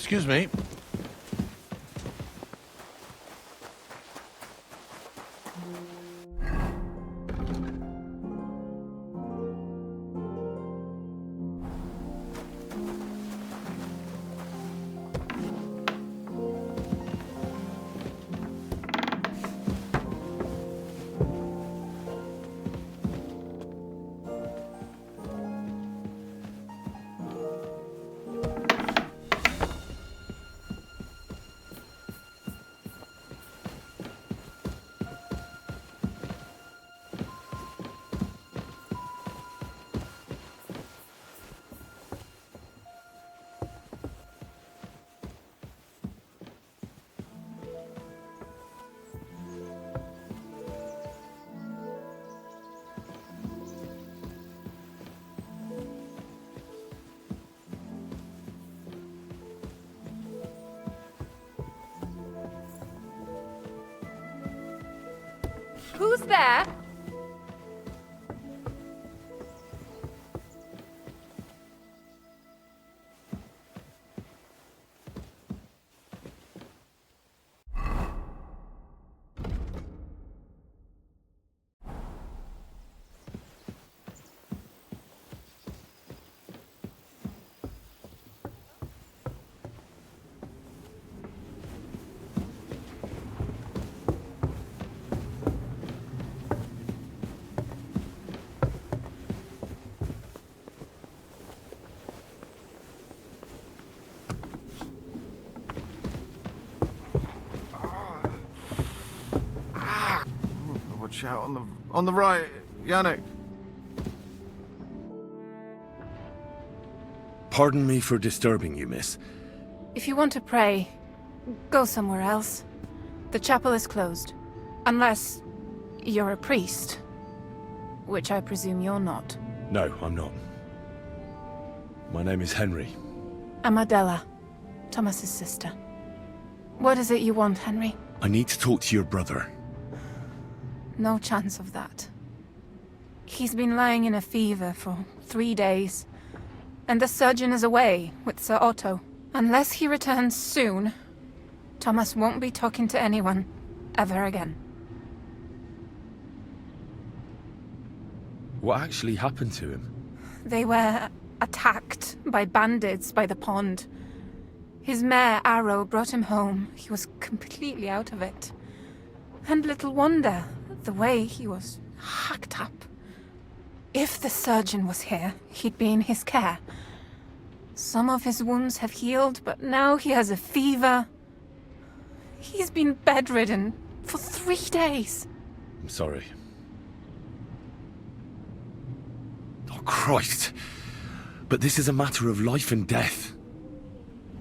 Excuse me. Who's there? Watch out on the right, Yannick. Pardon me for disturbing you, miss. If you want to pray, go somewhere else. The chapel is closed. Unless you're a priest. Which I presume you're not. No, I'm not. My name is Henry. I'm Adela, Thomas's sister. What is it you want, Henry? I need to talk to your brother. No chance of that. He's been lying in a fever for 3 days. And the surgeon is away with Sir Otto. Unless he returns soon, Thomas won't be talking to anyone ever again. What actually happened to him? They were attacked by bandits by the pond. His mare, Arrow, brought him home. He was completely out of it. And little wonder, the way he was hacked up. If the surgeon was here, he'd be in his care. Some of his wounds have healed, but now he has a fever. He's been bedridden for 3 days. I'm sorry. Oh, Christ. But this is a matter of life and death.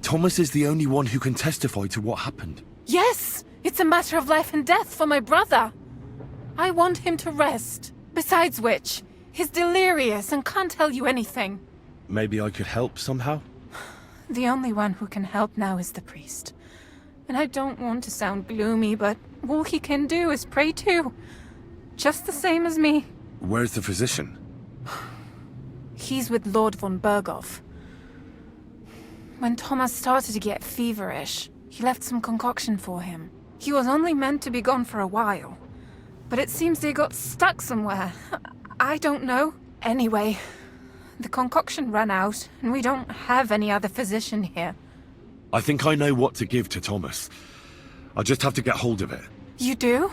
Thomas is the only one who can testify to what happened. Yes! It's a matter of life and death for my brother. I want him to rest. Besides which, he's delirious and can't tell you anything. Maybe I could help somehow? The only one who can help now is the priest. And I don't want to sound gloomy, but all he can do is pray too. Just the same as me. Where's the physician? He's with Lord von Berghoff. When Thomas started to get feverish, he left some concoction for him. He was only meant to be gone for a while. But it seems they got stuck somewhere. I don't know. Anyway, the concoction ran out, and we don't have any other physician here. I think I know what to give to Thomas. I'll just have to get hold of it. You do?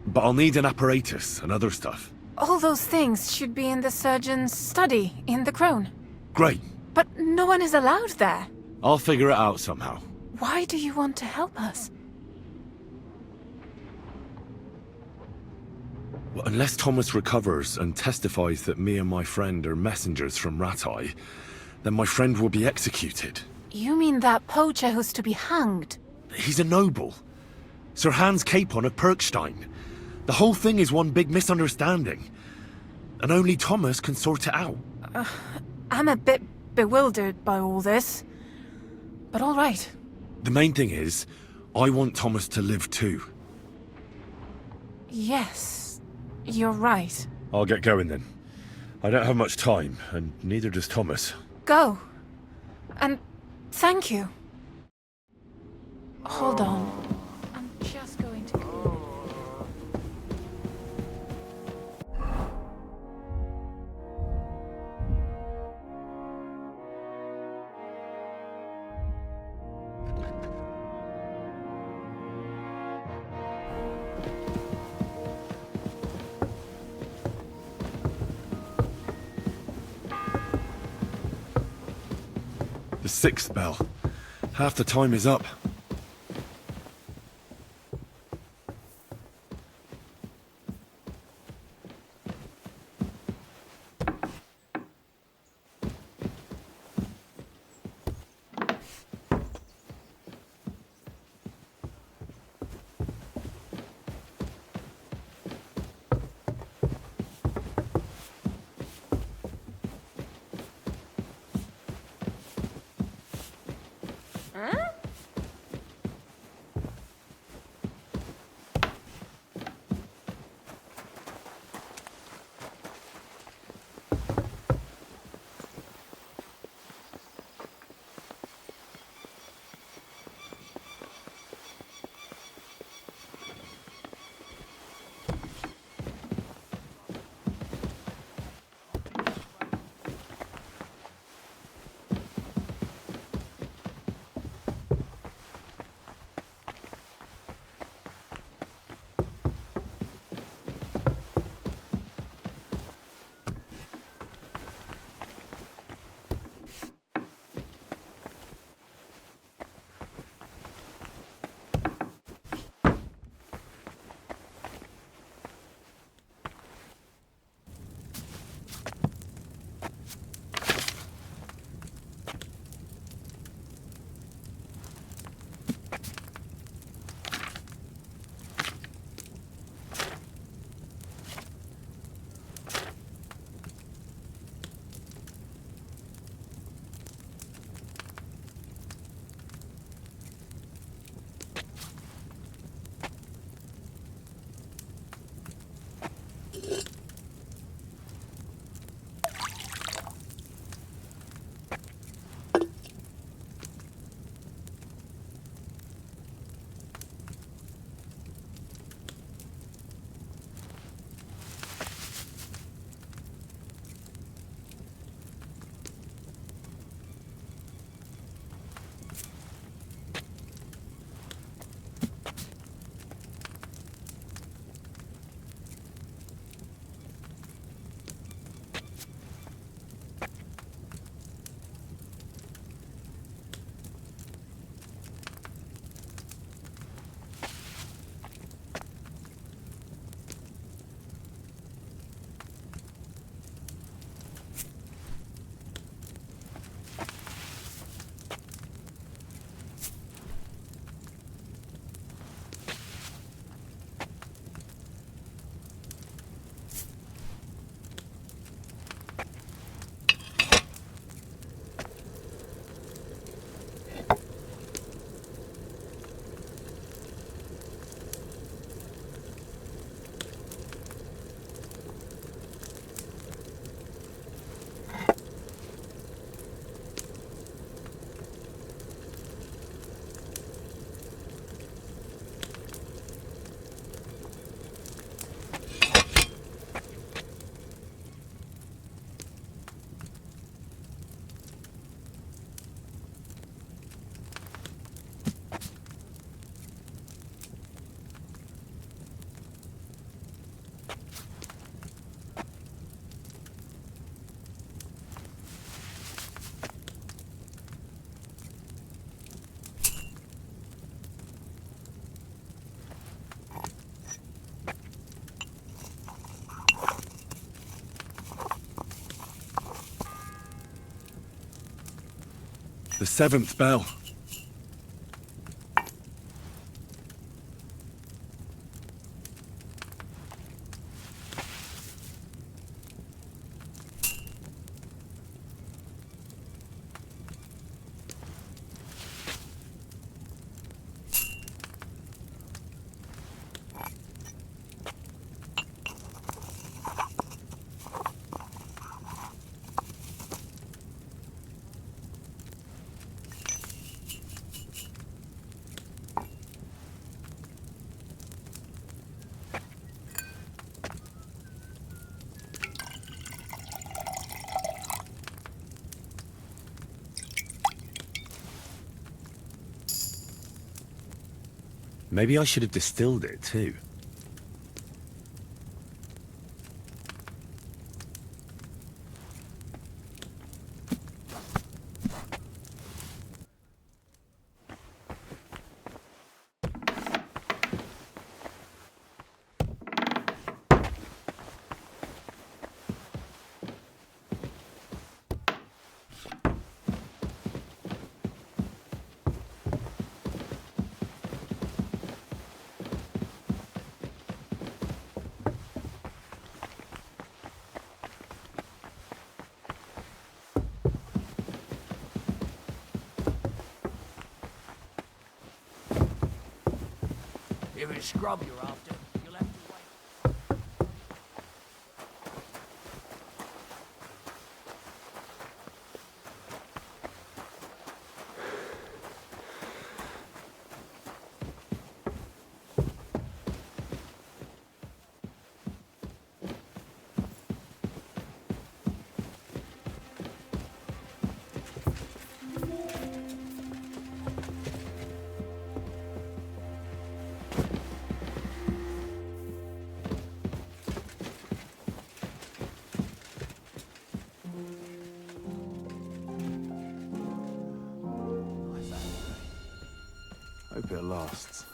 But I'll need an apparatus and other stuff. All those things should be in the surgeon's study in the Crown. Great. But no one is allowed there. I'll figure it out somehow. Why do you want to help us? Well, unless Thomas recovers and testifies that me and my friend are messengers from Rattay, then my friend will be executed. You mean that poacher who's to be hanged? He's a noble. Sir Hans Capon of Perkstein. The whole thing is one big misunderstanding. And only Thomas can sort it out. I'm a bit bewildered by all this. But all right. The main thing is, I want Thomas to live too. Yes, you're right. I'll get going then. I don't have much time, and neither does Thomas. Go. And thank you. Hold on. I'm just going to clean it. The 6th bell. Half the time is up. The 7th bell. Maybe I should have distilled it too. If it's scrub you're after, you'll have to wait. Hope it lasts.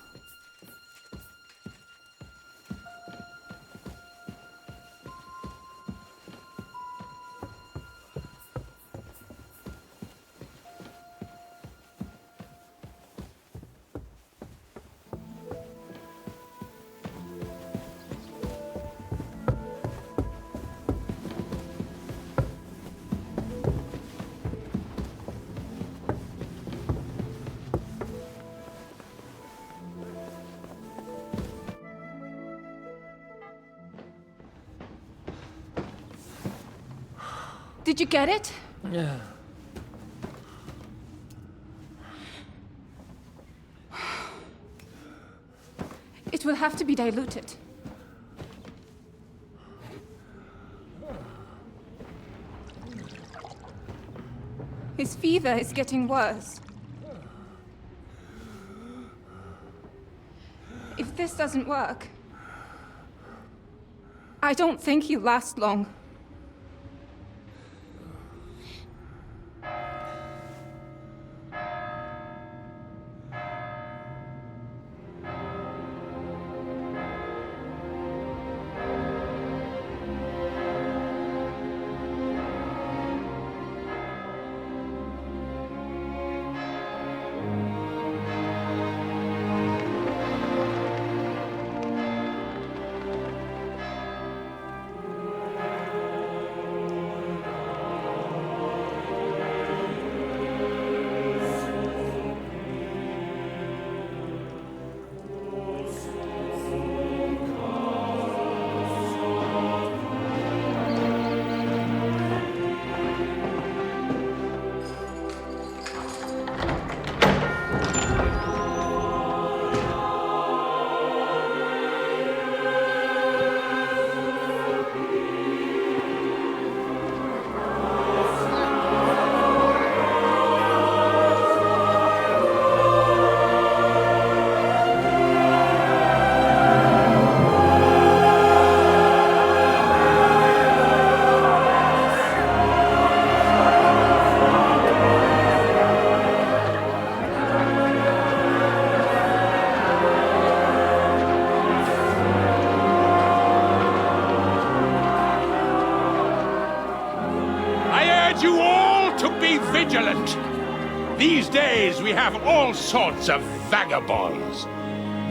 Did you get it? Yeah. It will have to be diluted. His fever is getting worse. If this doesn't work, I don't think he'll last long. Vigilant. These days we have all sorts of vagabonds,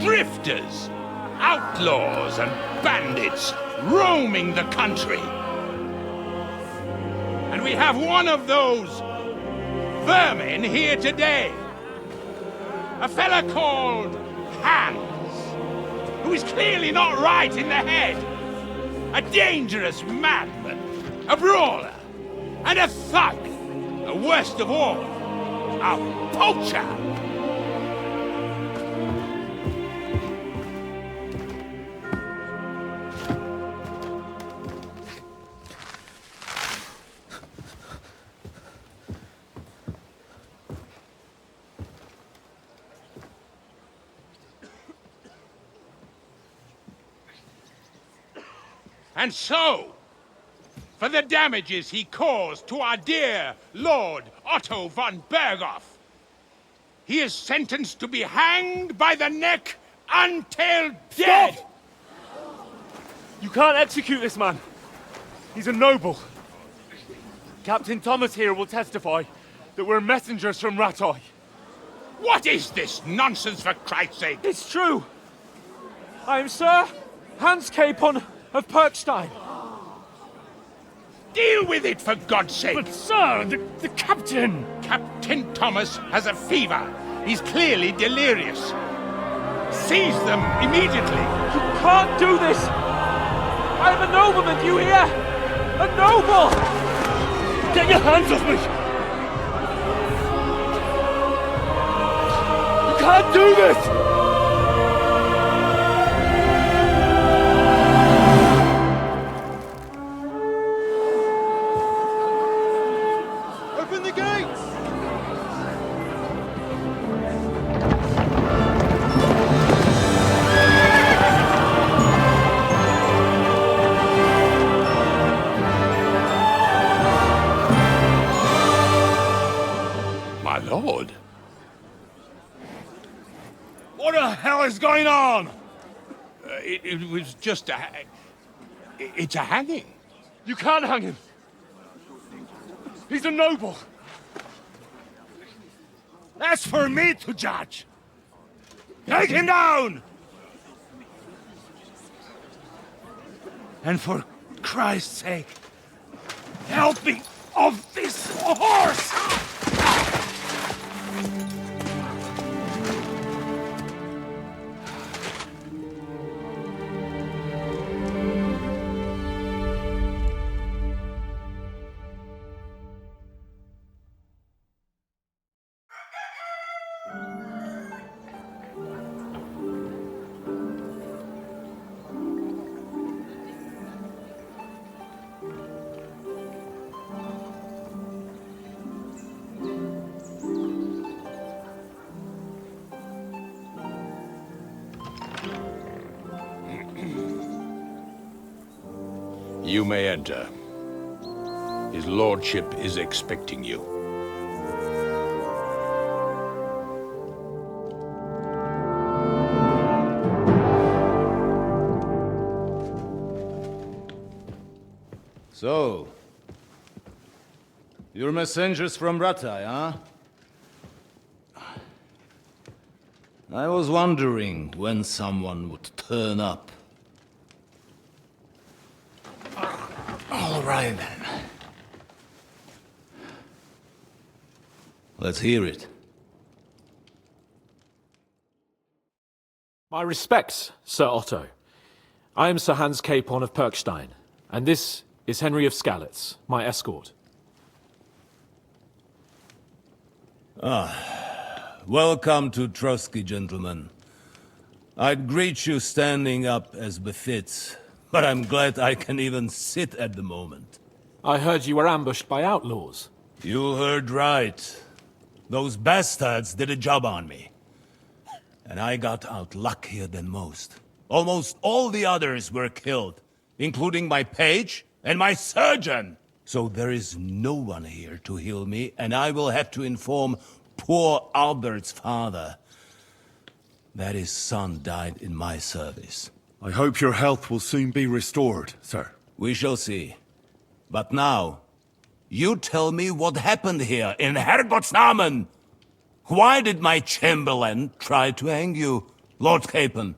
drifters, outlaws and bandits roaming the country. And we have one of those vermin here today. A fella called Hans, who is clearly not right in the head. A dangerous madman, a brawler, and a thug. The worst of all, a poacher! And so, for the damages he caused to our dear Lord Otto von Berghoff, he is sentenced to be hanged by the neck until dead! Stop! You can't execute this man. He's a noble. Captain Thomas here will testify that we're messengers from Rattay. What is this nonsense, for Christ's sake? It's true. I am Sir Hans Capon of Perkstein. Deal with it, for God's sake! But sir, the captain! Captain Thomas has a fever. He's clearly delirious. Seize them immediately. You can't do this! I am a nobleman, do you hear? A noble! Get your hands off me! You can't do this! Open the gates! My lord. What the hell is going on? It was just a... It's a hanging. You can't hang him. He's a noble. That's for me to judge. Take him down! And for Christ's sake, help me off this horse! You may enter. His lordship is expecting you. So, you're messengers from Rattay, huh? I was wondering when someone would turn up. All right, then. Let's hear it. My respects, Sir Otto. I am Sir Hans Capon of Perkstein, and this is Henry of Skalitz, my escort. Welcome to Trotsky, gentlemen. I'd greet you standing up as befits, but I'm glad I can even sit at the moment. I heard you were ambushed by outlaws. You heard right. Those bastards did a job on me. And I got out luckier than most. Almost all the others were killed, including my page and my surgeon. So there is no one here to heal me, and I will have to inform poor Albert's father that his son died in my service. I hope your health will soon be restored, sir. We shall see. But now, you tell me what happened here in Herrgottsnamen. Why did my chamberlain try to hang you, Lord Capon?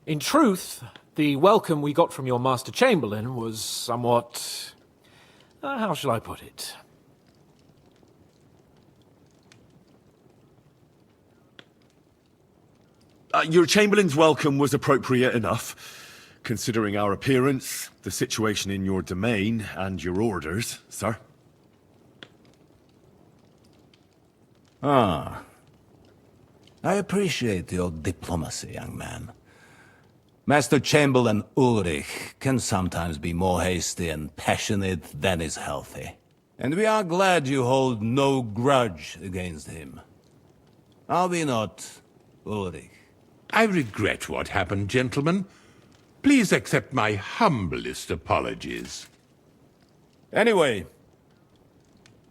In truth, the welcome we got from your Master Chamberlain was somewhat... how shall I put it? Your Chamberlain's welcome was appropriate enough, considering our appearance, the situation in your domain, and your orders, sir. Ah. I appreciate your diplomacy, young man. Master Chamberlain Ulrich can sometimes be more hasty and passionate than is healthy. And we are glad you hold no grudge against him. Are we not, Ulrich? I regret what happened, gentlemen. Please accept my humblest apologies. Anyway,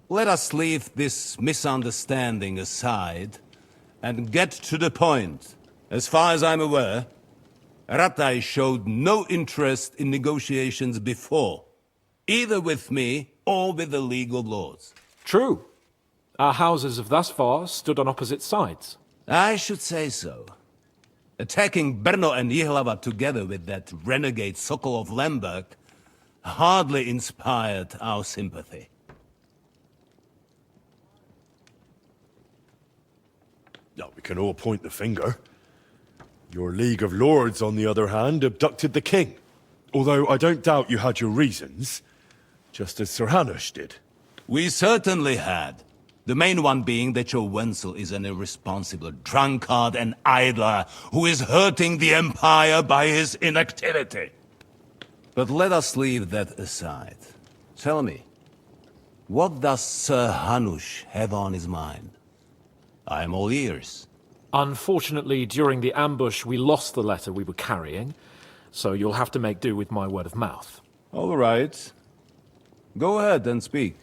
let us leave this misunderstanding aside and get to the point. As far as I'm aware, Rataj showed no interest in negotiations before, either with me or with the League of Lords. True. Our houses have thus far stood on opposite sides. I should say so. Attacking Brno and Jihlava together with that renegade Sokol of Lemberg hardly inspired our sympathy. No, we can all point the finger. Your League of Lords, on the other hand, abducted the king. Although I don't doubt you had your reasons, just as Sir Hanush did. We certainly had. The main one being that your Wenzel is an irresponsible drunkard and idler who is hurting the Empire by his inactivity. But let us leave that aside. Tell me, what does Sir Hanush have on his mind? I am all ears. Unfortunately, during the ambush, we lost the letter we were carrying, so you'll have to make do with my word of mouth. All right. Go ahead and speak.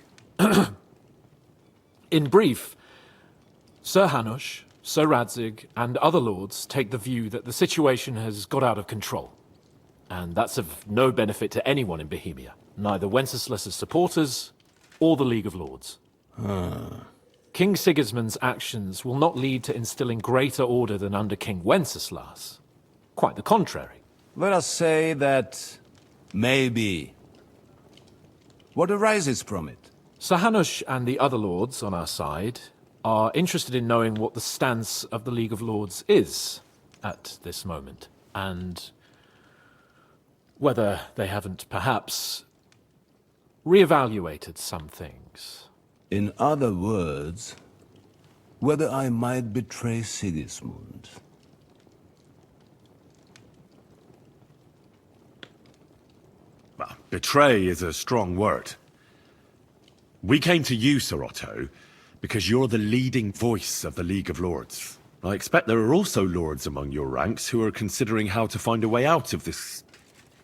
In brief, Sir Hanush, Sir Radzig, and other lords take the view that the situation has got out of control. And that's of no benefit to anyone in Bohemia, neither Wenceslaus' supporters or the League of Lords. King Sigismund's actions will not lead to instilling greater order than under King Wenceslaus. Quite the contrary. Let us say that maybe. What arises from it? Sir Hanush and the other lords on our side are interested in knowing what the stance of the League of Lords is at this moment, and whether they haven't perhaps reevaluated some things. In other words, whether I might betray Sigismund. Well, betray is a strong word. We came to you, Sir Otto, because you're the leading voice of the League of Lords. I expect there are also lords among your ranks who are considering how to find a way out of this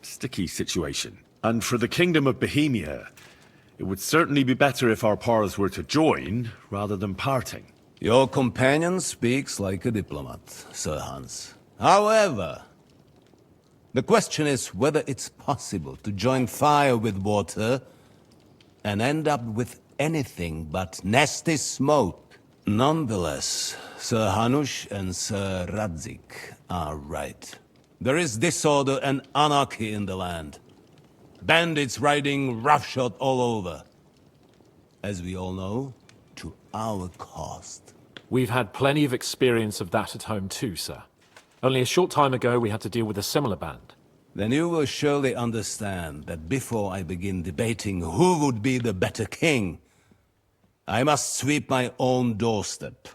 sticky situation. And for the Kingdom of Bohemia, it would certainly be better if our paths were to join, rather than parting. Your companion speaks like a diplomat, Sir Hans. However, the question is whether it's possible to join fire with water and end up with anything but nasty smoke. Nonetheless, Sir Hanush and Sir Radzig are right. There is disorder and anarchy in the land. Bandits riding roughshod all over. As we all know, to our cost. We've had plenty of experience of that at home too, sir. Only a short time ago we had to deal with a similar band. Then you will surely understand that before I begin debating who would be the better king, I must sweep my own doorstep.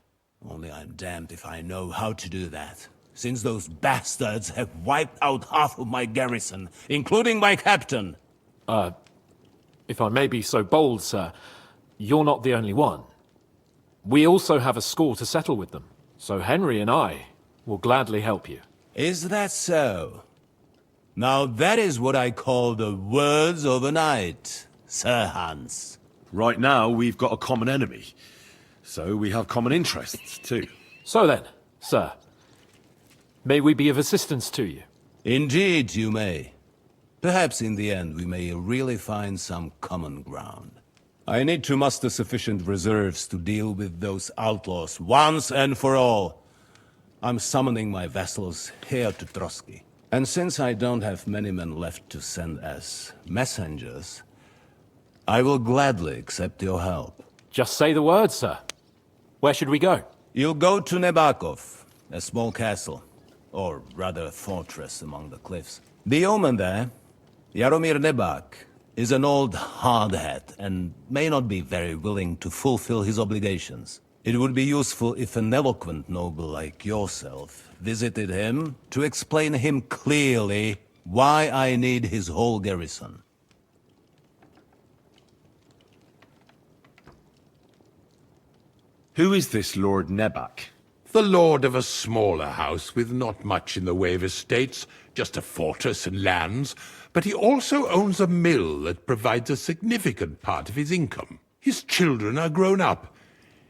Only I'm damned if I know how to do that, since those bastards have wiped out half of my garrison, including my captain. If I may be so bold, sir, you're not the only one. We also have a score to settle with them, so Henry and I will gladly help you. Is that so? Now that is what I call the words of a knight, Sir Hans. Right now, we've got a common enemy. So we have common interests, too. So then, sir, may we be of assistance to you? Indeed you may. Perhaps in the end we may really find some common ground. I need to muster sufficient reserves to deal with those outlaws once and for all. I'm summoning my vassals here to Trotsky. And since I don't have many men left to send as messengers, I will gladly accept your help. Just say the word, sir. Where should we go? You'll go to Nebakov, a small castle, or rather fortress among the cliffs. The yeoman there, Jaromir Nebak, is an old hardhat and may not be very willing to fulfill his obligations. It would be useful if an eloquent noble like yourself visited him to explain him clearly why I need his whole garrison. Who is this Lord Nebak? The lord of a smaller house with not much in the way of estates, just a fortress and lands, but he also owns a mill that provides a significant part of his income. His children are grown up.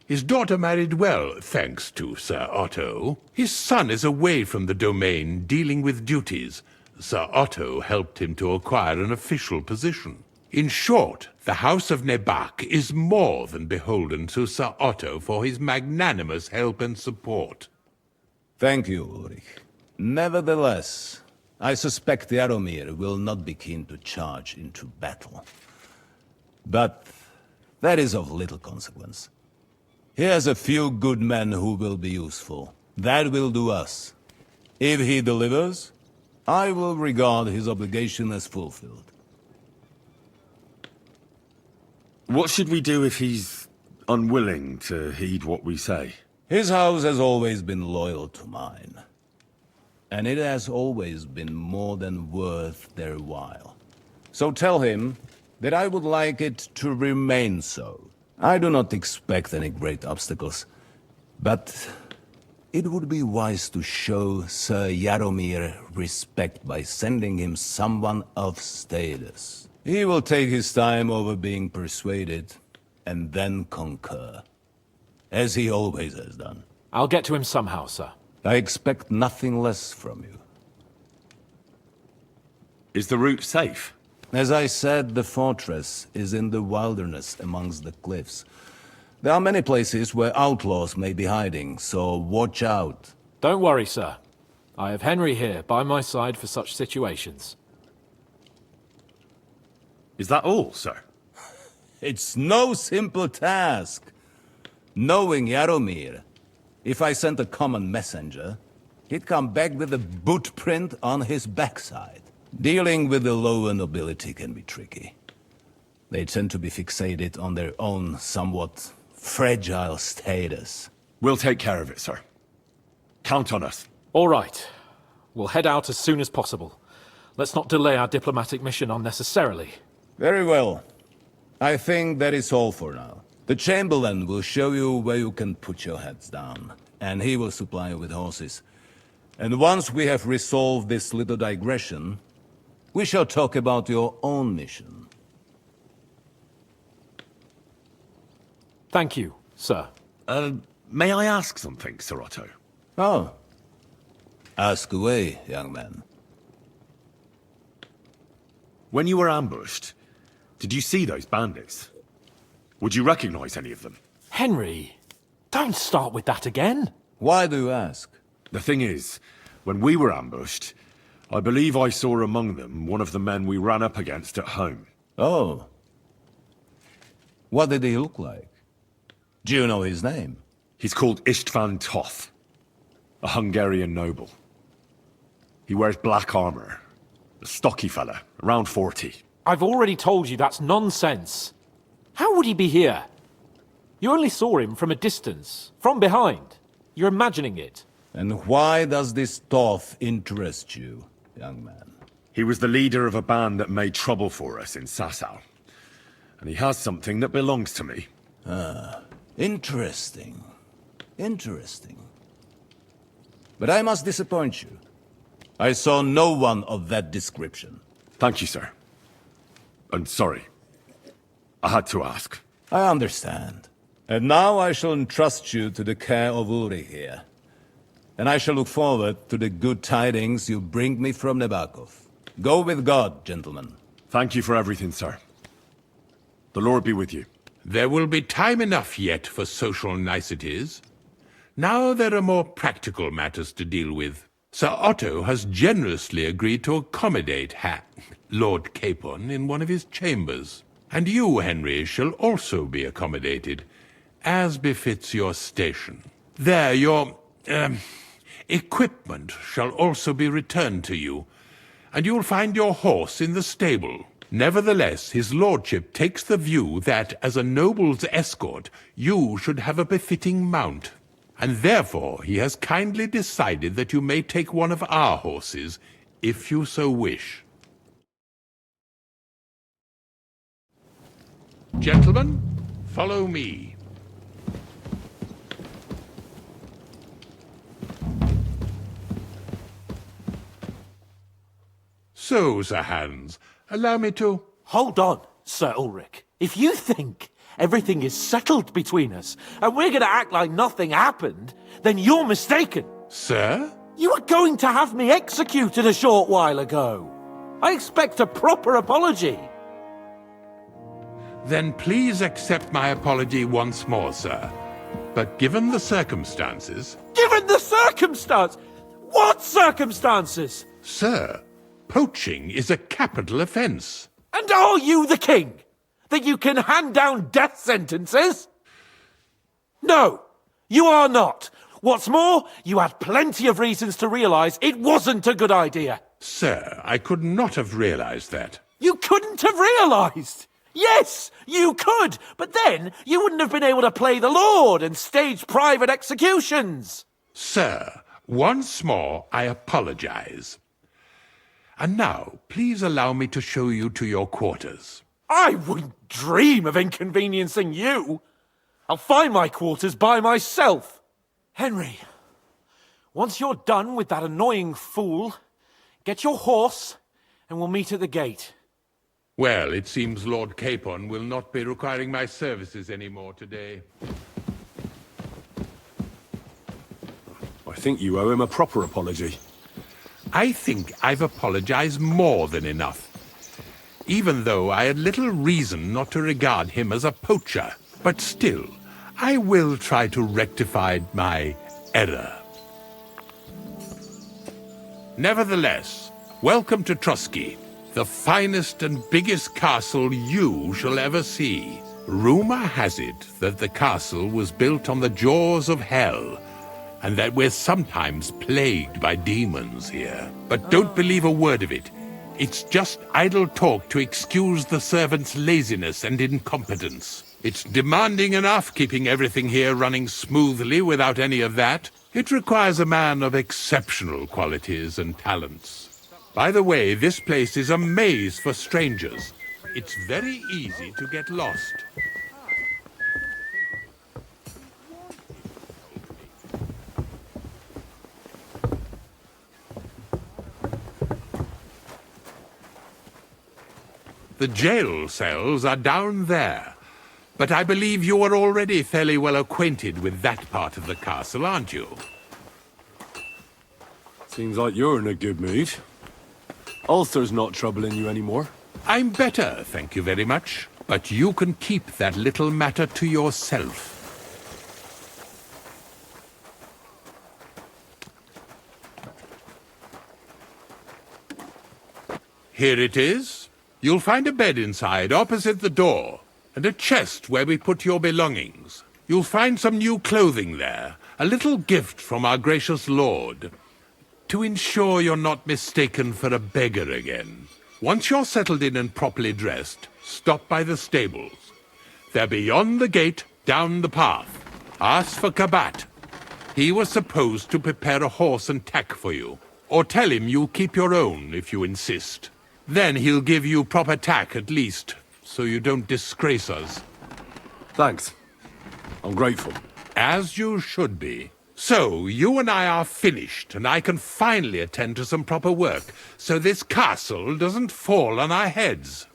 His daughter married well, thanks to Sir Otto. His son is away from the domain, dealing with duties. Sir Otto helped him to acquire an official position. In short, the House of Nebach is more than beholden to Sir Otto for his magnanimous help and support. Thank you, Ulrich. Nevertheless, I suspect Jaromir will not be keen to charge into battle. But that is of little consequence. He has a few good men who will be useful. That will do us. If he delivers, I will regard his obligation as fulfilled. What should we do if he's unwilling to heed what we say? His house has always been loyal to mine. And it has always been more than worth their while. So tell him that I would like it to remain so. I do not expect any great obstacles, but it would be wise to show Sir Jaromir respect by sending him someone of status. He will take his time over being persuaded, and then concur. As he always has done. I'll get to him somehow, sir. I expect nothing less from you. Is the route safe? As I said, the fortress is in the wilderness amongst the cliffs. There are many places where outlaws may be hiding, so watch out. Don't worry, sir. I have Henry here by my side for such situations. Is that all, sir? It's no simple task. Knowing Jaromir, if I sent a common messenger, he'd come back with a boot print on his backside. Dealing with the lower nobility can be tricky. They tend to be fixated on their own somewhat fragile status. We'll take care of it, sir. Count on us. All right. We'll head out as soon as possible. Let's not delay our diplomatic mission unnecessarily. Very well. I think that is all for now. The Chamberlain will show you where you can put your heads down, and he will supply you with horses. And once we have resolved this little digression, we shall talk about your own mission. Thank you, sir. May I ask something, Sir Otto? Oh. Ask away, young man. When you were ambushed, did you see those bandits? Would you recognize any of them? Henry, don't start with that again. Why do you ask? The thing is, when we were ambushed, I believe I saw among them one of the men we ran up against at home. Oh. What did he look like? Do you know his name? He's called Istvan Toth, a Hungarian noble. He wears black armor. A stocky fella, around 40. I've already told you that's nonsense. How would he be here? You only saw him from a distance, from behind. You're imagining it. And why does this Toth interest you, young man? He was the leader of a band that made trouble for us in Sasau. And he has something that belongs to me. Interesting. Interesting. But I must disappoint you. I saw no one of that description. Thank you, sir. And sorry. I had to ask. I understand. And now I shall entrust you to the care of Ulrich here. And I shall look forward to the good tidings you bring me from Nebakov. Go with God, gentlemen. Thank you for everything, sir. The Lord be with you. There will be time enough yet for social niceties. Now there are more practical matters to deal with. Sir Otto has generously agreed to accommodate Lord Capon in one of his chambers. And you, Henry, shall also be accommodated, as befits your station. There, your, equipment shall also be returned to you, and you'll find your horse in the stable. Nevertheless, his lordship takes the view that, as a noble's escort, you should have a befitting mount. And therefore he has kindly decided that you may take one of our horses, if you so wish. Gentlemen, follow me. So, Sir Hans, allow me to... Hold on, Sir Ulrich. If you think everything is settled between us, and we're going to act like nothing happened, then you're mistaken. Sir? You were going to have me executed a short while ago. I expect a proper apology. Then please accept my apology once more, sir. But given the circumstances... Given the circumstance? What circumstances? Sir, poaching is a capital offence. And are you the king? That you can hand down death sentences? No, you are not. What's more, you had plenty of reasons to realise it wasn't a good idea. Sir, I could not have realised that. You couldn't have realised? Yes, you could, but then you wouldn't have been able to play the Lord and stage private executions. Sir, once more I apologise. And now, please allow me to show you to your quarters. I wouldn't dream of inconveniencing you. I'll find my quarters by myself. Henry, once you're done with that annoying fool, get your horse and we'll meet at the gate. Well, it seems Lord Capon will not be requiring my services anymore today. I think you owe him a proper apology. I think I've apologized more than enough. Even though I had little reason not to regard him as a poacher. But still, I will try to rectify my error. Nevertheless, welcome to Trotsky, the finest and biggest castle you shall ever see. Rumor has it that the castle was built on the jaws of hell, and that we're sometimes plagued by demons here. But don't believe a word of it. It's just idle talk to excuse the servants' laziness and incompetence. It's demanding enough keeping everything here running smoothly without any of that. It requires a man of exceptional qualities and talents. By the way, this place is a maze for strangers. It's very easy to get lost. The jail cells are down there. But I believe you are already fairly well acquainted with that part of the castle, aren't you? Seems like you're in a good mood. Ulster's not troubling you anymore. I'm better, thank you very much. But you can keep that little matter to yourself. Here it is. You'll find a bed inside, opposite the door, and a chest where we put your belongings. You'll find some new clothing there, a little gift from our gracious lord, to ensure you're not mistaken for a beggar again. Once you're settled in and properly dressed, stop by the stables. They're beyond the gate, down the path. Ask for Kabat. He was supposed to prepare a horse and tack for you. Or tell him you'll keep your own if you insist. Then he'll give you proper tack at least, so you don't disgrace us. Thanks. I'm grateful. As you should be. So, you and I are finished, and I can finally attend to some proper work, so this castle doesn't fall on our heads.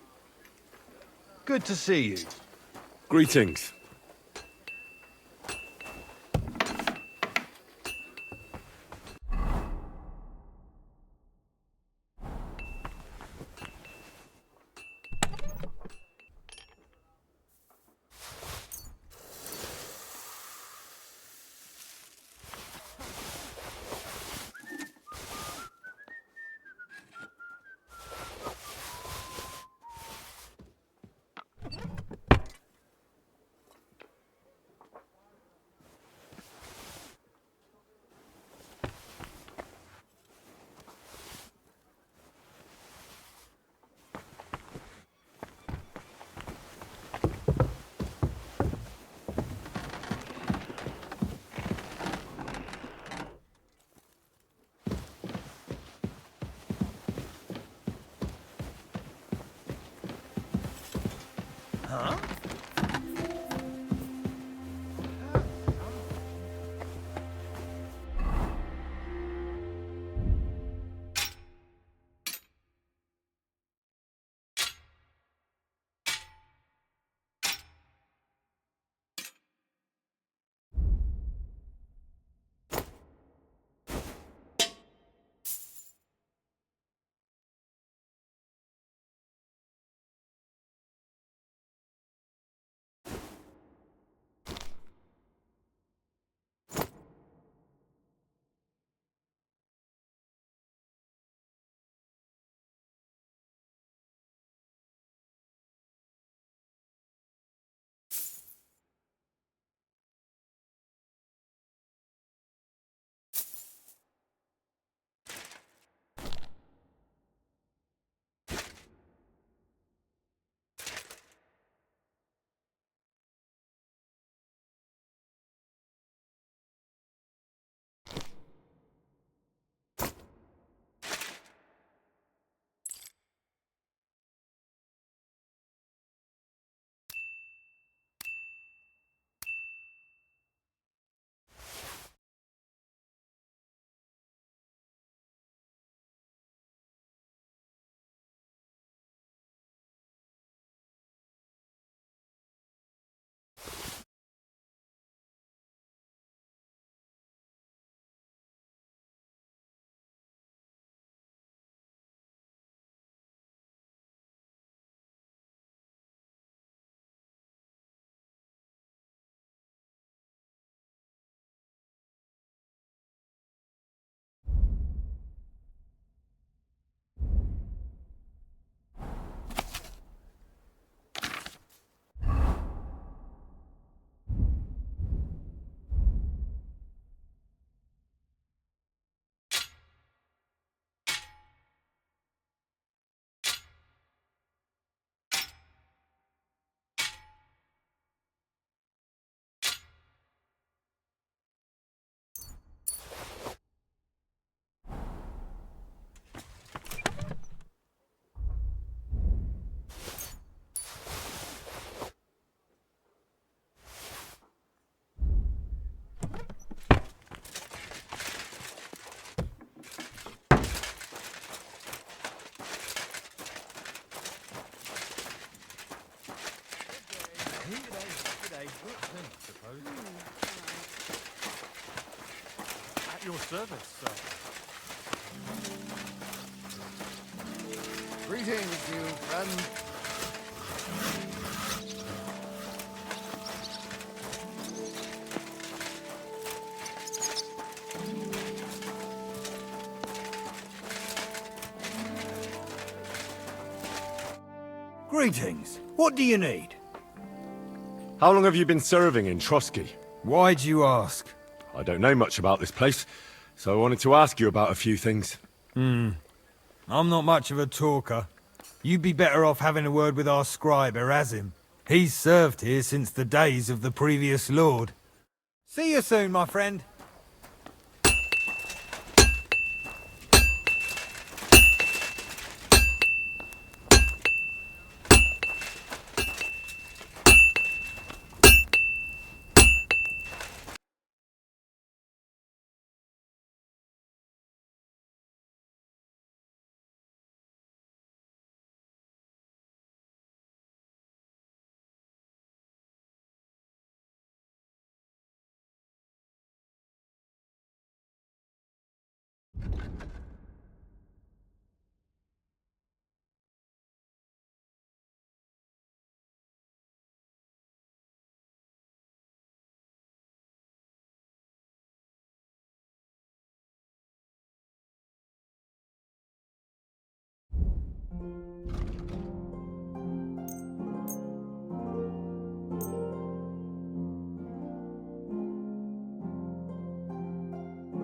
Good to see you. Greetings. At your service, sir. Greetings, new friend. Greetings. What do you need? How long have you been serving in Trotsky? Why do you ask? I don't know much about this place, so I wanted to ask you about a few things. I'm not much of a talker. You'd be better off having a word with our scribe, Erasim. He's served here since the days of the previous lord. See you soon, my friend.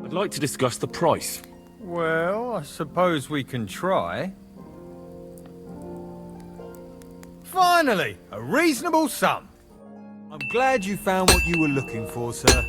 I'd like to discuss the price. Well, I suppose we can try. Finally, a reasonable sum. I'm glad you found what you were looking for, sir.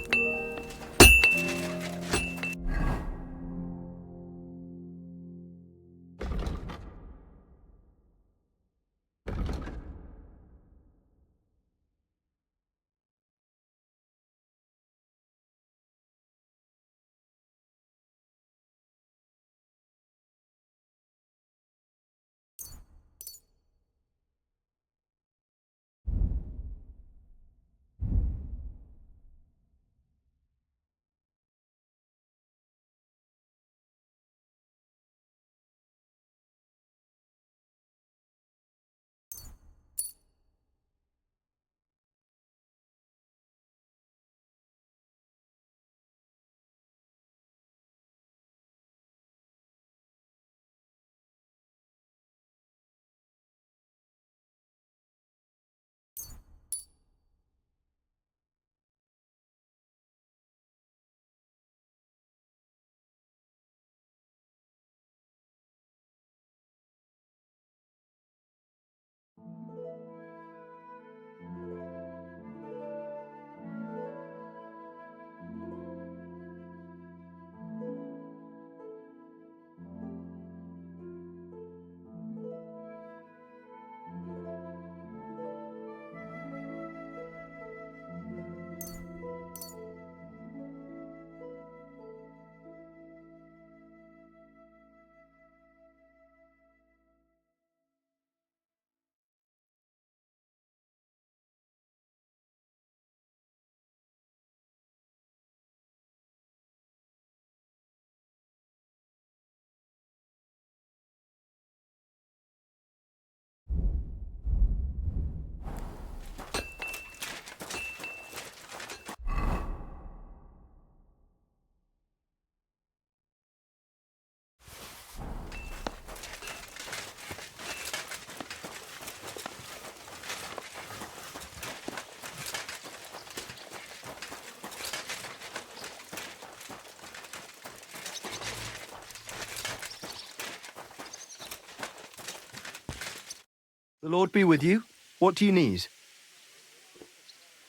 The Lord be with you. What do you need?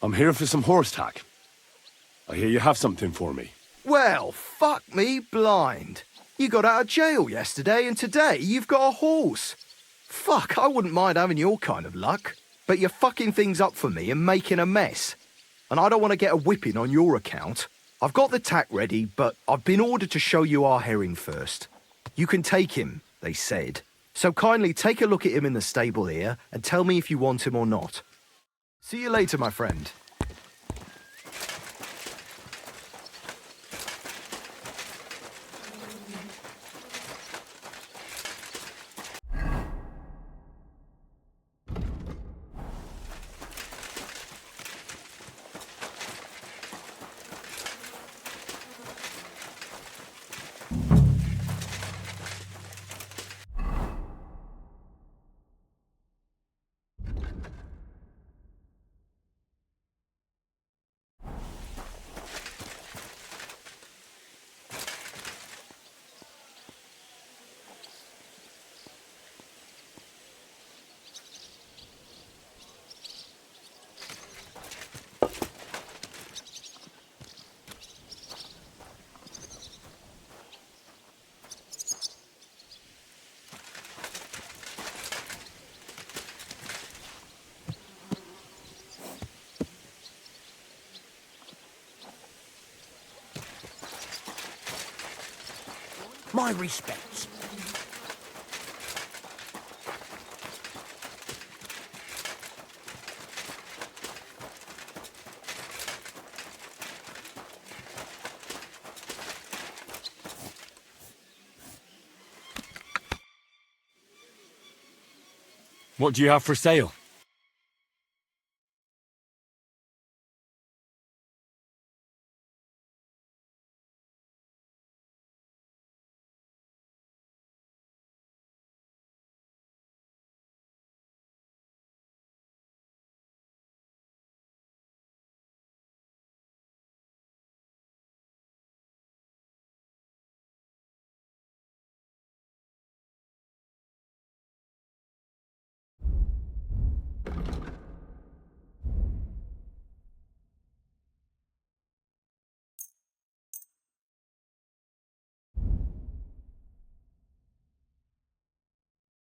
I'm here for some horse tack. I hear you have something for me. Well, fuck me blind. You got out of jail yesterday and today you've got a horse. Fuck, I wouldn't mind having your kind of luck. But you're fucking things up for me and making a mess. And I don't want to get a whipping on your account. I've got the tack ready, but I've been ordered to show you our herring first. You can take him, they said. So kindly take a look at him in the stable here and tell me if you want him or not. See you later, my friend. My respects. What do you have for sale?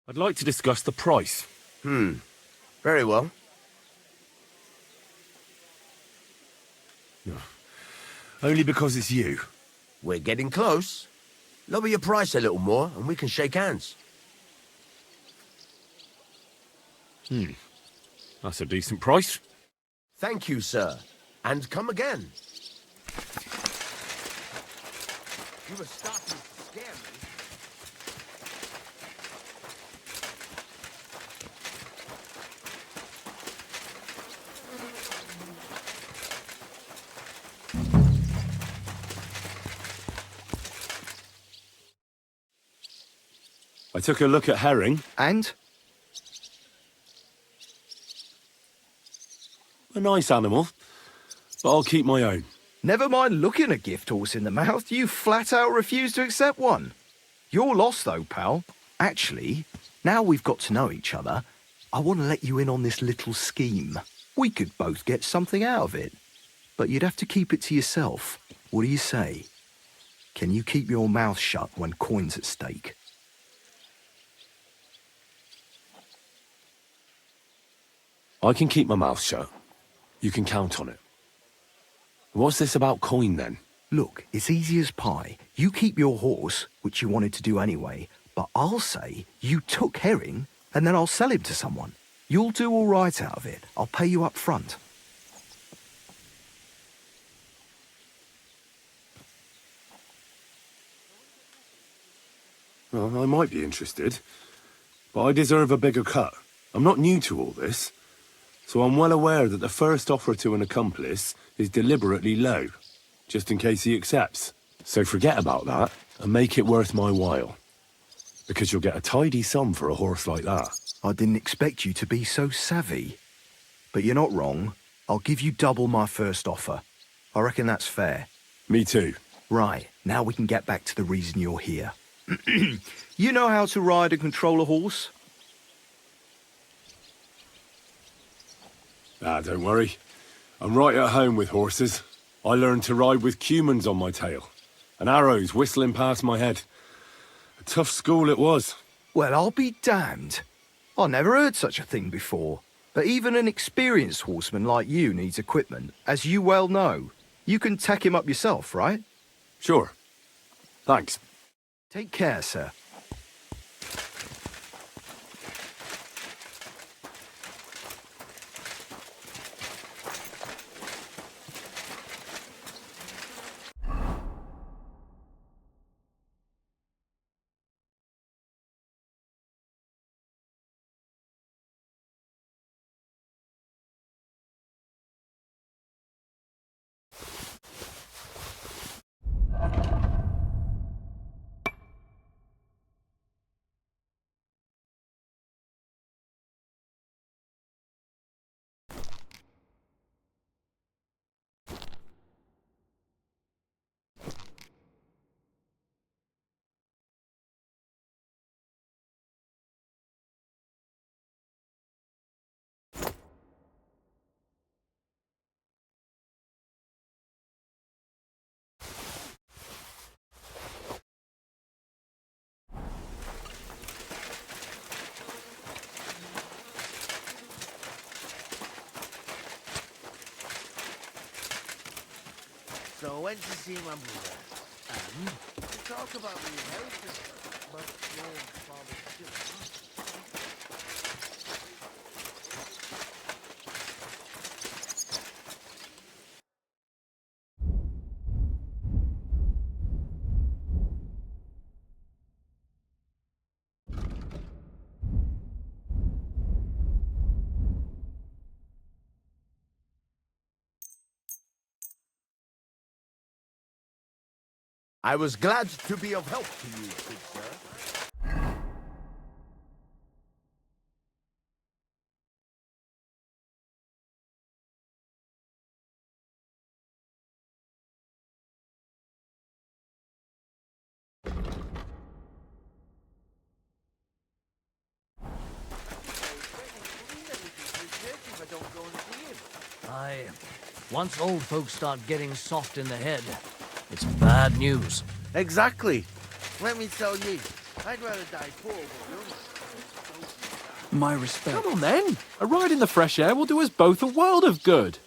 I'd like to discuss the price. Very well. Only because it's you. We're getting close. Lower your price a little more and we can shake hands. That's a decent price. Thank you, sir. And come again. You were starting to scare me. I took a look at herring. And? A nice animal, but I'll keep my own. Never mind looking a gift horse in the mouth, you flat out refuse to accept one. You're lost though, pal. Actually, now we've got to know each other, I want to let you in on this little scheme. We could both get something out of it. But you'd have to keep it to yourself. What do you say? Can you keep your mouth shut when coin's at stake? I can keep my mouth shut. You can count on it. What's this about coin, then? Look, it's easy as pie. You keep your horse, which you wanted to do anyway, but I'll say you took herring, and then I'll sell him to someone. You'll do all right out of it. I'll pay you up front. Well, I might be interested, but I deserve a bigger cut. I'm not new to all this, so I'm well aware that the first offer to an accomplice is deliberately low, just in case he accepts. So forget about that and make it worth my while, because you'll get a tidy sum for a horse like that. I didn't expect you to be so savvy. But you're not wrong. I'll give you double my first offer. I reckon that's fair. Me too. Right, now we can get back to the reason you're here. You know how to ride and control a horse? Don't worry. I'm right at home with horses. I learned to ride with cumans on my tail, and arrows whistling past my head. A tough school it was. Well, I'll be damned. I never heard such a thing before. But even an experienced horseman like you needs equipment, as you well know. You can tack him up yourself, right? Sure. Thanks. Take care, sir. So I went to see my brother, and talk about the inheritance, but your father still. I was glad to be of help to you, good sir. Aye. Once old folks start getting soft in the head, it's bad news. Exactly. Let me tell ye, I'd rather die poor but young. My respect. Come on then. A ride in the fresh air will do us both a world of good.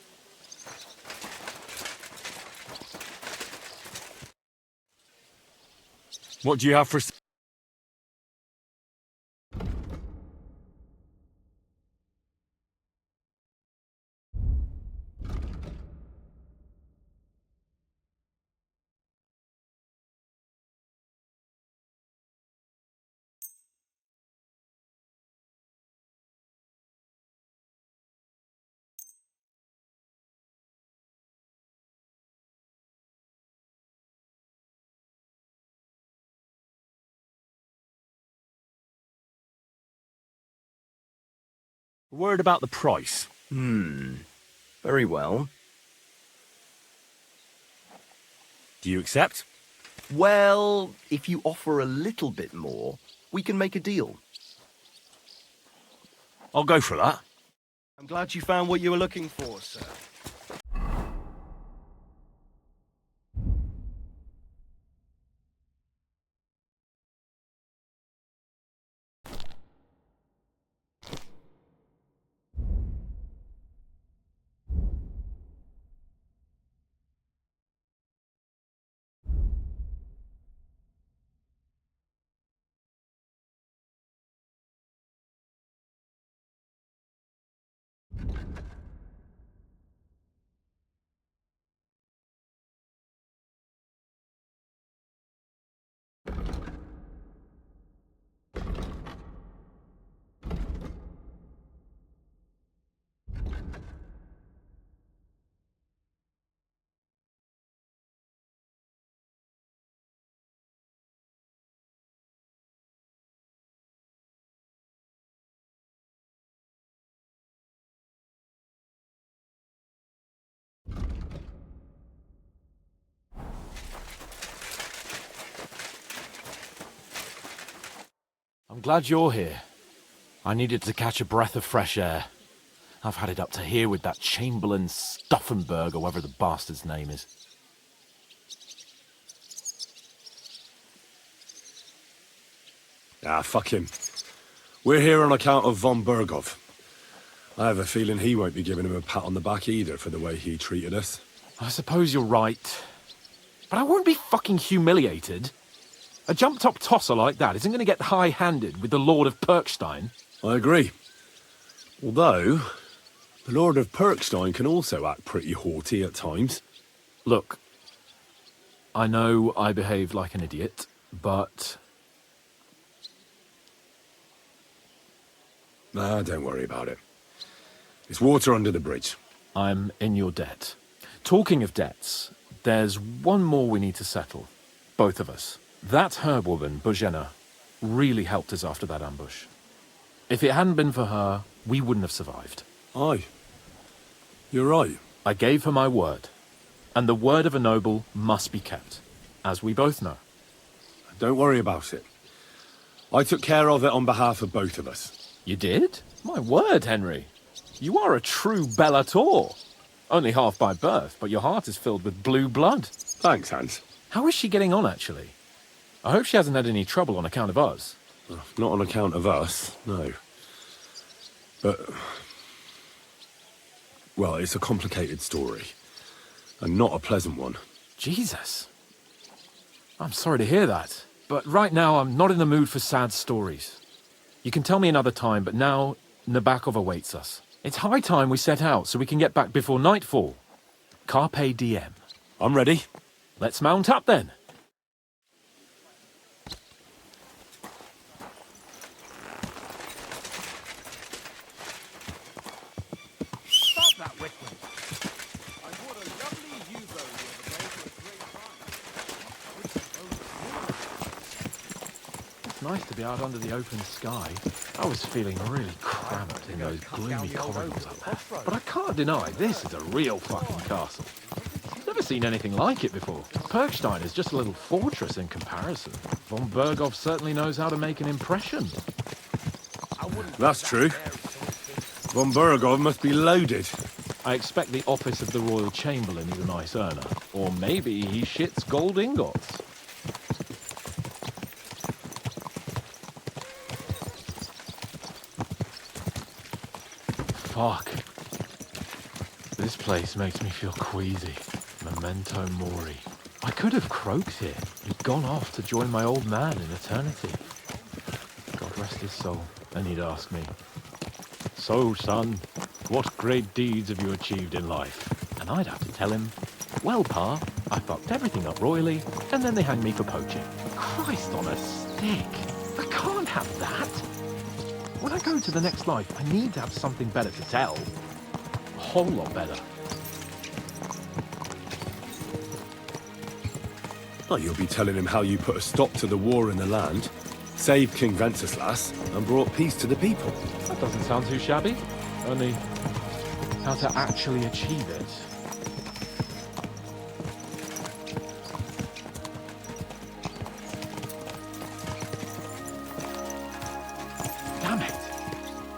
What do you have for... Word about the price. Very well. Do you accept? Well, if you offer a little bit more, we can make a deal. I'll go for that. I'm glad you found what you were looking for, sir. I'm glad you're here. I needed to catch a breath of fresh air. I've had it up to here with that Chamberlain Stauffenberg, or whatever the bastard's name is. Ah, fuck him. We're here on account of von Berghoff. I have a feeling he won't be giving him a pat on the back either for the way he treated us. I suppose you're right. But I won't be fucking humiliated. A jump-top tosser like that isn't going to get high-handed with the Lord of Perkstein. I agree. Although, the Lord of Perkstein can also act pretty haughty at times. Look, I know I behaved like an idiot, but... Nah, don't worry about it. It's water under the bridge. I'm in your debt. Talking of debts, there's one more we need to settle. Both of us. That herbwoman, Bożena, really helped us after that ambush. If it hadn't been for her, we wouldn't have survived. Aye. You're right. I gave her my word. And the word of a noble must be kept, as we both know. Don't worry about it. I took care of it on behalf of both of us. You did? My word, Henry. You are a true bellator. Only half by birth, but your heart is filled with blue blood. Thanks, Hans. How is she getting on, actually? I hope she hasn't had any trouble on account of us. Not on account of us, no. But... well, it's a complicated story. And not a pleasant one. Jesus. I'm sorry to hear that, but right now I'm not in the mood for sad stories. You can tell me another time, but now Nabokov awaits us. It's high time we set out so we can get back before nightfall. Carpe diem. I'm ready. Let's mount up then. Stop that, Whitman. I bought a lovely U-boat the other day for a great price. It's nice to be out under the open sky. I was feeling really cramped in those gloomy corridors up there. But I can't deny, this is a real fucking castle. Never seen anything like it before. Perkstein is just a little fortress in comparison. Von Berghoff certainly knows how to make an impression. That's true. Von Berghoff must be loaded. I expect the office of the Royal Chamberlain is a nice earner. Or maybe he shits gold ingots. Fuck. This place makes me feel queasy. Memento mori. I could have croaked here. He'd gone off to join my old man in eternity. God rest his soul. And he'd ask me, "So, son, what great deeds have you achieved in life?" And I'd have to tell him, "Well, Pa, I fucked everything up royally, and then they hanged me for poaching." Christ on a stick. I can't have that. When I go to the next life, I need to have something better to tell. A whole lot better. Well, you'll be telling him how you put a stop to the war in the land, saved King Wenceslaus, and brought peace to the people. That doesn't sound too shabby. Only, how to actually achieve it. Damn it.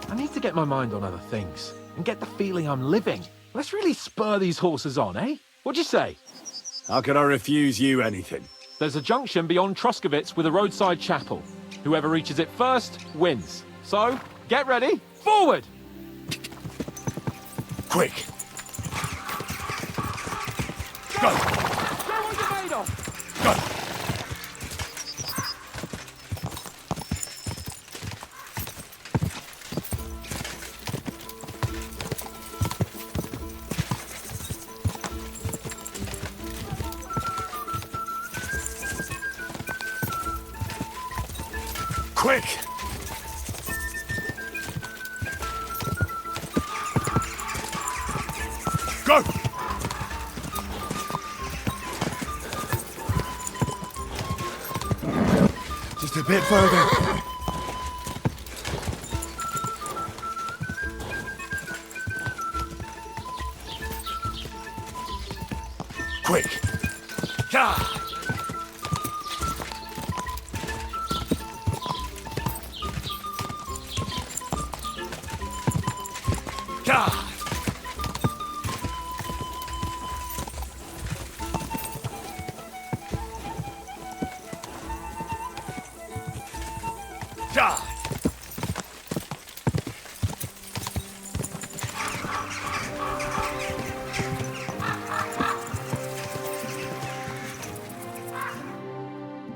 I need to get my mind on other things, and get the feeling I'm living. Let's really spur these horses on, eh? What'd you say? How can I refuse you anything? There's a junction beyond Troskovitz with a roadside chapel. Whoever reaches it first wins. So, get ready, forward! Quick! Go! Go on your made of! Go! Quick! Go! Just a bit further. Quick! Yeah!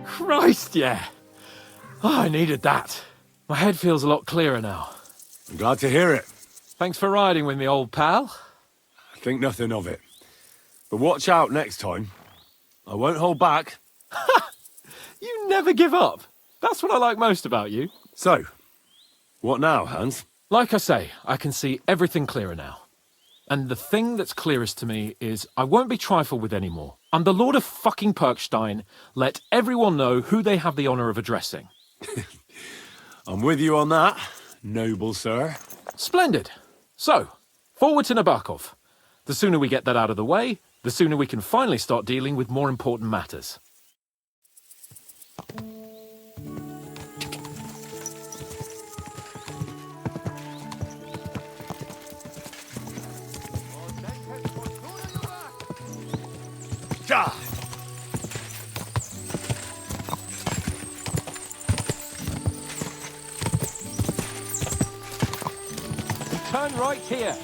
Christ, yeah. Oh, I needed that. My head feels a lot clearer now. I'm glad to hear it. Thanks for riding with me, old pal. Think nothing of it. But watch out next time. I won't hold back. You never give up. That's what I like most about you. So, what now, Hans? Like I say, I can see everything clearer now. And the thing that's clearest to me is I won't be trifled with anymore. I'm the Lord of fucking Perkstein. Let everyone know who they have the honor of addressing. I'm with you on that, noble sir. Splendid. So, forward to Nabokov. The sooner we get that out of the way, the sooner we can finally start dealing with more important matters. Ja! Turn right here.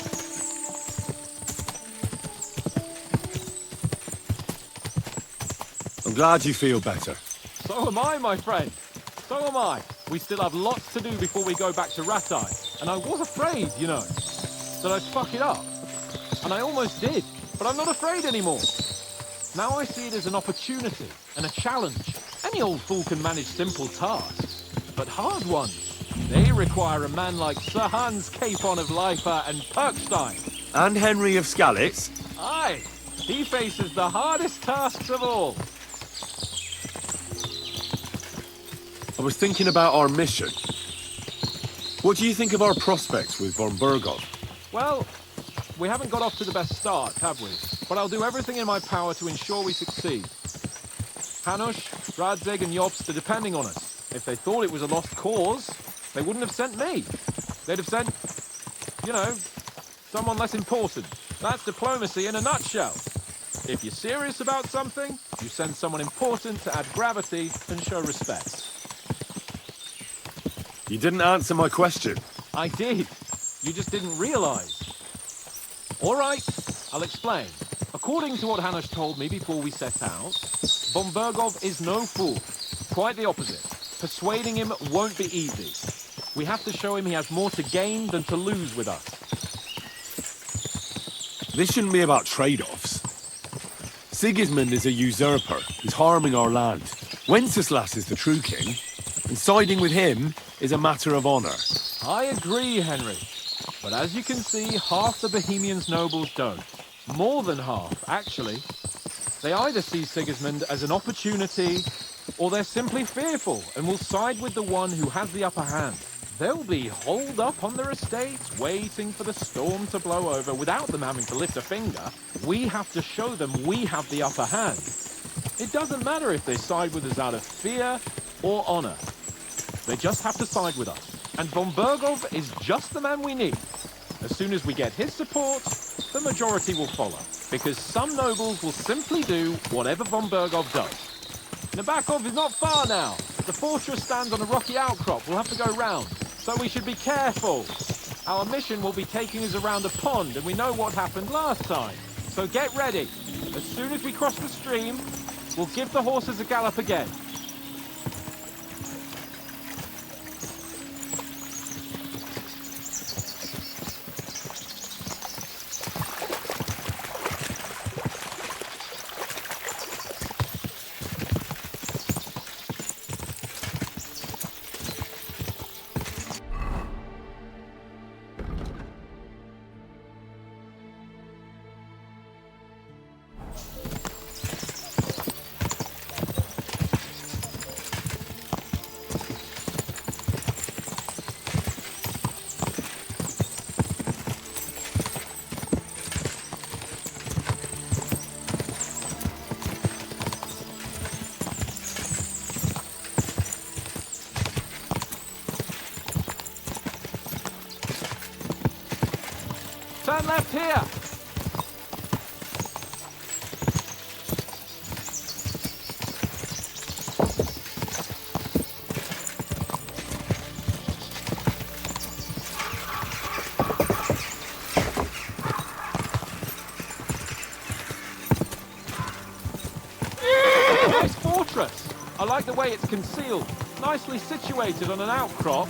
I'm glad you feel better. So am I, my friend. So am I. We still have lots to do before we go back to Ratai. And I was afraid, you know, that I'd fuck it up. And I almost did. But I'm not afraid anymore. Now I see it as an opportunity and a challenge. Any old fool can manage simple tasks. But hard ones, they require a man like Sir Hans Capon of Leipa and Perkstein. And Henry of Skalitz? Aye, he faces the hardest tasks of all. I was thinking about our mission. What do you think of our prospects with von Berghoff? Well, we haven't got off to the best start, have we? But I'll do everything in my power to ensure we succeed. Hanush, Radzig and Jobst are depending on us. If they thought it was a lost cause, they wouldn't have sent me. They'd have sent, you know, someone less important. That's diplomacy in a nutshell. If you're serious about something, you send someone important to add gravity and show respect. You didn't answer my question. I did. You just didn't realize. All right, I'll explain. According to what Hanush told me before we set out, von Berghoff is no fool. Quite the opposite. Persuading him won't be easy. We have to show him he has more to gain than to lose with us. This shouldn't be about trade-offs. Sigismund is a usurper who's harming our land. Wenceslaus is the true king, and siding with him is a matter of honor. I agree, Henry. But as you can see, half the Bohemians nobles don't. More than half, actually. They either see Sigismund as an opportunity, or they're simply fearful and will side with the one who has the upper hand. They'll be holed up on their estates, waiting for the storm to blow over without them having to lift a finger. We have to show them we have the upper hand. It doesn't matter if they side with us out of fear or honor. They just have to side with us. And von Berghoff is just the man we need. As soon as we get his support, the majority will follow. Because some nobles will simply do whatever von Berghoff does. Nabokov is not far now. The fortress stands on a rocky outcrop. We'll have to go round. So we should be careful. Our mission will be taking us around a pond, and we know what happened last time. So get ready. As soon as we cross the stream, we'll give the horses a gallop again. Turn left here! Nice fortress! I like the way it's concealed. Nicely situated on an outcrop,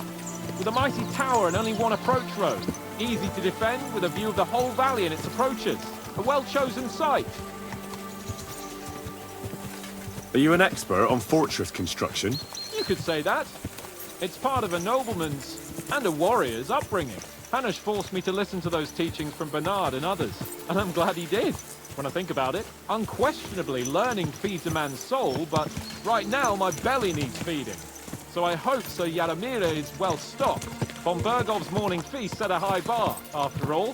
with a mighty tower and only one approach road. Easy to defend with a view of the whole valley and its approaches. A well-chosen site. Are you an expert on fortress construction? You could say that. It's part of a nobleman's and a warrior's upbringing. Hanush forced me to listen to those teachings from Bernard and others, and I'm glad he did. When I think about it, unquestionably learning feeds a man's soul, but right now my belly needs feeding. So I hope Sir Yaramira is well stocked. Von Berghoff's morning feast set a high bar, after all.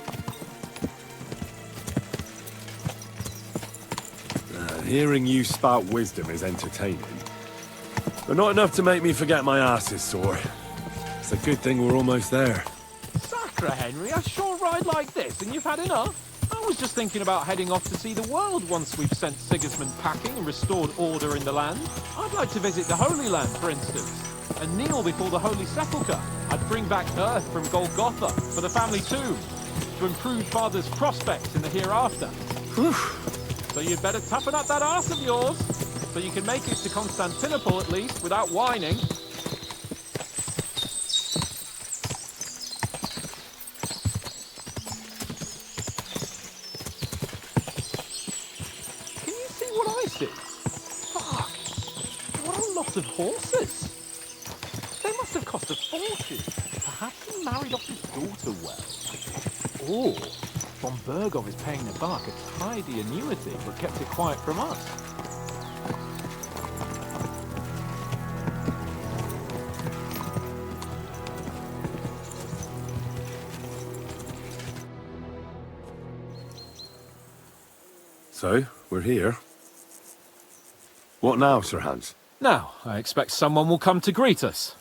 Hearing you spout wisdom is entertaining, but not enough to make me forget my ass is sore. It's a good thing we're almost there. Sacre, Henry, a short ride like this and you've had enough? I was just thinking about heading off to see the world once we've sent Sigismund packing and restored order in the land. I'd like to visit the Holy Land, for instance, and kneel before the Holy Sepulchre. I'd bring back earth from Golgotha for the family tomb, to improve Father's prospects in the hereafter. Whew. So you'd better toughen up that arse of yours. so you can make it to Constantinople at least without whining. Can you see what I see? Fuck! What a lot of horses! They must have cost a fortune. Perhaps he married off his daughter well. Or von Bergov is paying the buck a tidy annuity, but kept it quiet from us. So, we're here. What now, Sir Hans? Now, I expect someone will come to greet us.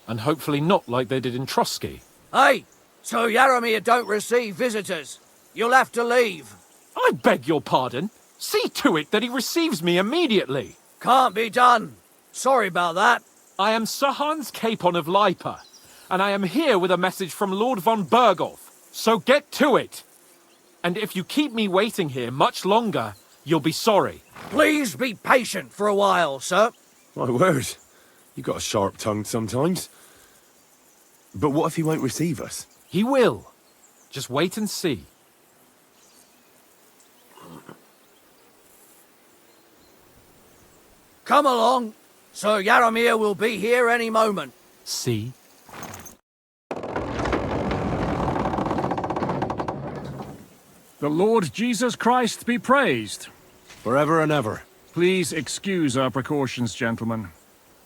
And hopefully not like they did in Trotsky. Hey! So Jaromir don't receive visitors. You'll have to leave. I beg your pardon. See to it that he receives me immediately. Can't be done. Sorry about that. I am Sir Hans Capon of Lipa, and I am here with a message from Lord von Bergov. So get to it. And if you keep me waiting here much longer, you'll be sorry. Please be patient for a while, sir. My word. You got a sharp tongue sometimes. But what if he won't receive us? He will. Just wait and see. Come along. Sir Jaromir will be here any moment. See? The Lord Jesus Christ be praised. Forever and ever. Please excuse our precautions, gentlemen.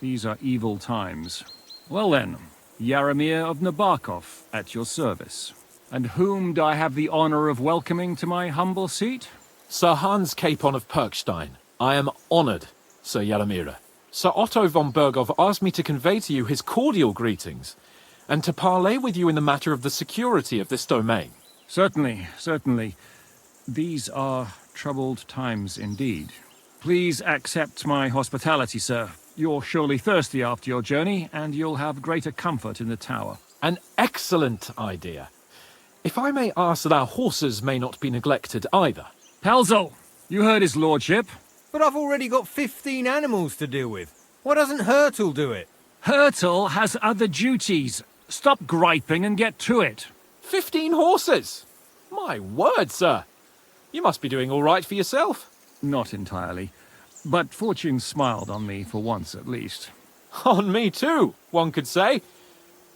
These are evil times. Well then, Jaromir of Nabokov at your service. And whom do I have the honor of welcoming to my humble seat? Sir Hans Capon of Perkstein. I am honored, Sir Jaromir. Sir Otto von Bergov asked me to convey to you his cordial greetings, and to parley with you in the matter of the security of this domain. Certainly, certainly. These are troubled times indeed. Please accept my hospitality, sir. You're surely thirsty after your journey, and you'll have greater comfort in the tower. An excellent idea. If I may ask that our horses may not be neglected either. Pelzel, you heard his lordship. But I've already got 15 animals to deal with. Why doesn't Hurtle do it? Hurtle has other duties. Stop griping and get to it. 15 horses? My word, sir. You must be doing all right for yourself. Not entirely. But fortune smiled on me for once at least. On me too, one could say.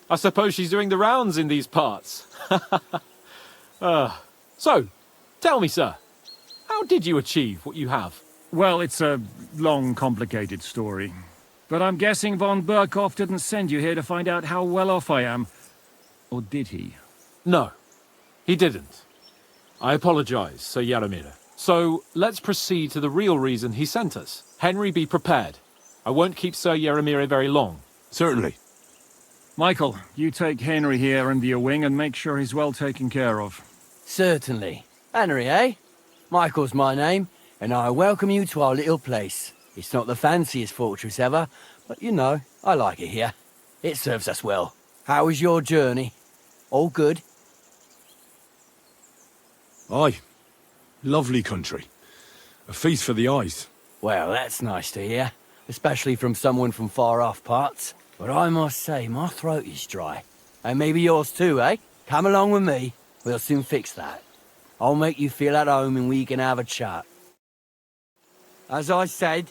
I suppose she's doing the rounds in these parts. So, tell me, sir, how did you achieve what you have? Well, it's a long, complicated story. But I'm guessing von Berghoff didn't send you here to find out how well off I am. Or did he? No, he didn't. I apologize, Sir Jaromir. So, let's proceed to the real reason he sent us. Henry, be prepared. I won't keep Sir Jaromir very long. Certainly. Michael, you take Henry here under your wing and make sure he's well taken care of. Certainly. Henry, eh? Michael's my name, and I welcome you to our little place. It's not the fanciest fortress ever, but you know, I like it here. It serves us well. How was your journey? All good? Aye. Lovely country. A feast for the eyes. Well, that's nice to hear, especially from someone from far-off parts. But I must say, my throat is dry. And maybe yours too, eh? Come along with me. We'll soon fix that. I'll make you feel at home and we can have a chat. As I said,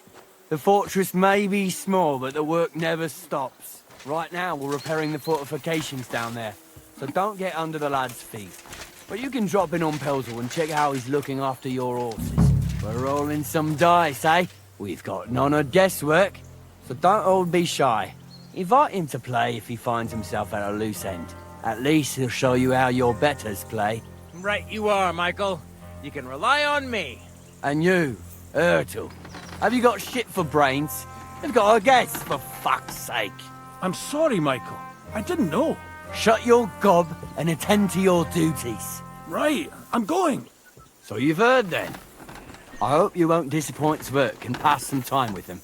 the fortress may be small, but the work never stops. Right now, we're repairing the fortifications down there, so don't get under the lad's feet. But you can drop in on Pelzel and check how he's looking after your horses. We're rolling some dice, eh? We've got none of guesswork, so don't all be shy. Invite him to play if he finds himself at a loose end. At least he'll show you how your betters play. Right you are, Michael. You can rely on me. And you, Ertl, have you got shit for brains? You've got a guess, for fuck's sake. I'm sorry, Michael. I didn't know. Shut your gob and attend to your duties. Right, I'm going. So you've heard then. I hope you won't disappoint Svert and pass some time with him.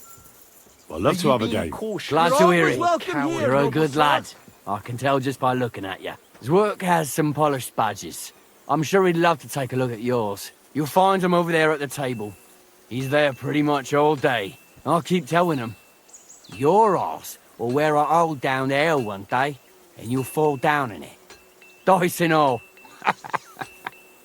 I'd love to have a game. Glad to hear it. You're a good lad. I can tell just by looking at you. Zwerk has some polished badges. I'm sure he'd love to take a look at yours. You'll find him over there at the table. He's there pretty much all day. I'll keep telling them. Your arse will wear a hole down the hill one day, and you'll fall down in it. Dice and all.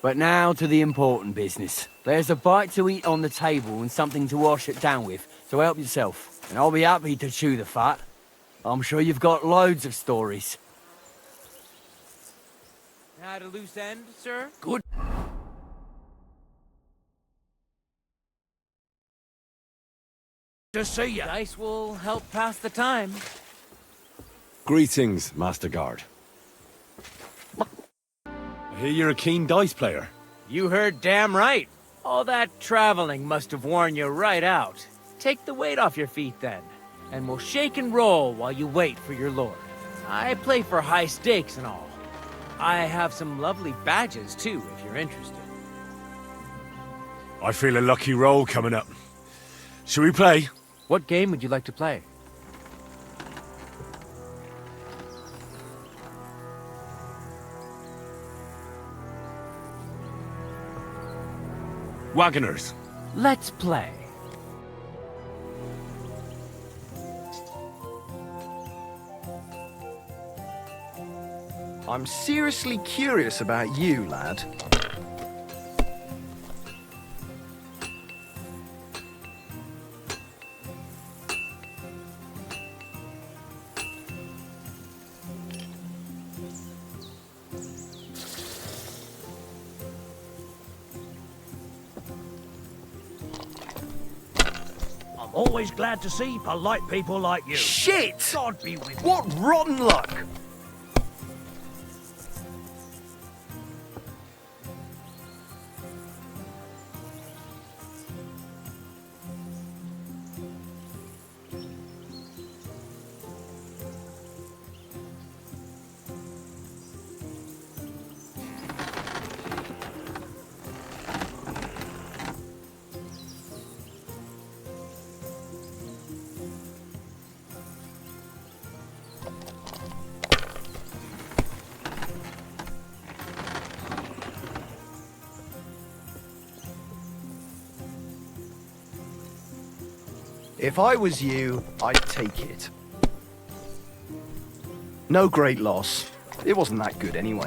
But now to the important business. There's a bite to eat on the table and something to wash it down with, so help yourself. And I'll be happy to chew the fat. I'm sure you've got loads of stories. Had a loose end, sir? Good. To see ya. Dice will help pass the time. Greetings, Master Guard. I hear you're a keen dice player. You heard damn right. All that traveling must have worn you right out. Take the weight off your feet then, and we'll shake and roll while you wait for your lord. I play for high stakes and all. I have some lovely badges too, if you're interested. I feel a lucky roll coming up. Shall we play? What game would you like to play? Wagoners. Let's play. I'm seriously curious about you, lad. I'm always glad to see polite people like you. Shit! God be with you. What rotten luck! If I was you, I'd take it. No great loss. It wasn't that good anyway.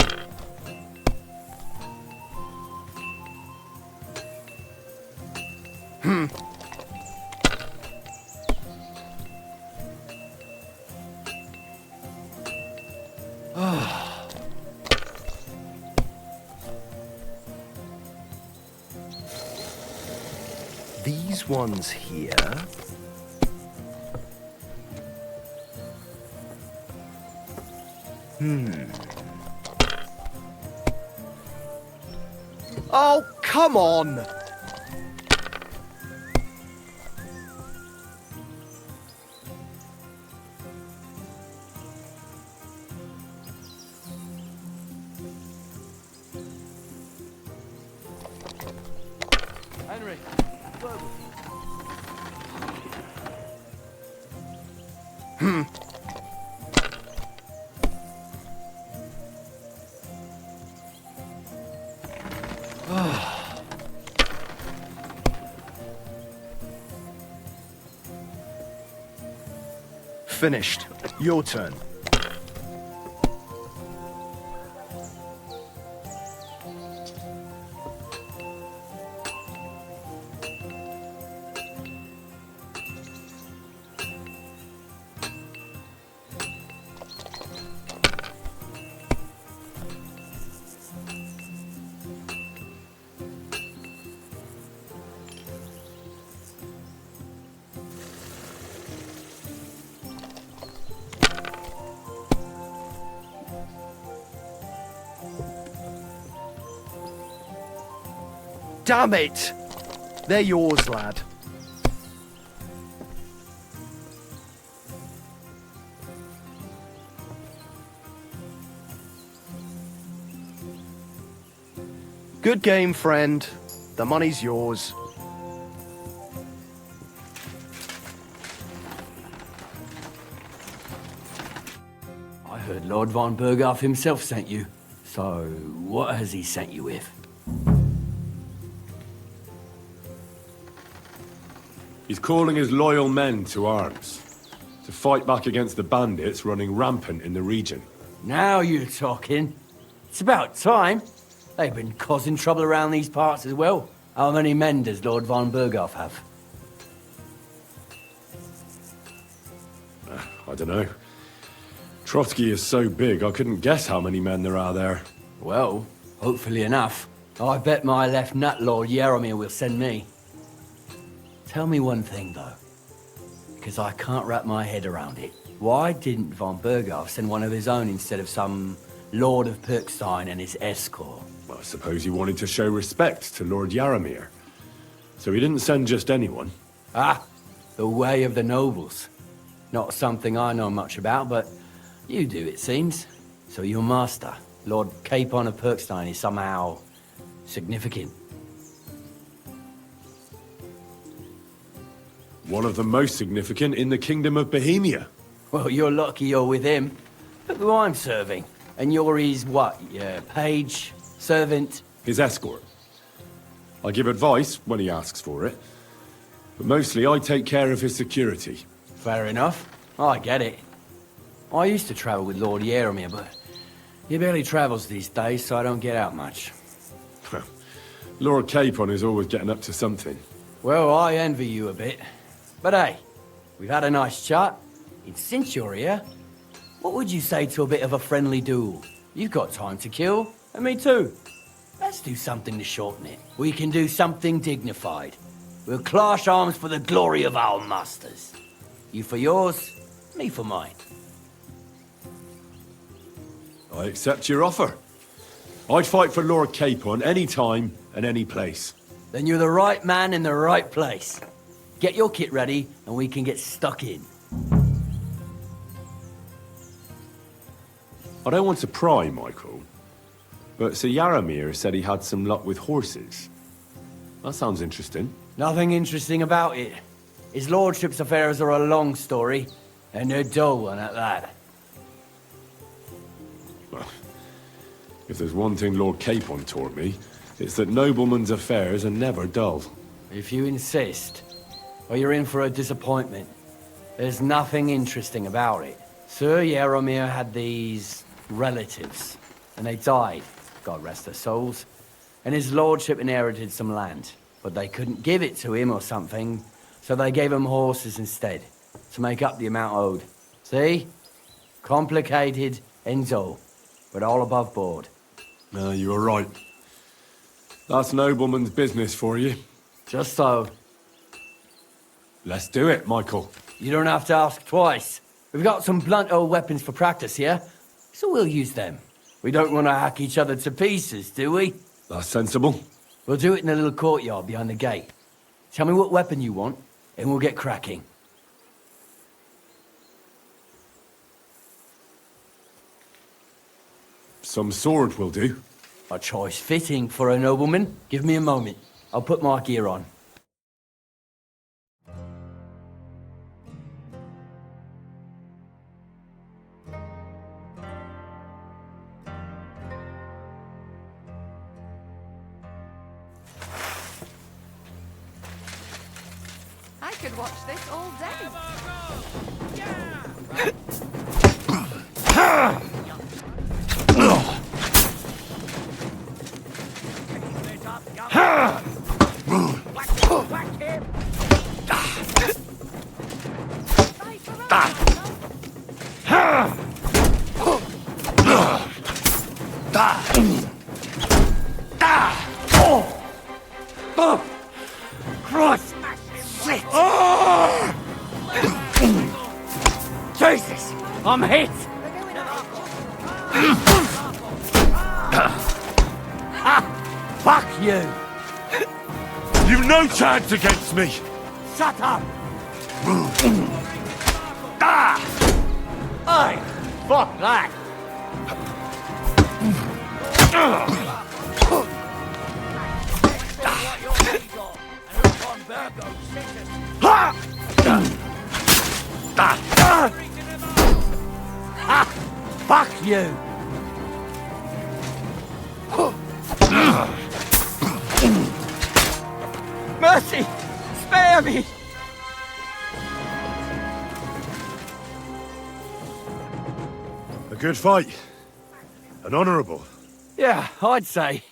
These ones here. Oh, come on! Henry, word with you. Finished. Your turn. Damn it! They're yours, lad. Good game, friend. The money's yours. I heard Lord von Berghoff himself sent you. So, what has he sent you with? He's calling his loyal men to arms, to fight back against the bandits running rampant in the region. Now you're talking. It's about time. They've been causing trouble around these parts as well. How many men does Lord von Berghoff have? I don't know. Trotsky is so big, I couldn't guess how many men there are there. Well, hopefully enough. I bet my left nut Lord Yaromir will send me. Tell me one thing, though, because I can't wrap my head around it. Why didn't von Berghoff send one of his own instead of some Lord of Pirkstein and his escort? Well, I suppose he wanted to show respect to Lord Yaromir. So he didn't send just anyone. Ah, the way of the nobles. Not something I know much about, but you do, it seems. So your master, Lord Capon of Pirkstein, is somehow significant. One of the most significant in the Kingdom of Bohemia. Well, you're lucky you're with him. Look who I'm serving. And you're his, what, page, servant? His escort. I give advice when he asks for it. But mostly I take care of his security. Fair enough. I get it. I used to travel with Lord Yaromir, but he barely travels these days, so I don't get out much. Lord Capon is always getting up to something. Well, I envy you a bit. But hey, we've had a nice chat. And since you're here, what would you say to a bit of a friendly duel? You've got time to kill, and me too. Let's do something to shorten it. We can do something dignified. We'll clash arms for the glory of our masters. You for yours, me for mine. I accept your offer. I'd fight for Lord Capon any time and any place. Then you're the right man in the right place. Get your kit ready, and we can get stuck in. I don't want to pry, Michael, but Sir Yaromir said he had some luck with horses. That sounds interesting. Nothing interesting about it. His lordship's affairs are a long story, and a dull one at that. Well, if there's one thing Lord Capon taught me, it's that noblemen's affairs are never dull. If you insist, or you're in for a disappointment. There's nothing interesting about it. Sir Yaromir had these relatives, and they died, God rest their souls, and his lordship inherited some land, but they couldn't give it to him or something, so they gave him horses instead, to make up the amount owed. See? Complicated and dull, but all above board. No, you were right. That's nobleman's business for you. Just so. Let's do it, Michael. You don't have to ask twice. We've got some blunt old weapons for practice here, so we'll use them. We don't want to hack each other to pieces, do we? That's sensible. We'll do it in the little courtyard behind the gate. Tell me what weapon you want, and we'll get cracking. Some sword will do. A choice fitting for a nobleman. Give me a moment. I'll put my gear on. I could watch this all day. Christ! Shit! Jesus! I'm hit! Fuck you! You've no chance against me! Shut up! Hey! Fuck that! Fuck you! Mercy! Spare me! A good fight. An honourable. Yeah, I'd say.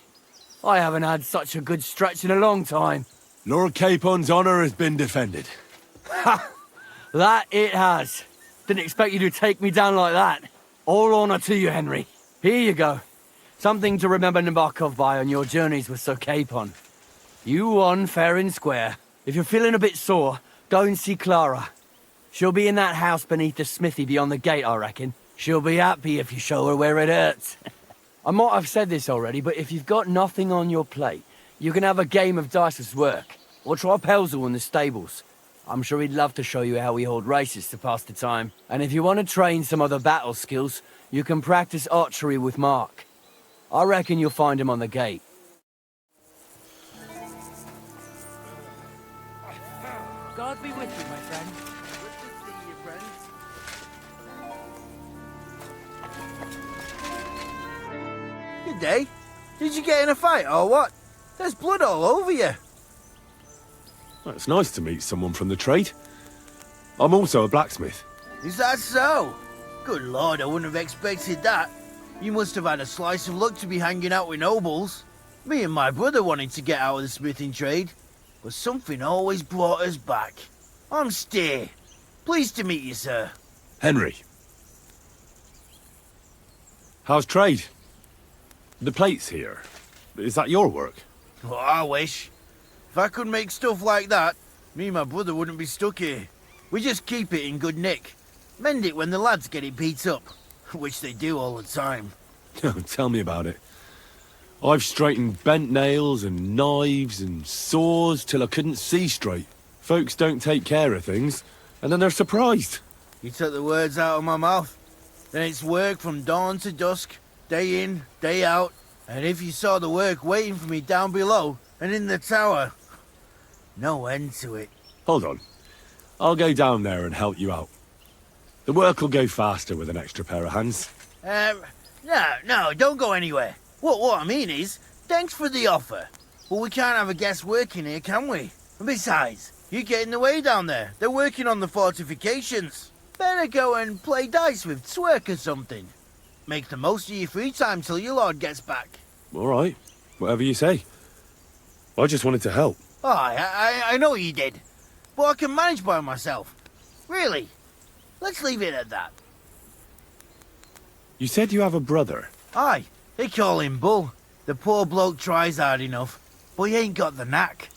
I haven't had such a good stretch in a long time. Lord Capon's honour has been defended. Ha! That it has. Didn't expect you to take me down like that. All honour to you, Henry. Here you go. Something to remember Nabokov by on your journeys with Sir Capon. You won fair and square. If you're feeling a bit sore, go and see Clara. She'll be in that house beneath the smithy beyond the gate, I reckon. She'll be happy if you show her where it hurts. I might have said this already, but if you've got nothing on your plate, you can have a game of dice's work. Or try Pelzel in the stables. I'm sure he'd love to show you how we hold races to pass the time. And if you want to train some other battle skills, you can practice archery with Mark. I reckon you'll find him on the gate. God be with you, my friend. Good to see you, friend. Good day. Did you get in a fight or what? There's blood all over you. Well, it's nice to meet someone from the trade. I'm also a blacksmith. Is that so? Good lord, I wouldn't have expected that. You must have had a slice of luck to be hanging out with nobles. Me and my brother wanted to get out of the smithing trade, but something always brought us back. I'm Steer. Pleased to meet you, sir. Henry. How's trade? The plates here. Is that your work? Well, I wish. If I could make stuff like that, me and my brother wouldn't be stuck here. We just keep it in good nick. Mend it when the lads get it beat up, which they do all the time. Tell me about it. I've straightened bent nails and knives and saws till I couldn't see straight. Folks don't take care of things, and then they're surprised. You took the words out of my mouth. Then it's work from dawn to dusk, day in, day out. And if you saw the work waiting for me down below and in the tower, no end to it. Hold on. I'll go down there and help you out. The work will go faster with an extra pair of hands. No, don't go anywhere. What I mean is, thanks for the offer. But we can't have a guest working here, can we? And besides, you get in the way down there. They're working on the fortifications. Better go and play dice with Twerk or something. Make the most of your free time till your lord gets back. All right. Whatever you say. I just wanted to help. Oh, I know you did. But I can manage by myself. Really. Let's leave it at that. You said you have a brother. Aye, they call him Bull. The poor bloke tries hard enough, but he ain't got the knack.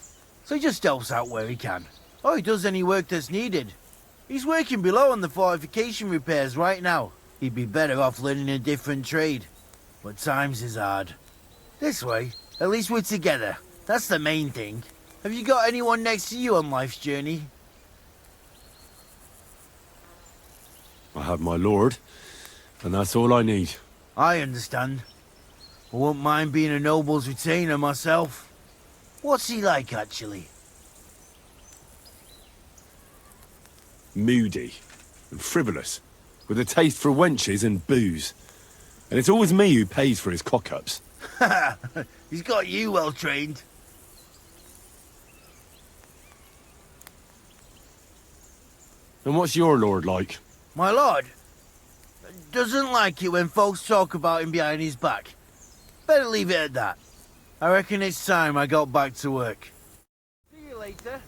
So he just helps out where he can. Or he does any work that's needed. He's working below on the fortification repairs right now. He'd be better off learning a different trade. But times is hard. This way, at least we're together. That's the main thing. Have you got anyone next to you on life's journey? I have my lord, and that's all I need. I understand. I won't mind being a noble's retainer myself. What's he like, actually? Moody and frivolous, with a taste for wenches and booze. And it's always me who pays for his cock-ups. He's got you well trained. And what's your lord like? My lord doesn't like it when folks talk about him behind his back. Better leave it at that. I reckon it's time I got back to work. See you later.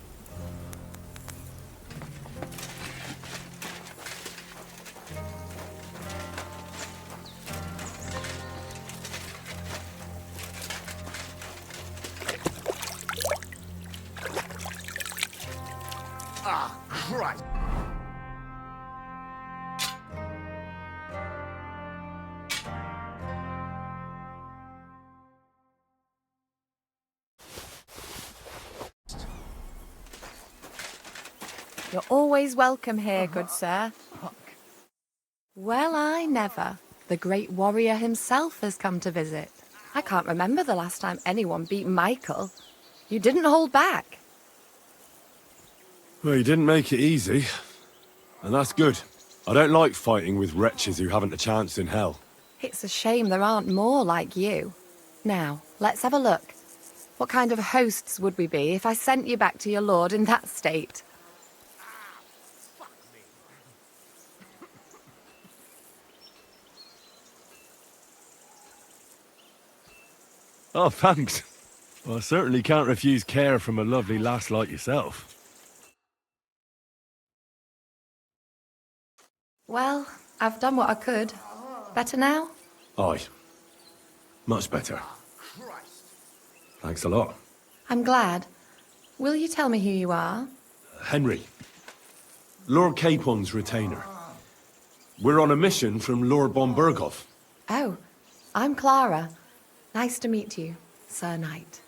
Ah, Christ! You're always welcome here, good sir. Well, I never. The great warrior himself has come to visit. I can't remember the last time anyone beat Michael. You didn't hold back. Well, you didn't make it easy. And that's good. I don't like fighting with wretches who haven't a chance in hell. It's a shame there aren't more like you. Now, let's have a look. What kind of hosts would we be if I sent you back to your lord in that state? Oh, thanks. Well, I certainly can't refuse care from a lovely lass like yourself. Well, I've done what I could. Better now? Aye. Much better. Thanks a lot. I'm glad. Will you tell me who you are? Henry. Lord Capon's retainer. We're on a mission from Lord Bombergov. Oh, I'm Clara. Nice to meet you, Sir Knight.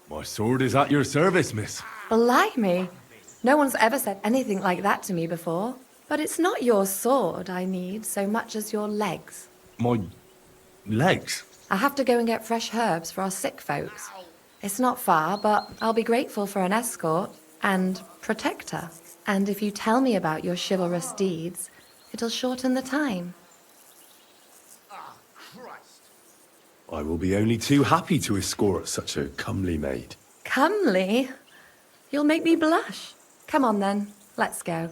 My sword is at your service, miss. Blimey! No one's ever said anything like that to me before. But it's not your sword I need so much as your legs. My legs? I have to go and get fresh herbs for our sick folks. It's not far, but I'll be grateful for an escort and protector. And if you tell me about your chivalrous deeds, it'll shorten the time. I will be only too happy to escort such a comely maid. Comely? You'll make me blush. Come on then, let's go.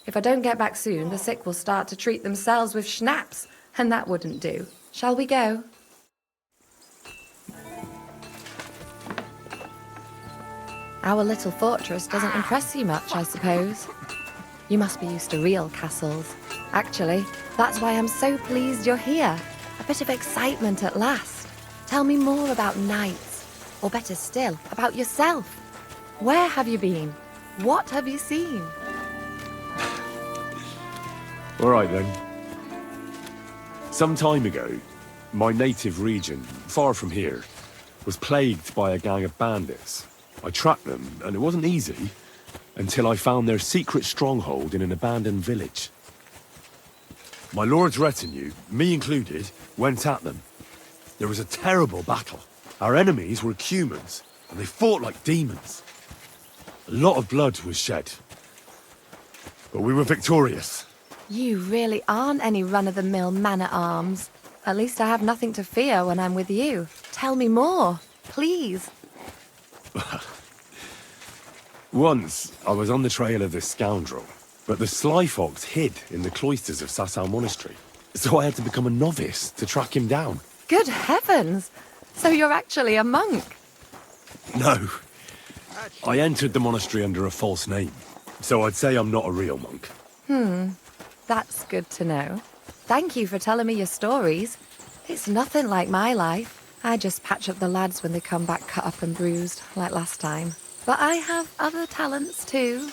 If I don't get back soon, the sick will start to treat themselves with schnapps, and that wouldn't do. Shall we go? Our little fortress doesn't impress you much, I suppose. You must be used to real castles. Actually, that's why I'm so pleased you're here. A bit of excitement at last. Tell me more about knights, or better still, about yourself. Where have you been? What have you seen? All right, then. Some time ago, my native region, far from here, was plagued by a gang of bandits. I tracked them, and it wasn't easy, until I found their secret stronghold in an abandoned village. My lord's retinue, me included, went at them. There was a terrible battle. Our enemies were Cumans, and they fought like demons. A lot of blood was shed. But we were victorious. You really aren't any run-of-the-mill man-at-arms. At least I have nothing to fear when I'm with you. Tell me more, please. Once, I was on the trail of this scoundrel, but the sly fox hid in the cloisters of Sasau Monastery. So I had to become a novice to track him down. Good heavens! So you're actually a monk? No. I entered the monastery under a false name, so I'd say I'm not a real monk. That's good to know. Thank you for telling me your stories. It's nothing like my life. I just patch up the lads when they come back cut up and bruised, like last time. But I have other talents too.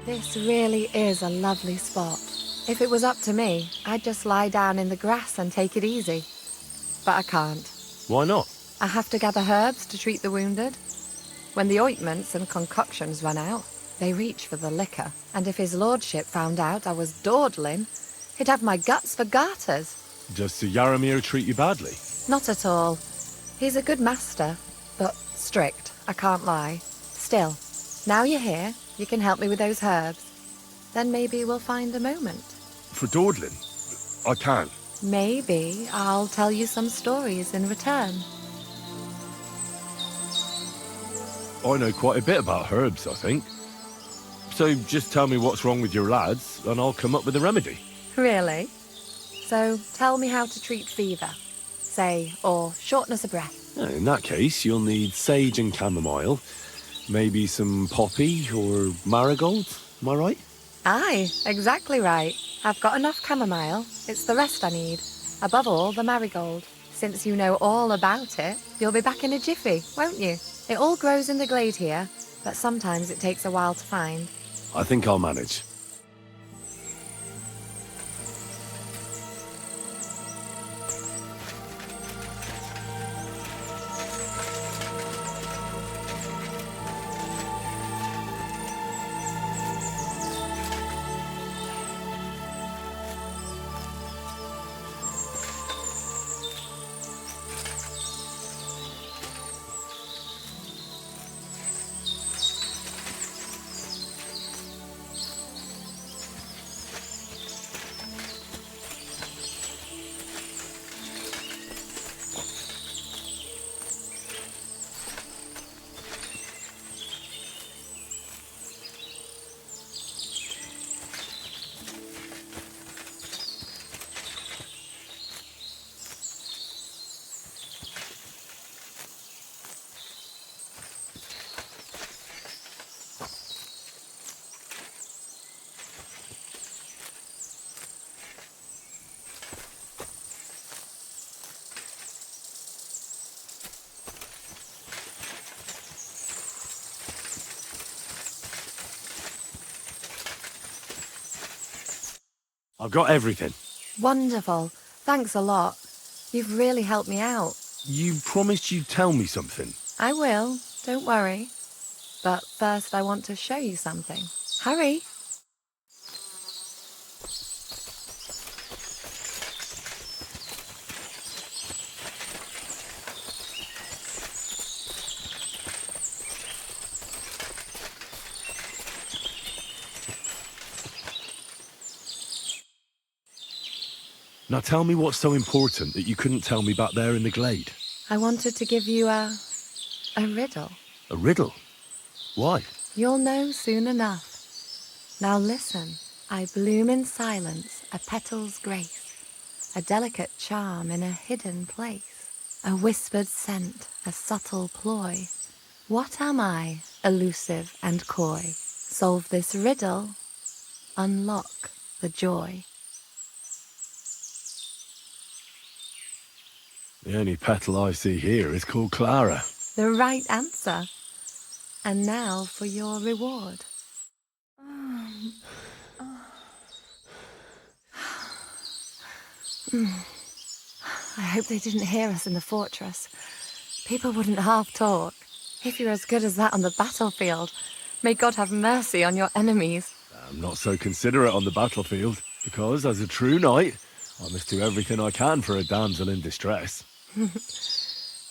This really is a lovely spot. If it was up to me, I'd just lie down in the grass and take it easy. But I can't. Why not? I have to gather herbs to treat the wounded. When the ointments and concoctions run out, they reach for the liquor. And if his lordship found out I was dawdling, he'd have my guts for garters. Does Sir Yaramir treat you badly? Not at all. He's a good master, but strict, I can't lie. Still, now you're here, you can help me with those herbs. Then maybe we'll find a moment. For dawdling? I can't. Maybe I'll tell you some stories in return. I know quite a bit about herbs, I think. So just tell me what's wrong with your lads, and I'll come up with a remedy. Really? So tell me how to treat fever, say, or shortness of breath. In that case, you'll need sage and chamomile, maybe some poppy or marigold, am I right? Aye, exactly right. I've got enough chamomile. It's the rest I need. Above all, the marigold. Since you know all about it, you'll be back in a jiffy, won't you? It all grows in the glade here, but sometimes it takes a while to find. I think I'll manage. I've got everything. Wonderful. Thanks a lot. You've really helped me out. You promised you'd tell me something. I will. Don't worry. But first I want to show you something. Hurry. Now tell me what's so important that you couldn't tell me back there in the glade. I wanted to give you a riddle. A riddle? Why? You'll know soon enough. Now listen. I bloom in silence, a petal's grace, a delicate charm in a hidden place, a whispered scent, a subtle ploy. What am I, elusive and coy? Solve this riddle, unlock the joy. The only petal I see here is called Clara. The right answer. And now for your reward. I hope they didn't hear us in the fortress. People wouldn't half talk. If you're as good as that on the battlefield, may God have mercy on your enemies. I'm not so considerate on the battlefield, because as a true knight, I must do everything I can for a damsel in distress.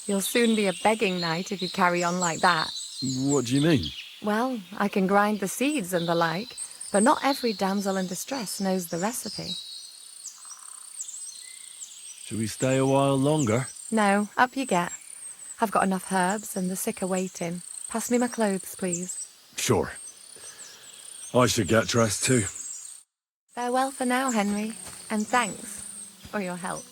You'll soon be a begging knight if you carry on like that. What do you mean? Well, I can grind the seeds and the like, but not every damsel in distress knows the recipe. Should we stay a while longer? No, up you get. I've got enough herbs and the sick are waiting. Pass me my clothes, please. Sure. I should get dressed too. Farewell for now, Henry, and thanks for your help.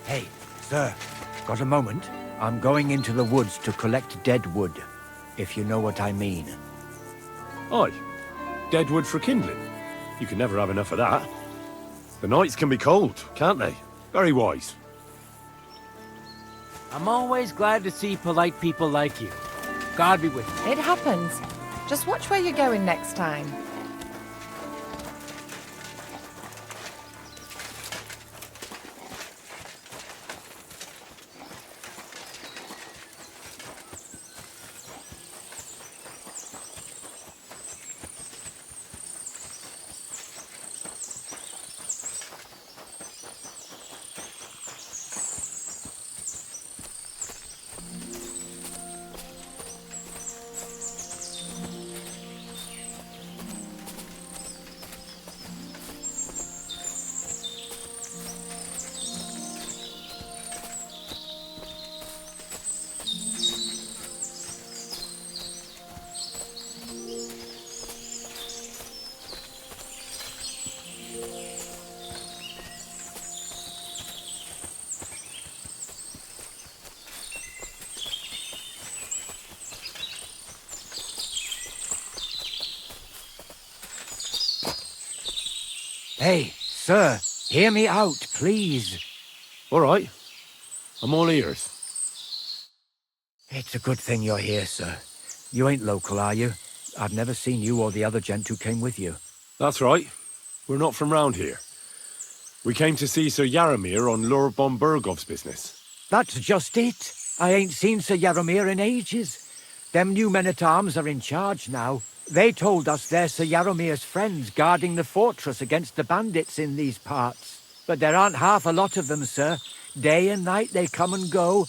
Hey, sir, got a moment? I'm going into the woods to collect dead wood, if you know what I mean. Aye. Dead wood for kindling. You can never have enough of that. The nights can be cold, can't they? Very wise. I'm always glad to see polite people like you. God be with you. It happens. Just watch where you're going next time. Hey, sir, hear me out, please. All right. I'm all ears. It's a good thing you're here, sir. You ain't local, are you? I've never seen you or the other gent who came with you. That's right. We're not from round here. We came to see Sir Yaramir on Lord von Bergov's business. That's just it. I ain't seen Sir Yaramir in ages. Them new men-at-arms are in charge now. They told us they're Sir Yaramir's friends guarding the fortress against the bandits in these parts. But there aren't half a lot of them, sir. Day and night they come and go,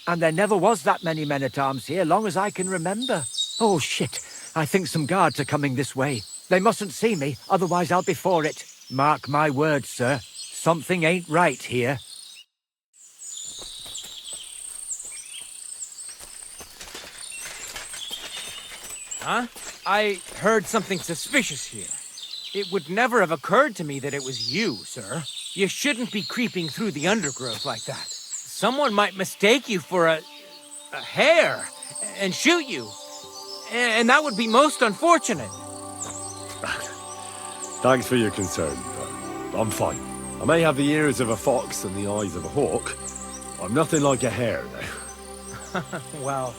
and there never was that many men-at-arms here, long as I can remember. Oh, shit. I think some guards are coming this way. They mustn't see me, otherwise I'll be for it. Mark my words, sir. Something ain't right here. Huh? I heard something suspicious here. It would never have occurred to me that it was you, sir. You shouldn't be creeping through the undergrowth like that. Someone might mistake you for a hare and shoot you. And that would be most unfortunate. Thanks for your concern. I'm fine. I may have the ears of a fox and the eyes of a hawk. I'm nothing like a hare, though. Well,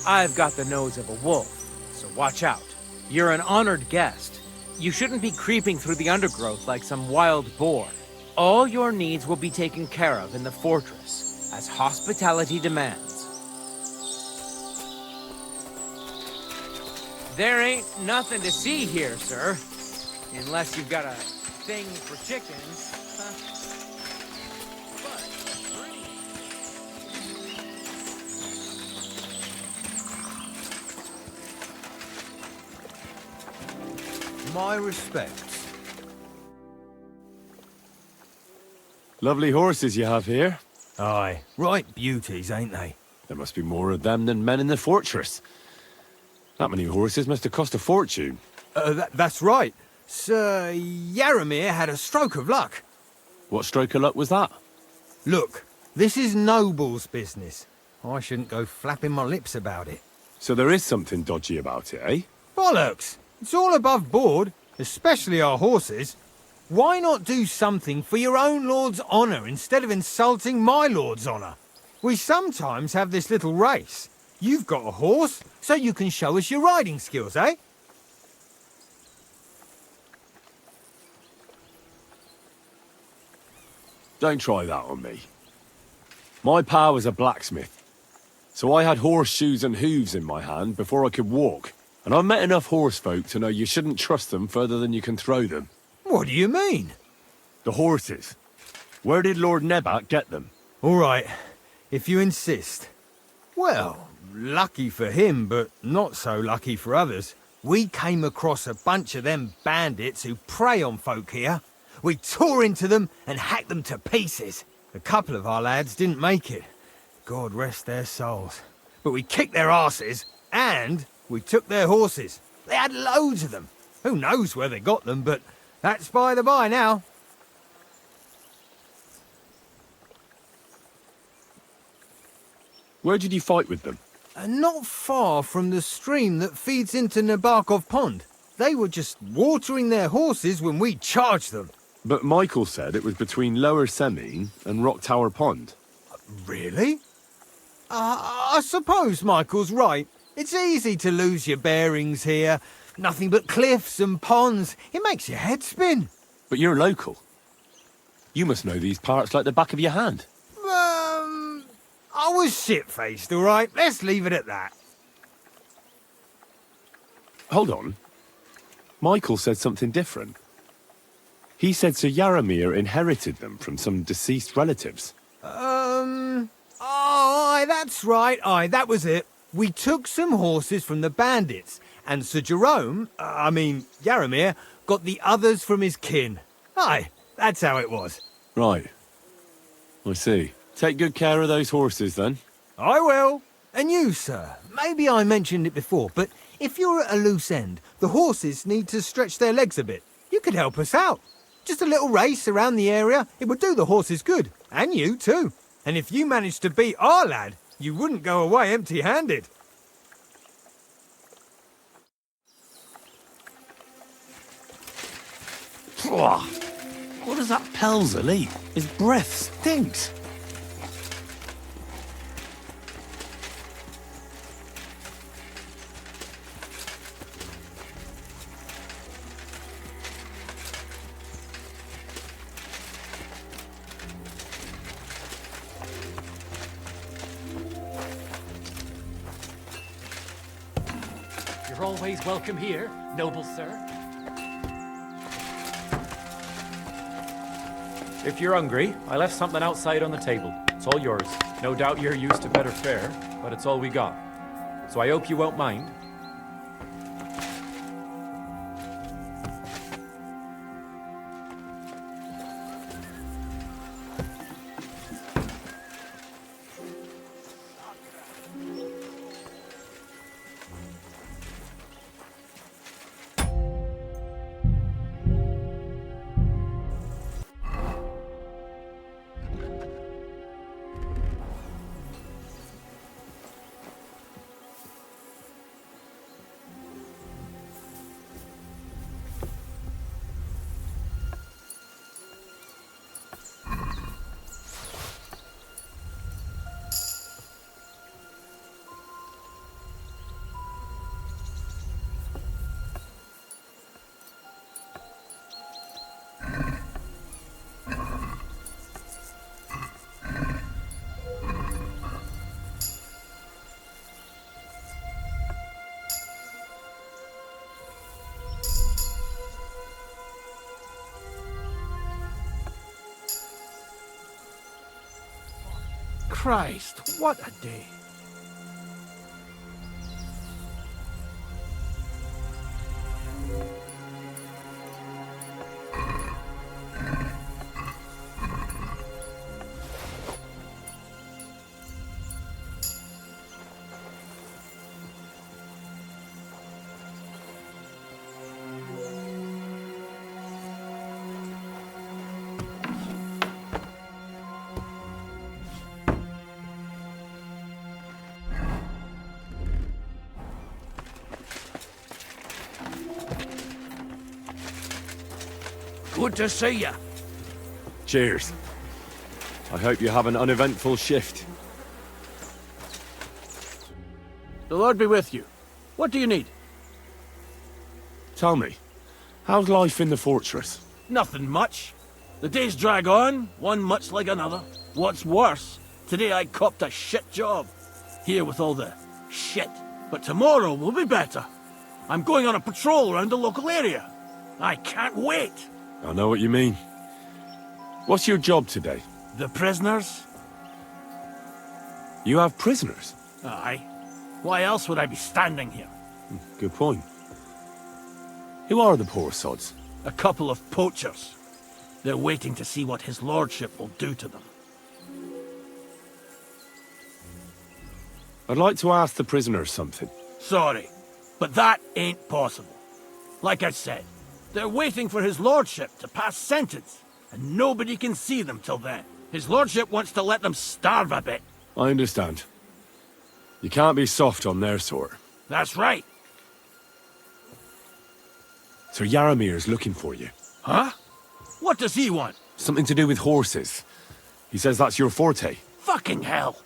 I've got the nose of a wolf, so watch out. You're an honored guest. You shouldn't be creeping through the undergrowth like some wild boar. All your needs will be taken care of in the fortress, as hospitality demands. There ain't nothing to see here, sir. Unless you've got a thing for chickens. My respects. Lovely horses you have here. Aye, right beauties, ain't they? There must be more of them than men in the fortress. That many horses must have cost a fortune. That's right. Sir Yaramir had a stroke of luck. What stroke of luck was that? Look, this is noble's business. I shouldn't go flapping my lips about it. So there is something dodgy about it, eh? Bollocks! It's all above board, especially our horses. Why not do something for your own lord's honour instead of insulting my lord's honour? We sometimes have this little race. You've got a horse, so you can show us your riding skills, eh? Don't try that on me. My pa was a blacksmith, so I had horseshoes and hooves in my hand before I could walk. And I've met enough horse folk to know you shouldn't trust them further than you can throw them. What do you mean? The horses. Where did Lord Nebat get them? All right, if you insist. Well, lucky for him, but not so lucky for others. We came across a bunch of them bandits who prey on folk here. We tore into them and hacked them to pieces. A couple of our lads didn't make it. God rest their souls. But we kicked their asses, and we took their horses. They had loads of them. Who knows where they got them, but that's by the by now. Where did you fight with them? Not far from the stream that feeds into Nabokov Pond. They were just watering their horses when we charged them. But Michael said it was between Lower Semine and Rock Tower Pond. Really? I suppose Michael's right. It's easy to lose your bearings here. Nothing but cliffs and ponds. It makes your head spin. But you're local. You must know these parts like the back of your hand. I was shit-faced, all right? Let's leave it at that. Hold on. Michael said something different. He said Sir Yaramir inherited them from some deceased relatives. Aye, that's right. Aye, that was it. We took some horses from the bandits, and Sir Yaramir, got the others from his kin. Aye, that's how it was. Right. I see. Take good care of those horses, then. I will. And you, sir. Maybe I mentioned it before, but if you're at a loose end, the horses need to stretch their legs a bit. You could help us out. Just a little race around the area. It would do the horses good. And you, too. And if you managed to beat our lad, you wouldn't go away empty-handed. What does that Pelzel eat? His breath stinks. You're always welcome here, noble sir. If you're hungry, I left something outside on the table. It's all yours. No doubt you're used to better fare, but it's all we got. So I hope you won't mind. Christ, what a day. Good to see you. Cheers. I hope you have an uneventful shift. The Lord be with you. What do you need? Tell me, how's life in the fortress? Nothing much. The days drag on, one much like another. What's worse, today I copped a shit job. Here with all the shit. But tomorrow will be better. I'm going on a patrol around the local area. I can't wait. I know what you mean. What's your job today? The prisoners? You have prisoners? Aye. Why else would I be standing here? Good point. Who are the poor sods? A couple of poachers. They're waiting to see what his lordship will do to them. I'd like to ask the prisoners something. Sorry, but that ain't possible. Like I said, they're waiting for his lordship to pass sentence, and nobody can see them till then. His lordship wants to let them starve a bit. I understand. You can't be soft on their sort. That's right. Sir Yaramir's looking for you. Huh? What does he want? Something to do with horses. He says that's your forte. Fucking hell!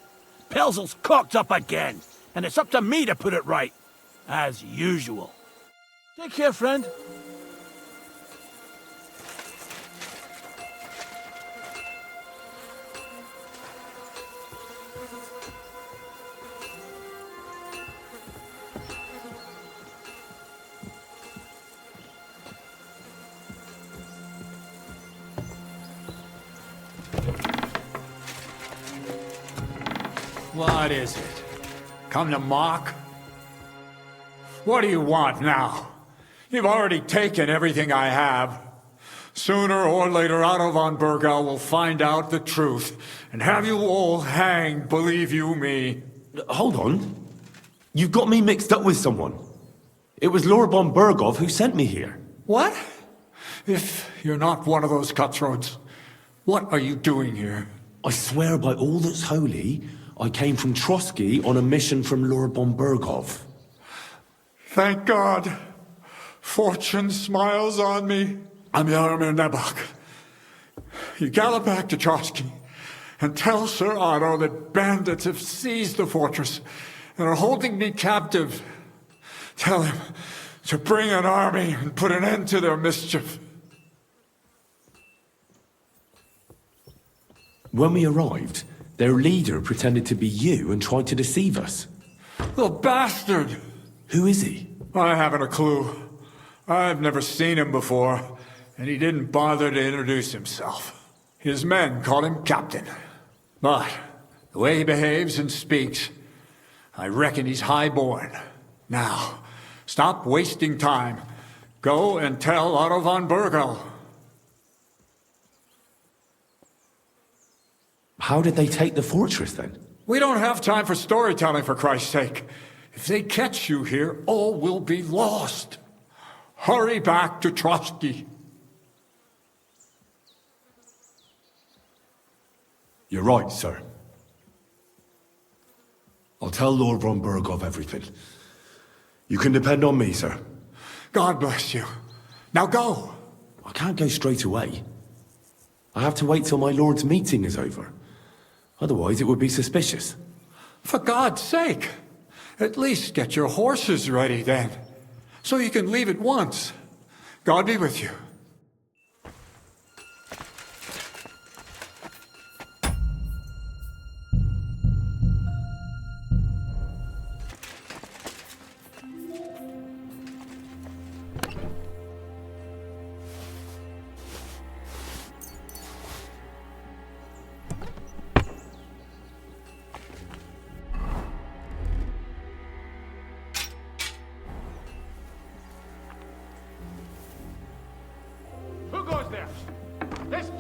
Pelzel's cocked up again, and it's up to me to put it right. As usual. Take care, friend. What is it? Come to mock? What do you want now? You've already taken everything I have. Sooner or later, Otto von Bergau will find out the truth and have you all hanged, believe you me. Hold on. You've got me mixed up with someone. It was Lord von Bergov who sent me here. What? If you're not one of those cutthroats, what are you doing here? I swear by all that's holy, I came from Trotsky on a mission from Lord von Bergov. Thank God. Fortune smiles on me. I'm Jaromir Nebok. You gallop back to Trotsky and tell Sir Otto that bandits have seized the fortress and are holding me captive. Tell him to bring an army and put an end to their mischief. When we arrived, their leader pretended to be you and tried to deceive us. The bastard! Who is he? I haven't a clue. I've never seen him before, and he didn't bother to introduce himself. His men call him Captain. But the way he behaves and speaks, I reckon he's high-born. Now, stop wasting time. Go and tell Otto von Bergau. How did they take the fortress, then? We don't have time for storytelling, for Christ's sake. If they catch you here, all will be lost. Hurry back to Trotsky. You're right, sir. I'll tell Lord von Bergov everything. You can depend on me, sir. God bless you. Now go. I can't go straight away. I have to wait till my lord's meeting is over. Otherwise, it would be suspicious. For God's sake, at least get your horses ready then, so you can leave at once. God be with you.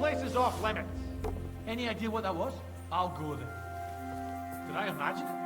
place is off limits. Any idea what that was? I'll go there. Did I imagine it?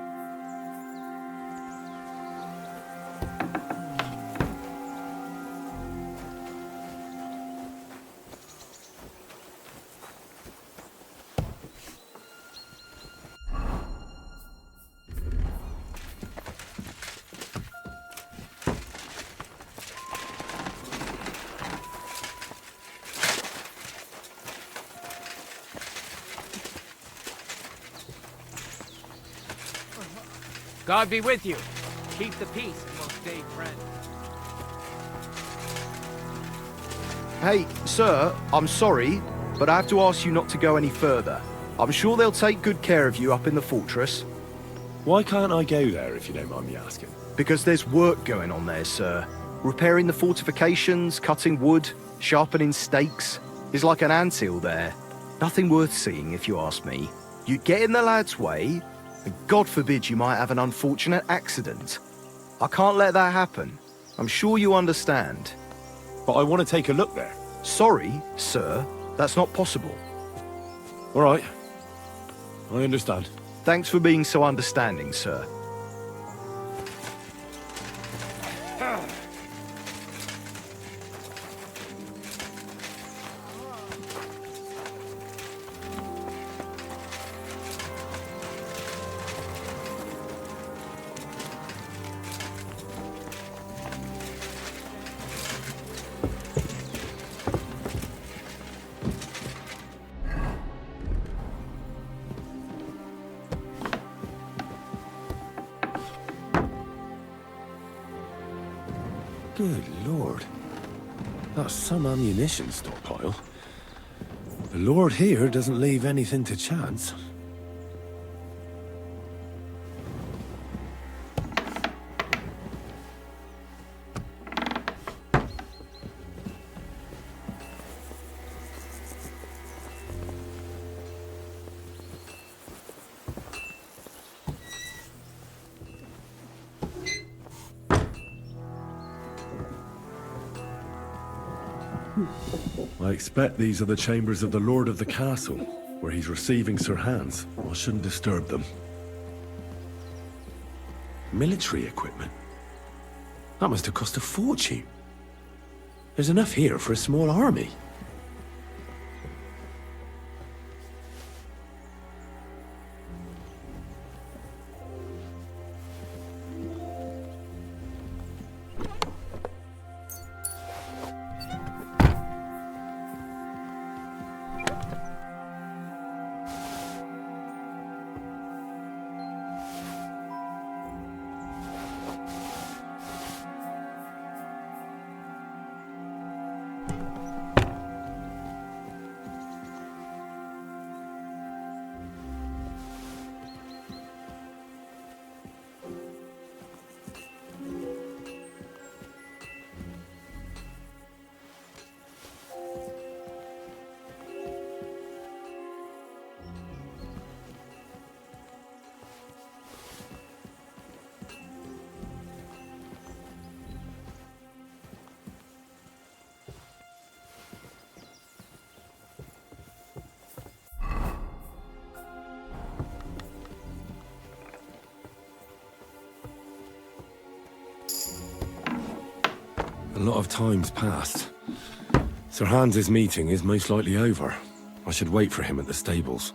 God be with you. Keep the peace and we'll stay friends. Hey, sir, I'm sorry, but I have to ask you not to go any further. I'm sure they'll take good care of you up in the fortress. Why can't I go there, if you don't mind me asking? Because there's work going on there, sir. Repairing the fortifications, cutting wood, sharpening stakes. It's like an anthill there. Nothing worth seeing, if you ask me. You get in the lad's way, and God forbid you might have an unfortunate accident. I can't let that happen. I'm sure you understand. But I want to take a look there. Sorry, sir. That's not possible. All right. I understand. Thanks for being so understanding, sir. Good lord. That's some ammunition stockpile. The lord here doesn't leave anything to chance. I expect these are the chambers of the Lord of the Castle, where he's receiving Sir Hans. I shouldn't disturb them. Military equipment? That must have cost a fortune. There's enough here for a small army. A lot of time's passed. Sir Hans's meeting is most likely over. I should wait for him at the stables.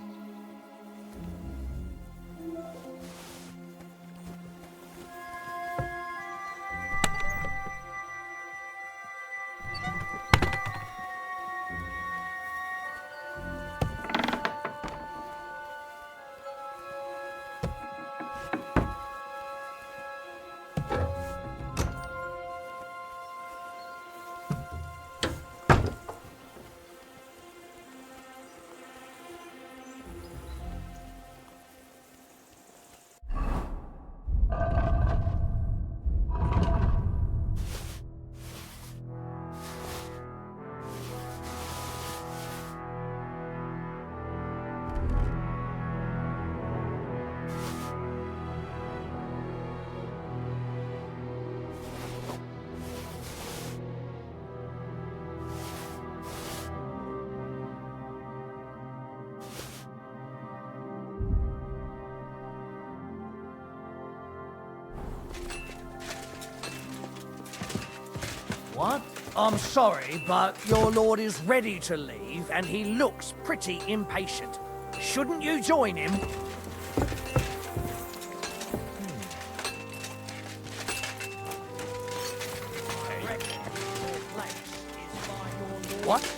What? I'm sorry, but your lord is ready to leave, and he looks pretty impatient. Shouldn't you join him? What?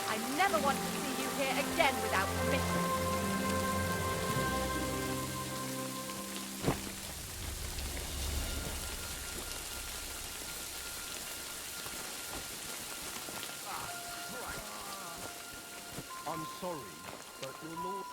I never want to see you here again without permission. I'm sorry, but your lord...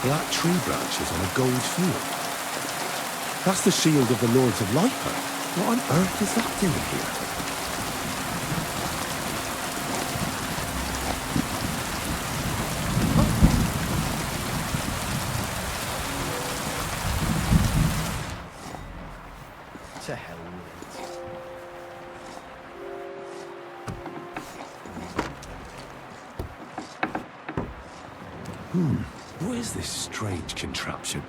Black tree branches on a gold field. That's the shield of the Lords of Lipa. What on earth is that doing here? To hell with it. What is this strange contraption?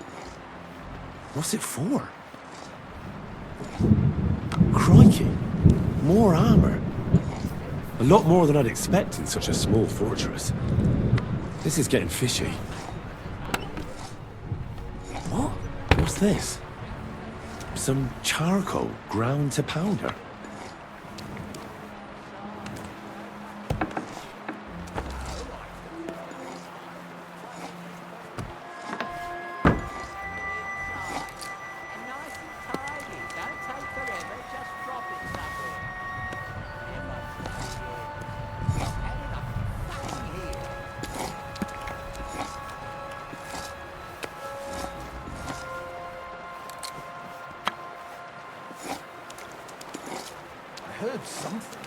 What's it for? Crikey! More armor. A lot more than I'd expect in such a small fortress. This is getting fishy. What? What's this? Some charcoal ground to powder. Heard something.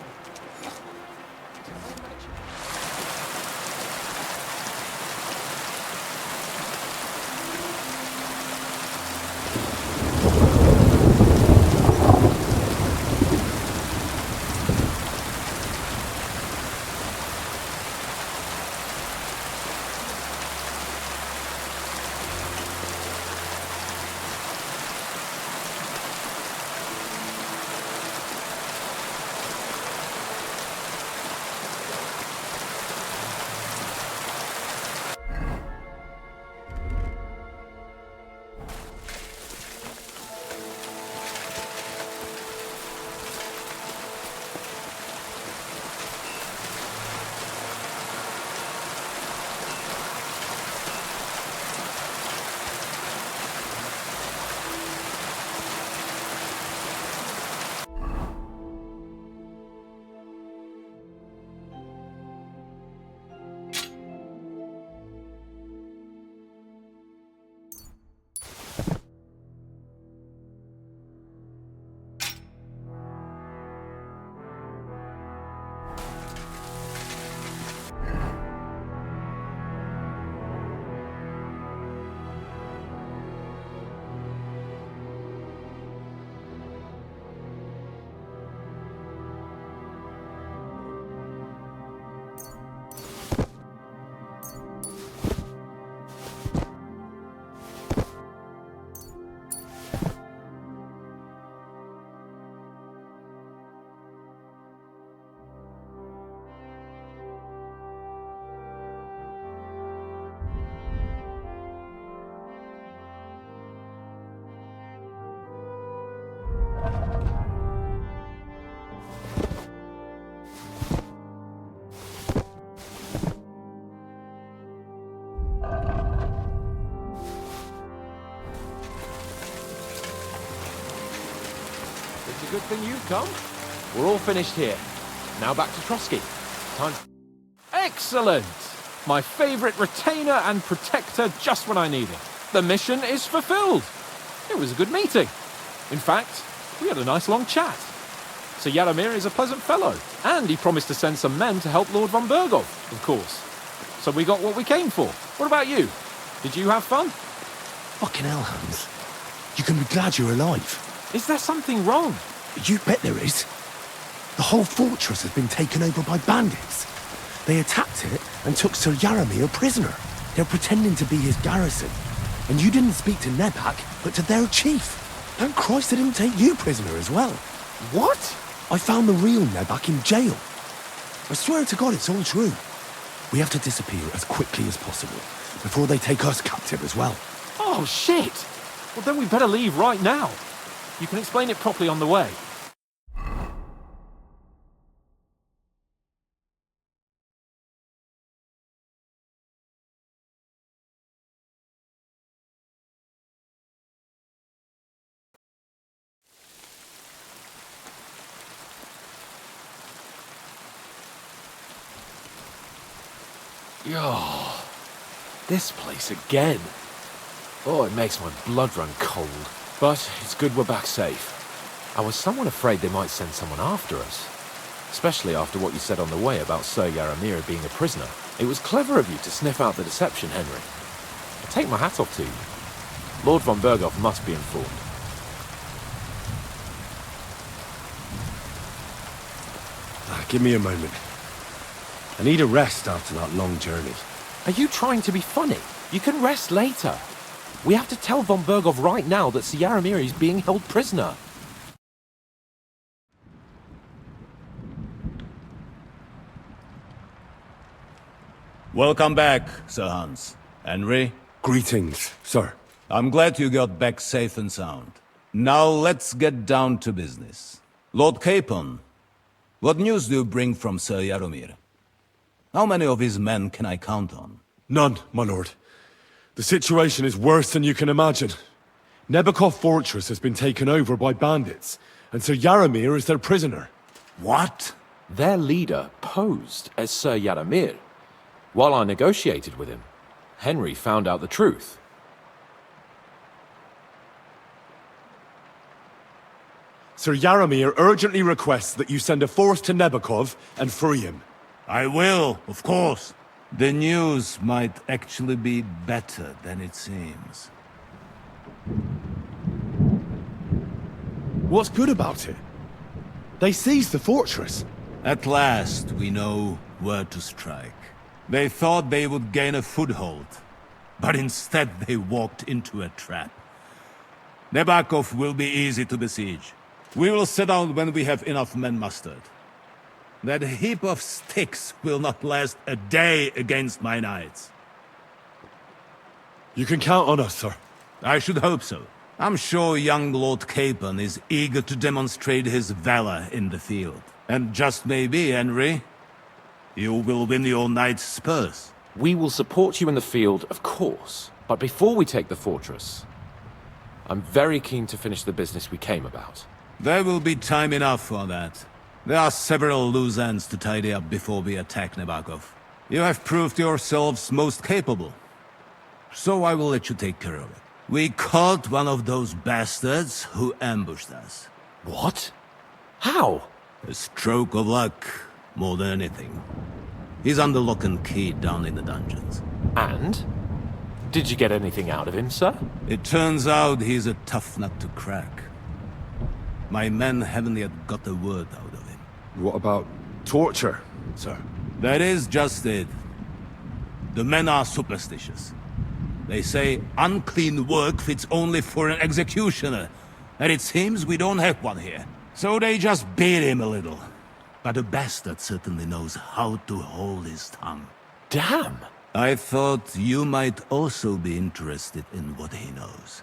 It's a good thing you've come. We're all finished here. Now back to Trotsky. Time. Excellent! My favorite retainer and protector just when I need it. The mission is fulfilled. It was a good meeting. In fact, we had a nice long chat. Sir Jaromir is a pleasant fellow, and he promised to send some men to help Lord von Bergov, of course. So we got what we came for. What about you? Did you have fun? Fucking hell, Hans. You can be glad you're alive. Is there something wrong? You bet there is. The whole fortress has been taken over by bandits. They attacked it and took Sir Jaromir prisoner. They're pretending to be his garrison. And you didn't speak to Nebak, but to their chief. Thank Christ they didn't take you prisoner as well. What? I found the real Nebak in jail. I swear to God it's all true. We have to disappear as quickly as possible, before they take us captive as well. Oh, shit! Well, then we better leave right now. You can explain it properly on the way. Oh, this place again. Oh, it makes my blood run cold. But it's good we're back safe. I was somewhat afraid they might send someone after us. Especially after what you said on the way about Sir Jaromir being a prisoner. It was clever of you to sniff out the deception, Henry. I take my hat off to you. Lord von Bergov must be informed. Give me a moment. I need a rest after that long journey. Are you trying to be funny? You can rest later. We have to tell von Bergov right now that Sir Jaromir is being held prisoner. Welcome back, Sir Hans. Henry? Greetings, sir. I'm glad you got back safe and sound. Now let's get down to business. Lord Capon, what news do you bring from Sir Jaromir? How many of his men can I count on? None, my lord. The situation is worse than you can imagine. Nebakov Fortress has been taken over by bandits, and Sir Jaromir is their prisoner. What? Their leader posed as Sir Jaromir. While I negotiated with him, Henry found out the truth. Sir Jaromir urgently requests that you send a force to Nebakov and free him. I will, of course. The news might actually be better than it seems. What's good about it? They seized the fortress. At last, we know where to strike. They thought they would gain a foothold, but instead they walked into a trap. Nebakov will be easy to besiege. We will set out when we have enough men mustered. That heap of sticks will not last a day against my knights. You can count on us, sir. I should hope so. I'm sure young Lord Capon is eager to demonstrate his valor in the field. And just maybe, Henry, you will win your knight's spurs. We will support you in the field, of course. But before we take the fortress, I'm very keen to finish the business we came about. There will be time enough for that. There are several loose ends to tidy up before we attack Nebakov. You have proved yourselves most capable. So I will let you take care of it. We caught one of those bastards who ambushed us. What? How? A stroke of luck, more than anything. He's under lock and key down in the dungeons. And? Did you get anything out of him, sir? It turns out he's a tough nut to crack. My men haven't yet got a word out of him. What about torture, sir? That is just it. The men are superstitious. They say unclean work fits only for an executioner, and it seems we don't have one here. So they just beat him a little. But the bastard certainly knows how to hold his tongue. Damn! I thought you might also be interested in what he knows.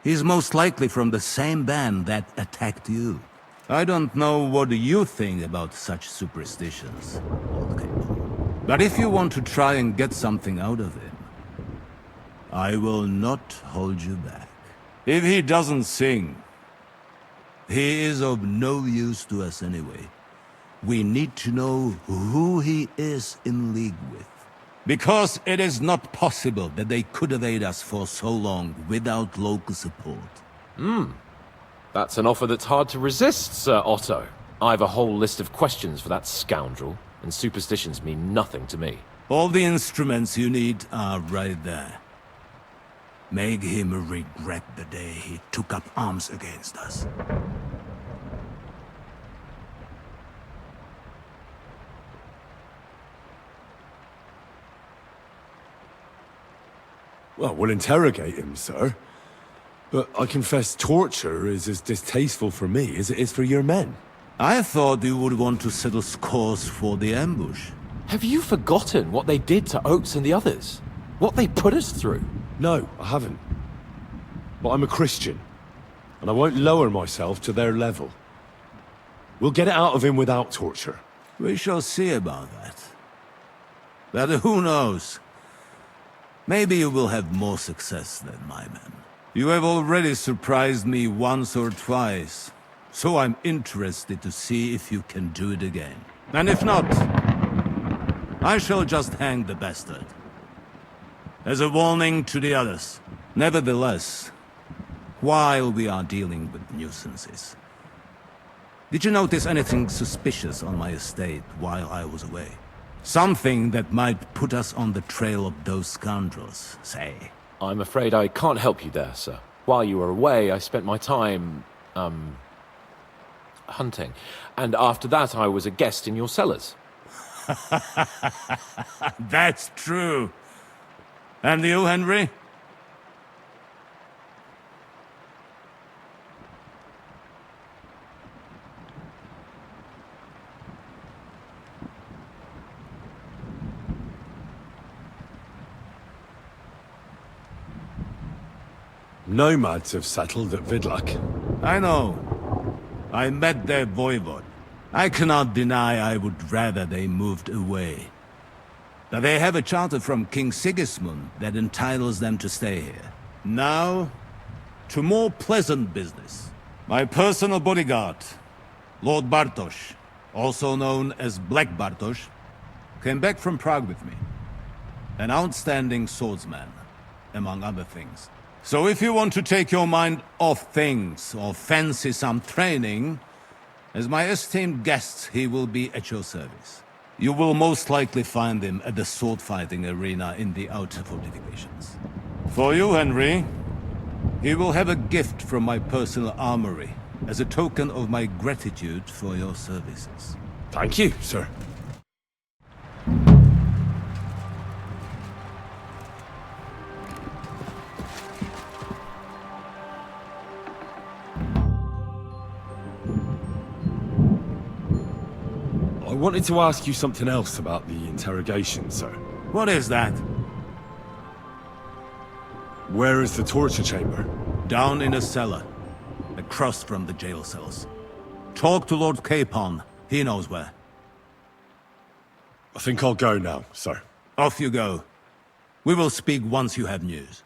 He's most likely from the same band that attacked you. I don't know what you think about such superstitions, Lord Capon. But if you want to try and get something out of him, I will not hold you back. If he doesn't sing, He is of no use to us anyway. We need to know who he is in league with. Because it is not possible that they could evade us for so long without local support. That's an offer that's hard to resist, Sir Otto. I've a whole list of questions for that scoundrel, and superstitions mean nothing to me. All the instruments you need are right there. Make him regret the day he took up arms against us. Well, we'll interrogate him, sir. But I confess torture is as distasteful for me as it is for your men. I thought you would want to settle scores for the ambush. Have you forgotten what they did to Oates and the others? What they put us through? No, I haven't. But I'm a Christian, and I won't lower myself to their level. We'll get it out of him without torture. We shall see about that. But who knows? Maybe you will have more success than my men. You have already surprised me once or twice, so I'm interested to see if you can do it again. And if not, I shall just hang the bastard. As a warning to the others. Nevertheless, while we are dealing with nuisances, did you notice anything suspicious on my estate while I was away? Something that might put us on the trail of those scoundrels, say. I'm afraid I can't help you there, sir. While you were away, I spent my time, hunting. And after that, I was a guest in your cellars. That's true. And you, Henry? Nomads have settled at Vidlak. I know. I met their voivod. I cannot deny I would rather they moved away. But they have a charter from King Sigismund that entitles them to stay here. Now, to more pleasant business. My personal bodyguard, Lord Bartosz, also known as Black Bartosz, came back from Prague with me. An outstanding swordsman, among other things. So if you want to take your mind off things, or fancy some training, as my esteemed guest, he will be at your service. You will most likely find him at the sword-fighting arena in the outer fortifications. For you, Henry, he will have a gift from my personal armory, as a token of my gratitude for your services. Thank you, sir. I wanted to ask you something else about the interrogation, sir. What is that? Where is the torture chamber? Down in a cellar, across from the jail cells. Talk to Lord Capon. He knows where. I think I'll go now, sir. Off you go. We will speak once you have news.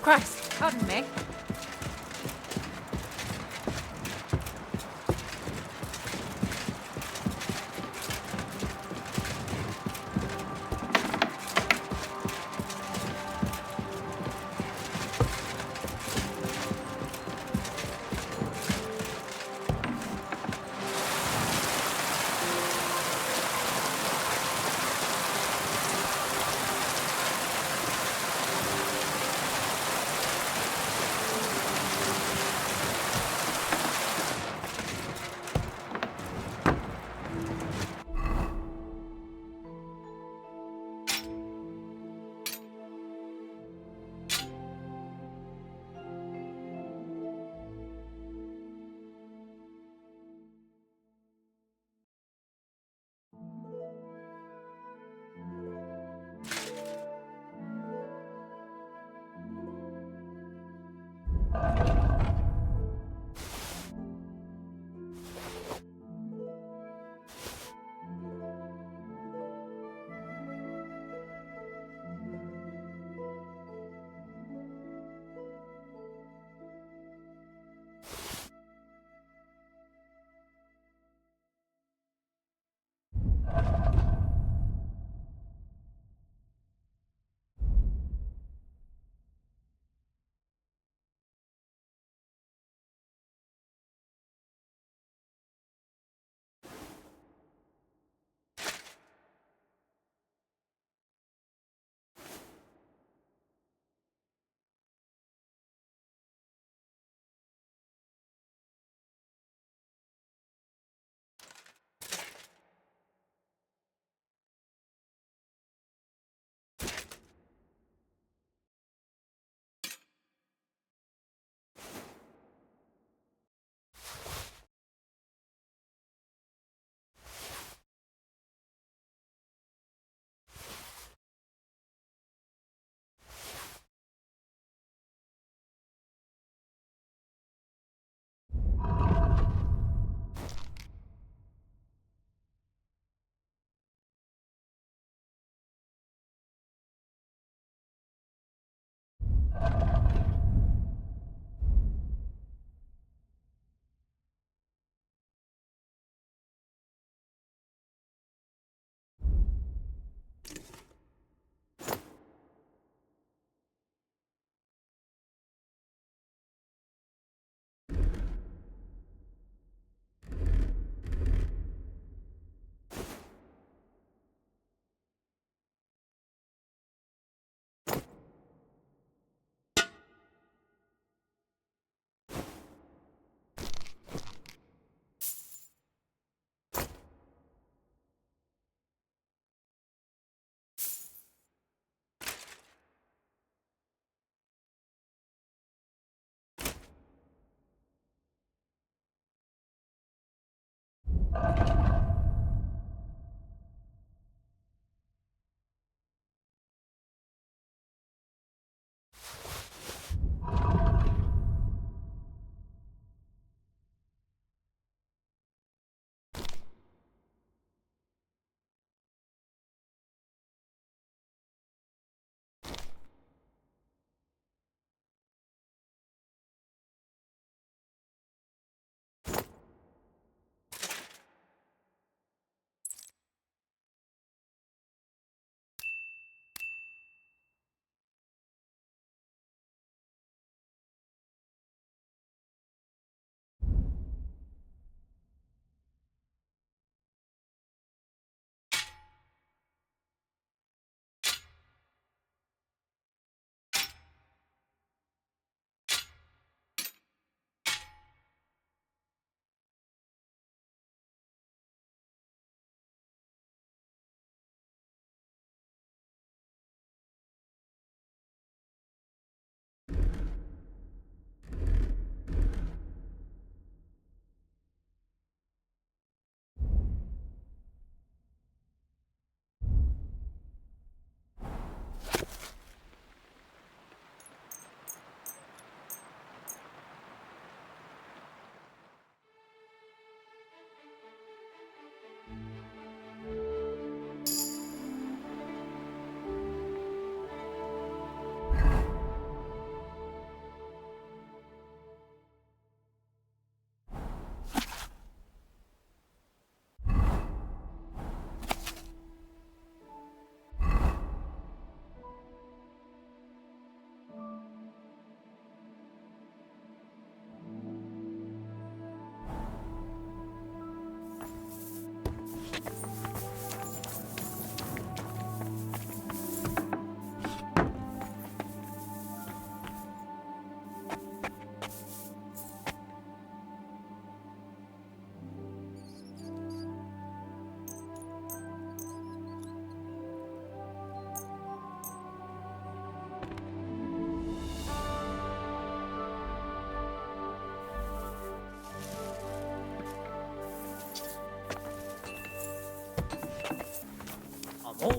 Christ, pardon me.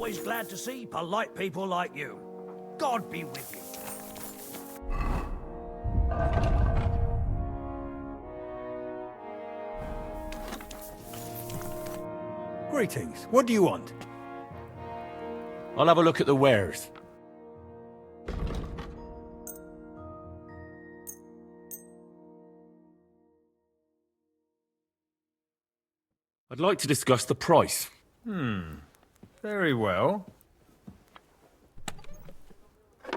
always glad to see polite people like you. God be with you. Greetings. What do you want? I'll have a look at the wares. I'd like to discuss the price. Very well.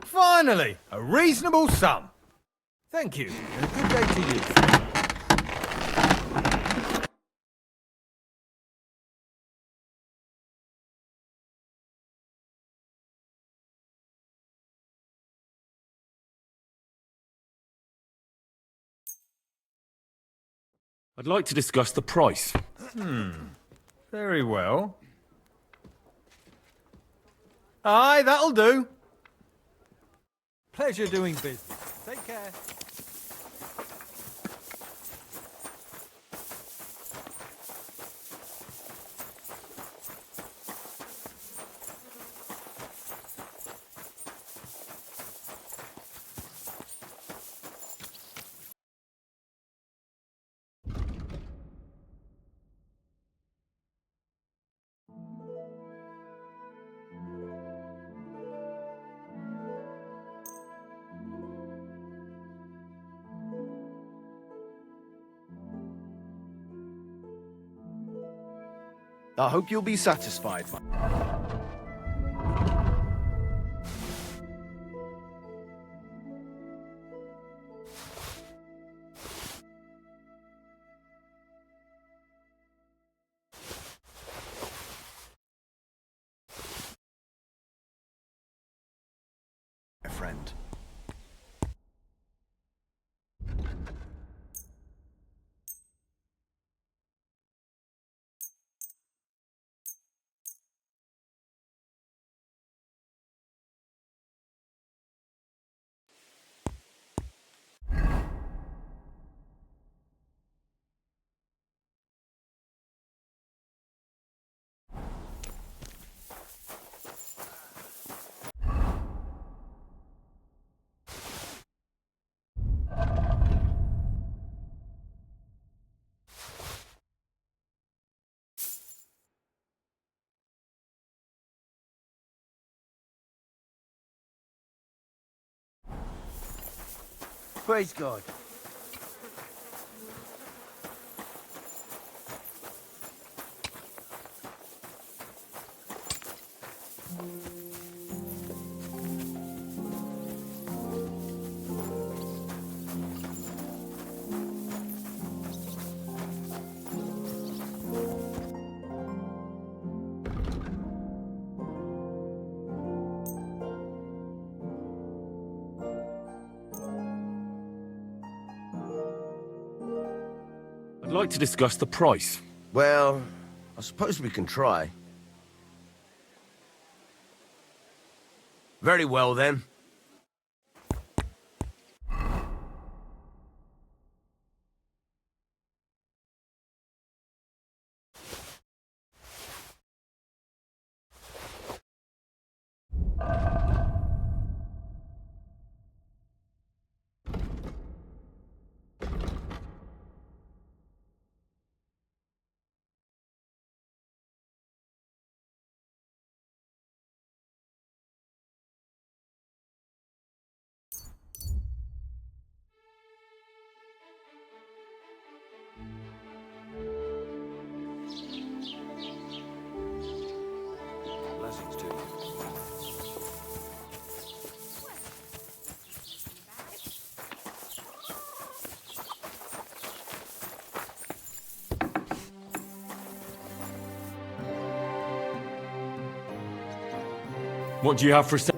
Finally, a reasonable sum. Thank you, and a good day to you. I'd like to discuss the price. Very well. Aye, that'll do. Pleasure doing business. Take care. I hope you'll be satisfied. My friend. Praise God. I'd like to discuss the price. Well, I suppose we can try. Very well, then. Blessings to you. What do you have for sale?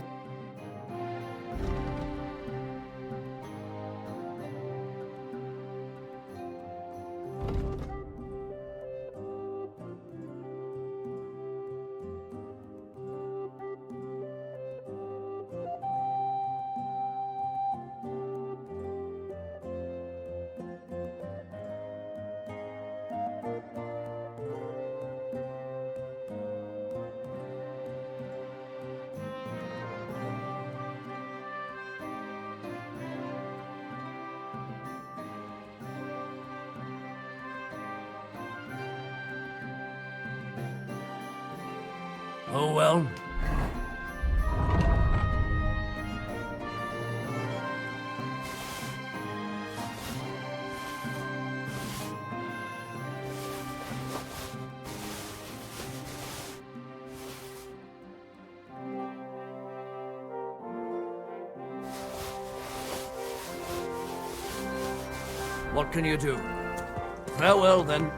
Oh well. What can you do? Farewell, then.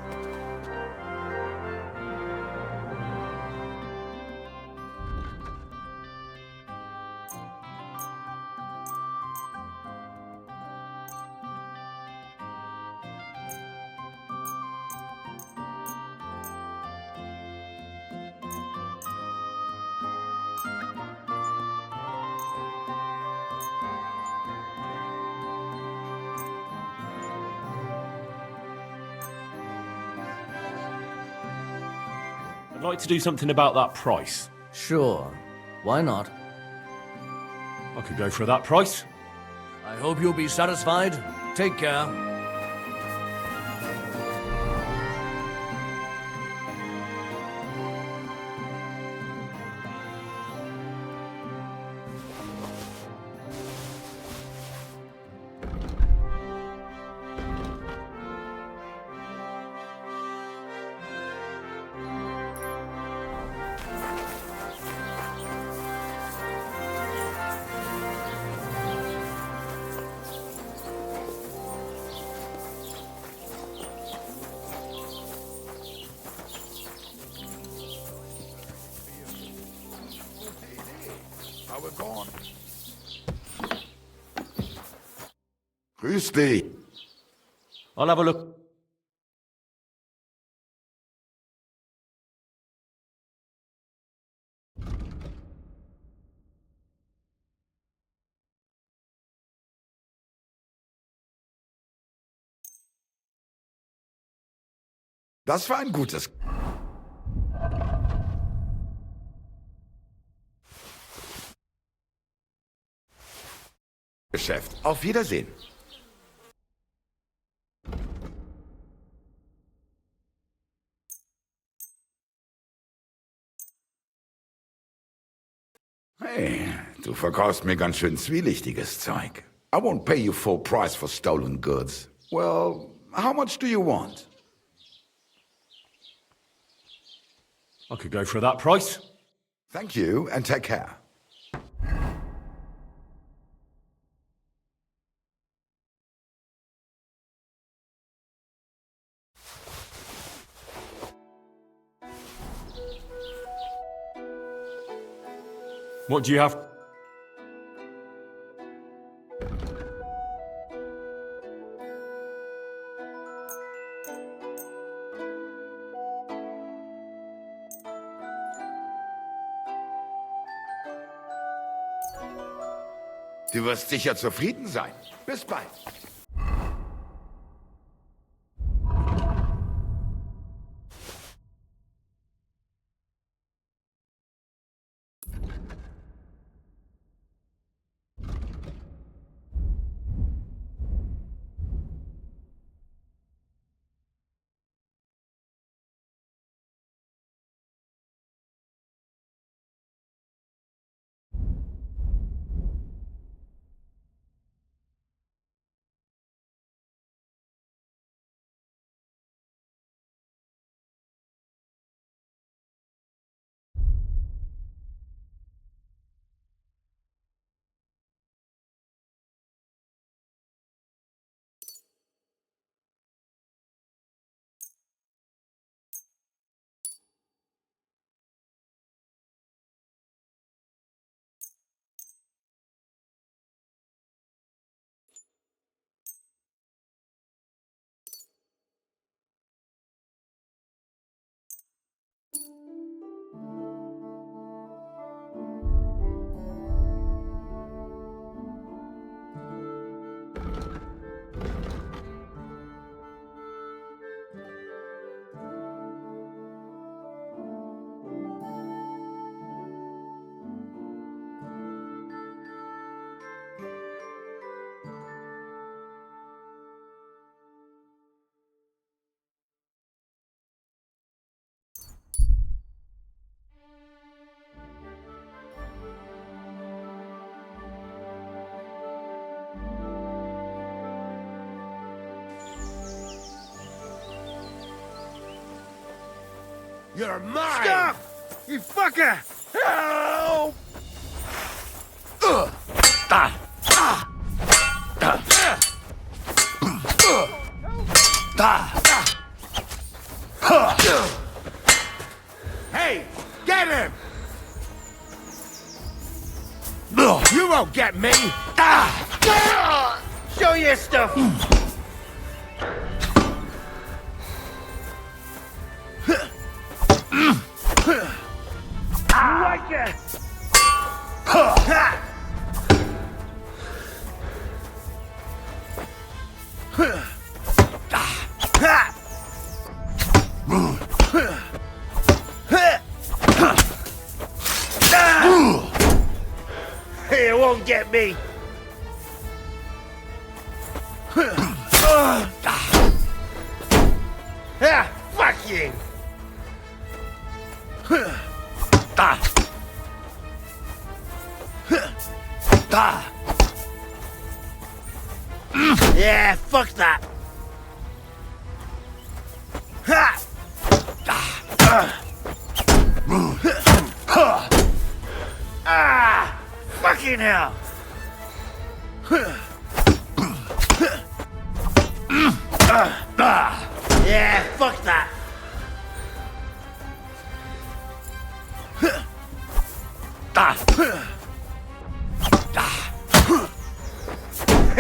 I'd like to do something about that price. Sure. Why not? I could go for that price. I hope you'll be satisfied. Take care. We're gone. Grüß dich. I'll have a look. Das war ein gutes... Geschäft. Auf Wiedersehen. Hey, du verkaufst mir ganz schön zwielichtiges Zeug. I won't pay you full price for stolen goods. Well, how much do you want? I could go for that price. Thank you, and take care. What do you have? Du wirst sicher zufrieden sein. Bis bald. You're mine! Stop! You fucker! Help! Hey, get him! You won't get me! Show your stuff! Like it! It won't get me! Fuck you! Yeah, fuck that! Fucking hell! Yeah, fuck that!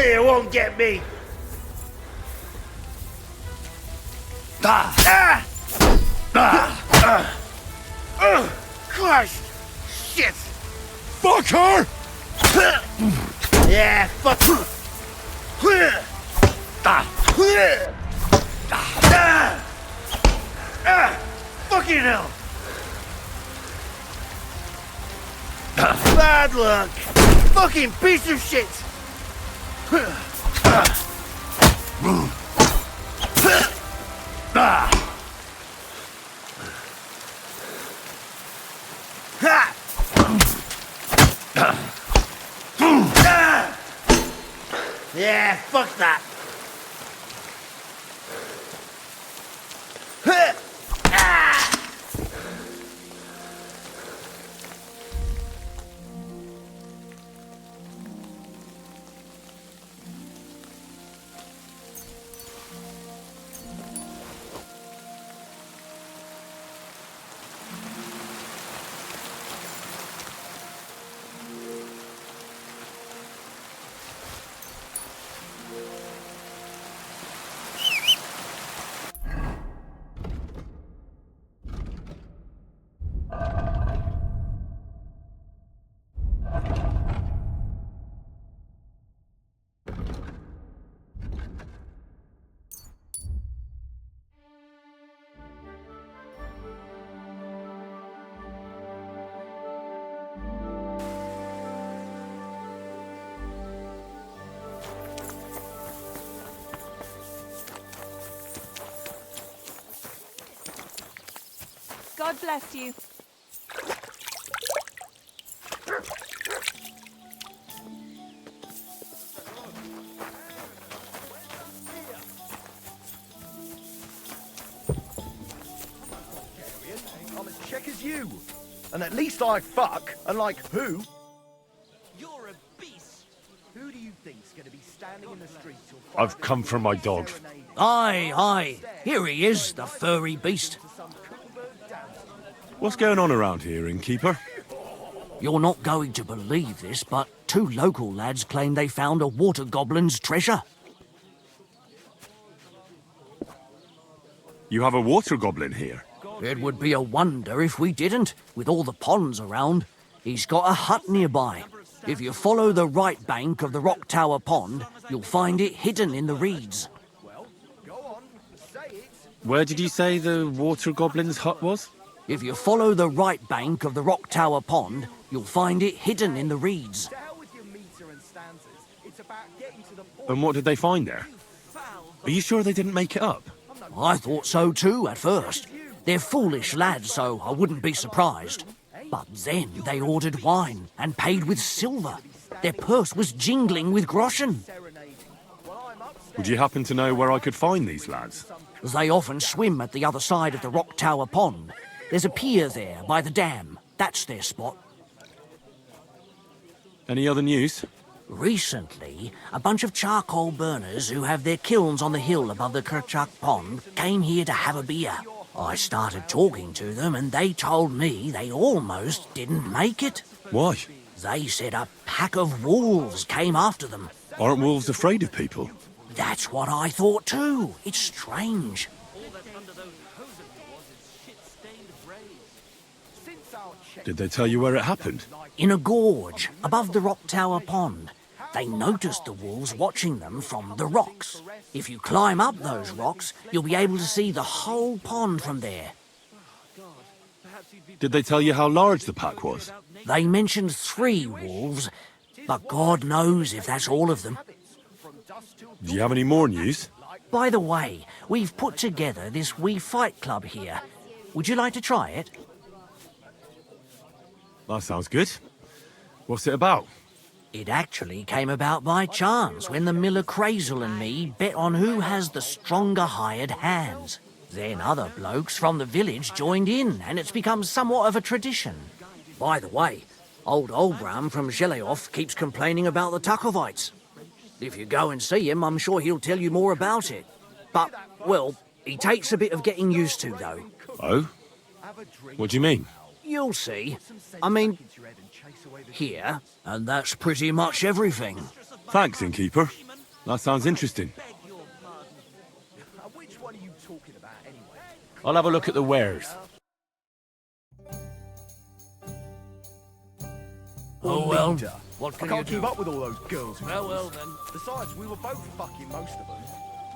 It won't get me! Christ! Shit! Fuck her! Yeah, fuck! Fucking hell! Bad luck! Fucking piece of shit! Yeah, fuck that! God bless you. I'm as Czech as you. And at least I fuck, unlike who? You're a beast. Who do you think's gonna be standing in the street till I've come for my dog. Aye, aye. Here he is, the furry beast. What's going on around here, innkeeper? You're not going to believe this, but 2 local lads claim they found a water goblin's treasure. You have a water goblin here? It would be a wonder if we didn't, with all the ponds around. He's got a hut nearby. If you follow the right bank of the Rock Tower Pond, you'll find it hidden in the reeds. Where did you say the water goblin's hut was? If you follow the right bank of the Rock Tower Pond, you'll find it hidden in the reeds. And what did they find there? Are you sure they didn't make it up? I thought so too at first. They're foolish lads, so I wouldn't be surprised. But then they ordered wine and paid with silver. Their purse was jingling with groschen. Would you happen to know where I could find these lads? They often swim at the other side of the Rock Tower Pond. There's a pier there by the dam. That's their spot. Any other news? Recently, a bunch of charcoal burners who have their kilns on the hill above the Kerchak pond came here to have a beer. I started talking to them and they told me they almost didn't make it. Why? They said a pack of wolves came after them. Aren't wolves afraid of people? That's what I thought too. It's strange. Did they tell you where it happened? In a gorge, above the Rock Tower Pond. They noticed the wolves watching them from the rocks. If you climb up those rocks, you'll be able to see the whole pond from there. Did they tell you how large the pack was? They mentioned 3 wolves, but God knows if that's all of them. Do you have any more news? By the way, we've put together this wee fight club here. Would you like to try it? That sounds good. What's it about? It actually came about by chance when the miller Crazel and me bet on who has the stronger hired hands. Then other blokes from the village joined in, and it's become somewhat of a tradition. By the way, old Olbram from Zheleov keeps complaining about the Takovites. If you go and see him, I'm sure he'll tell you more about it. But, well, he takes a bit of getting used to, though. Oh? What do you mean? You'll see. I mean, here, and that's pretty much everything. Thanks, innkeeper. That sounds interesting. I'll have a look at the wares. Oh well, what can I can't you keep do? up with all those girls. Well then. Besides, we were both fucking most of them.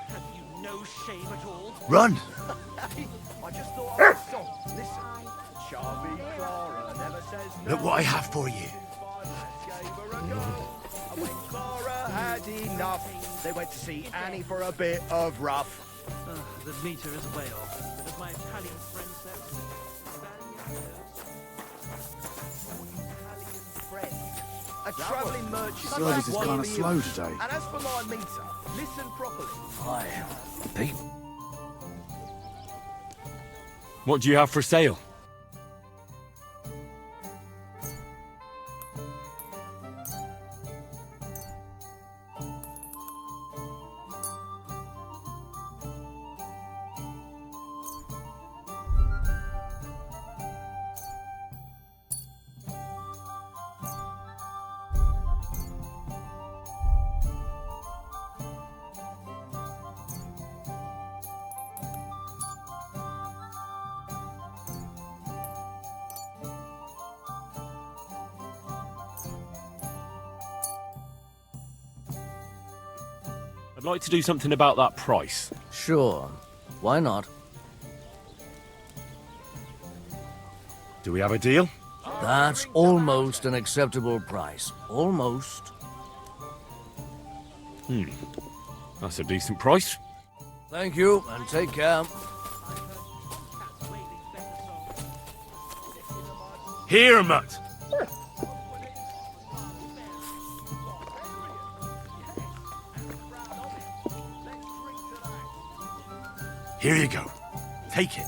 Have you no shame at all? Run! I just thought I was soft. Listen, Charlie Clara never says no. Look what I have for you. When Clara had enough, they went to see Annie for a bit of rough. The meter is way off. But as my Italian friend says, A travelling merchant. Service is kind of slow today. And as for my meter, listen properly. Hi, Pete. What do you have for sale? I'd like to do something about that price. Sure. Why not? Do we have a deal? That's almost an acceptable price. Almost. That's a decent price. Thank you, and take care. Here, Mutt! Here you go. Take it.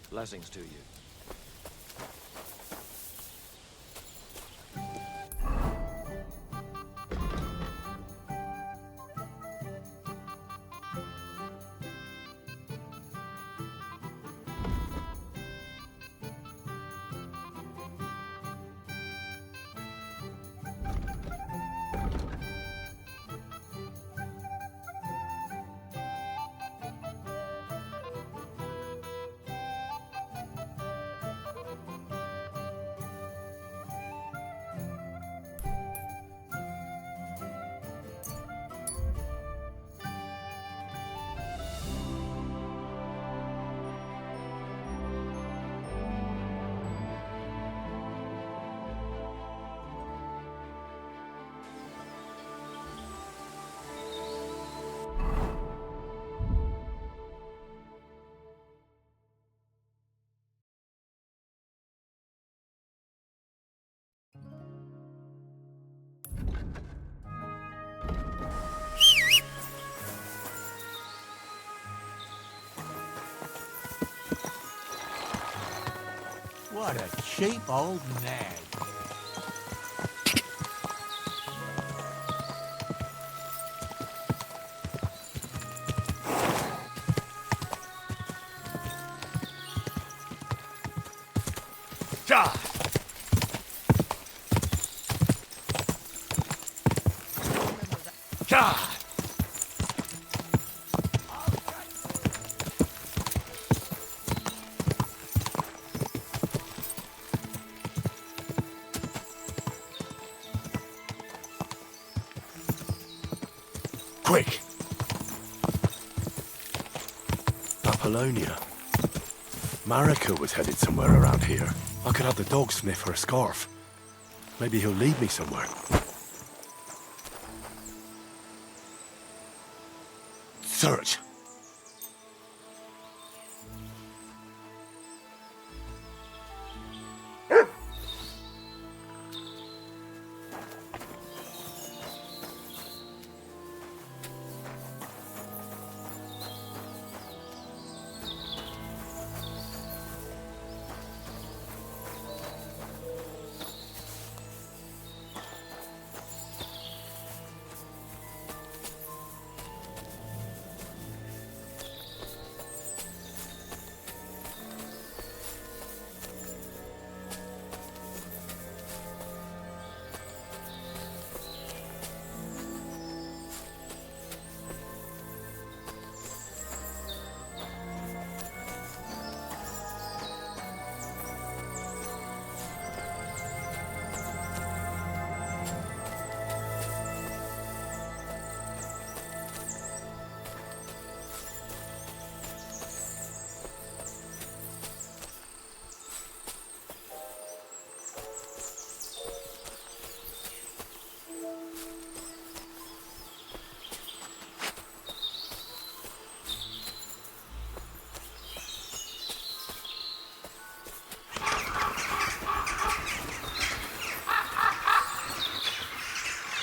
Blessings to you. What a cheap old nag. Ja! Ja! Quick! Apollonia. Marika was headed somewhere around here. I could have the dog sniff her scarf. Maybe he'll lead me somewhere. Search!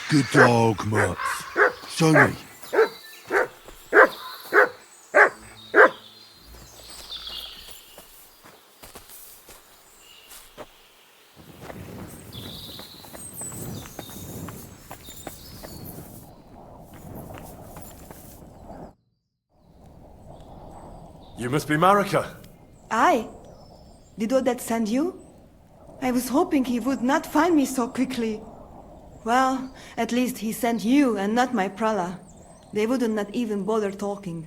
Good dog, Mutz. Show me. You must be Marika. Aye. Did Odette send you? I was hoping he would not find me so quickly. Well, at least he sent you and not my prala. They wouldn't not even bother talking.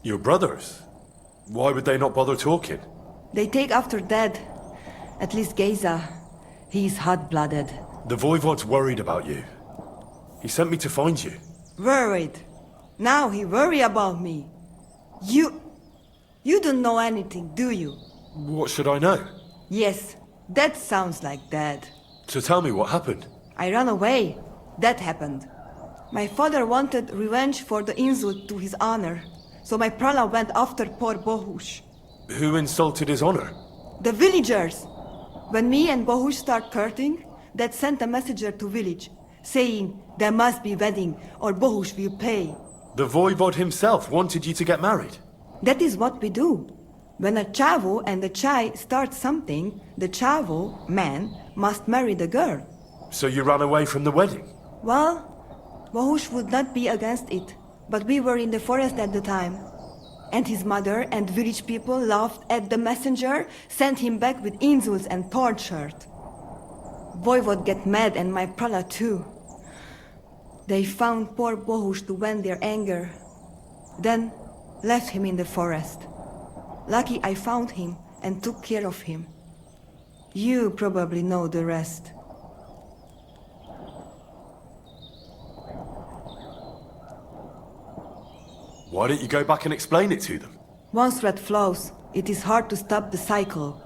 Your brothers? Why would they not bother talking? They take after dead. At least Geza. He's hot-blooded. The Voivod's worried about you. He sent me to find you. Worried? Now he worry about me. You don't know anything, do you? What should I know? Yes, that sounds like Dad. So tell me what happened. I ran away. That happened. My father wanted revenge for the insult to his honor, so my prala went after poor Bohush. Who insulted his honor? The villagers! When me and Bohush start courting, Dad sent a messenger to village, saying there must be wedding or Bohush will pay. The Voivod himself wanted you to get married. That is what we do. When a chavo and a chai start something, the chavo, man, must marry the girl. So you ran away from the wedding? Well, Bohush would not be against it, but we were in the forest at the time. And his mother and village people laughed at the messenger, sent him back with insults and tortured. Voivod get mad and my prala too. They found poor Bohush to vent their anger. Then left him in the forest. Lucky I found him and took care of him. You probably know the rest. Why don't you go back and explain it to them? Once red flows, it is hard to stop the cycle.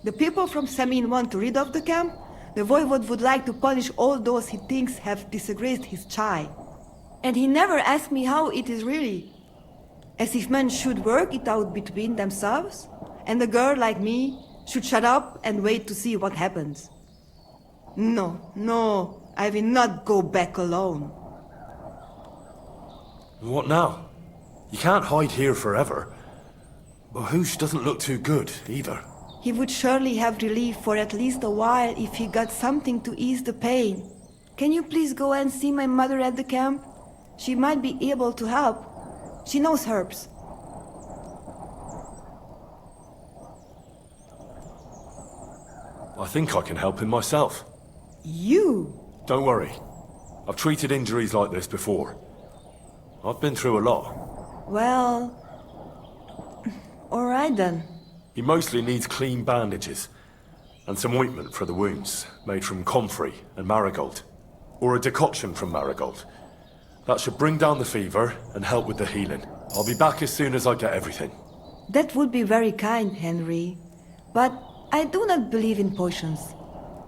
The people from Semin want to rid of the camp. The Voivod would like to punish all those he thinks have disgraced his chai. And he never asked me how it is really. As if men should work it out between themselves, and a girl like me should shut up and wait to see what happens. No, I will not go back alone. What now? You can't hide here forever. Bohemian doesn't look too good, either. He would surely have relief for at least a while if he got something to ease the pain. Can you please go and see my mother at the camp? She might be able to help. She knows herbs. I think I can help him myself. You? Don't worry. I've treated injuries like this before. I've been through a lot. Well... all right then. He mostly needs clean bandages and some ointment for the wounds, made from comfrey and marigold. Or a decoction from marigold. That should bring down the fever and help with the healing. I'll be back as soon as I get everything. That would be very kind, Henry. But I do not believe in potions.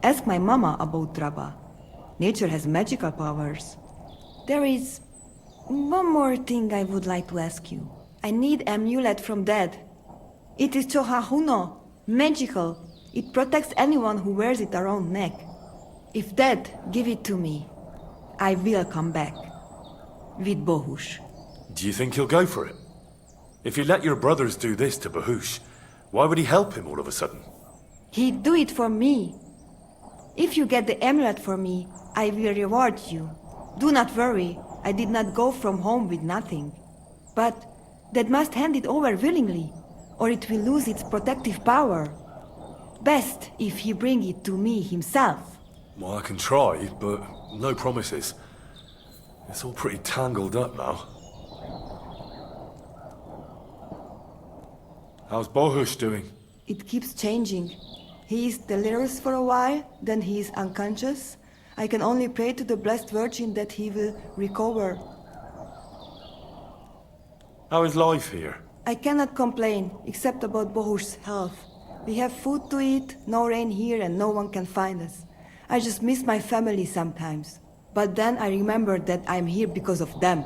Ask my mama about Draba. Nature has magical powers. There is one more thing I would like to ask you. I need an amulet from Dad. It is Chohahuno, magical. It protects anyone who wears it around neck. If Dad give it to me, I will come back. With Bohus. Do you think he'll go for it? If you let your brothers do this to Bohus, why would he help him all of a sudden? He'd do it for me. If you get the amulet for me, I will reward you. Do not worry, I did not go from home with nothing. But Dad must hand it over willingly, or it will lose its protective power. Best if he bring it to me himself. Well, I can try, but no promises. It's all pretty tangled up now. How's Bohus doing? It keeps changing. He is delirious for a while, then he is unconscious. I can only pray to the Blessed Virgin that he will recover. How is life here? I cannot complain, except about Bohus's health. We have food to eat, no rain here, and no one can find us. I just miss my family sometimes. But then I remember that I'm here because of them.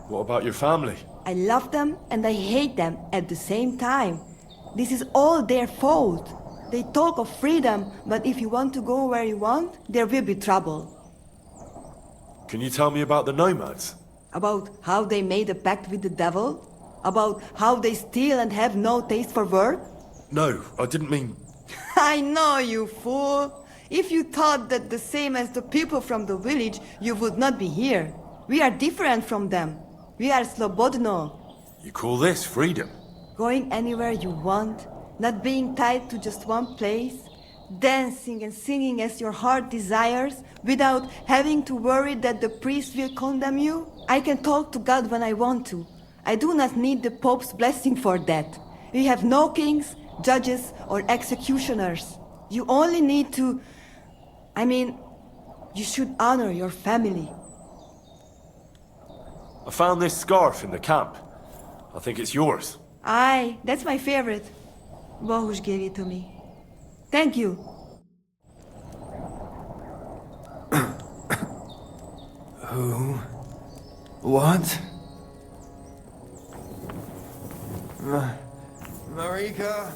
What about your family? I love them and I hate them at the same time. This is all their fault. They talk of freedom, but if you want to go where you want, there will be trouble. Can you tell me about the nomads? About how they made a pact with the devil? About how they steal and have no taste for work? No, I didn't mean... I know, you fool! If you thought that the same as the people from the village, you would not be here. We are different from them. We are slobodno. You call this freedom? Going anywhere you want, not being tied to just one place, dancing and singing as your heart desires, without having to worry that the priest will condemn you. I can talk to God when I want to. I do not need the Pope's blessing for that. We have no kings, judges, or executioners. You only need to... you should honor your family. I found this scarf in the camp. I think it's yours. Aye, that's my favorite. Bohus gave it to me. Thank you. Who? What? Marika?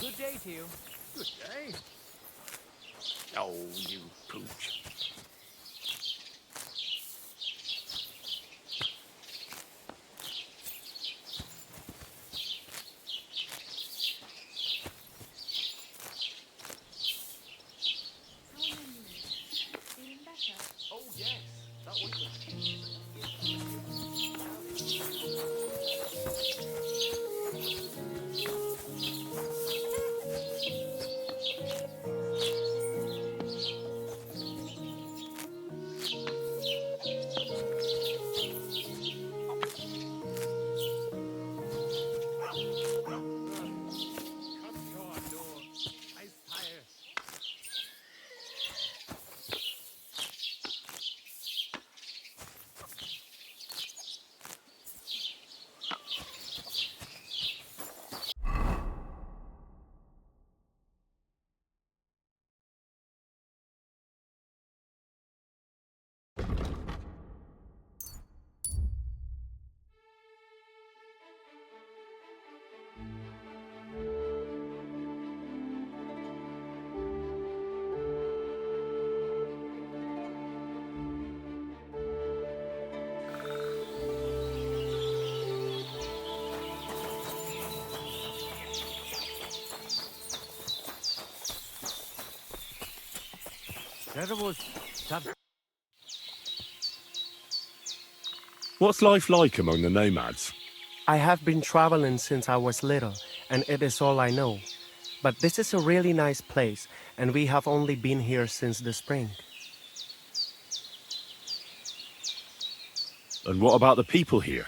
Good day to you. Good day. Oh, you pooch. Oh, yes. That was What's life like among the nomads? I have been traveling since I was little, and it is all I know. But this is a really nice place, and we have only been here since the spring. And what about the people here?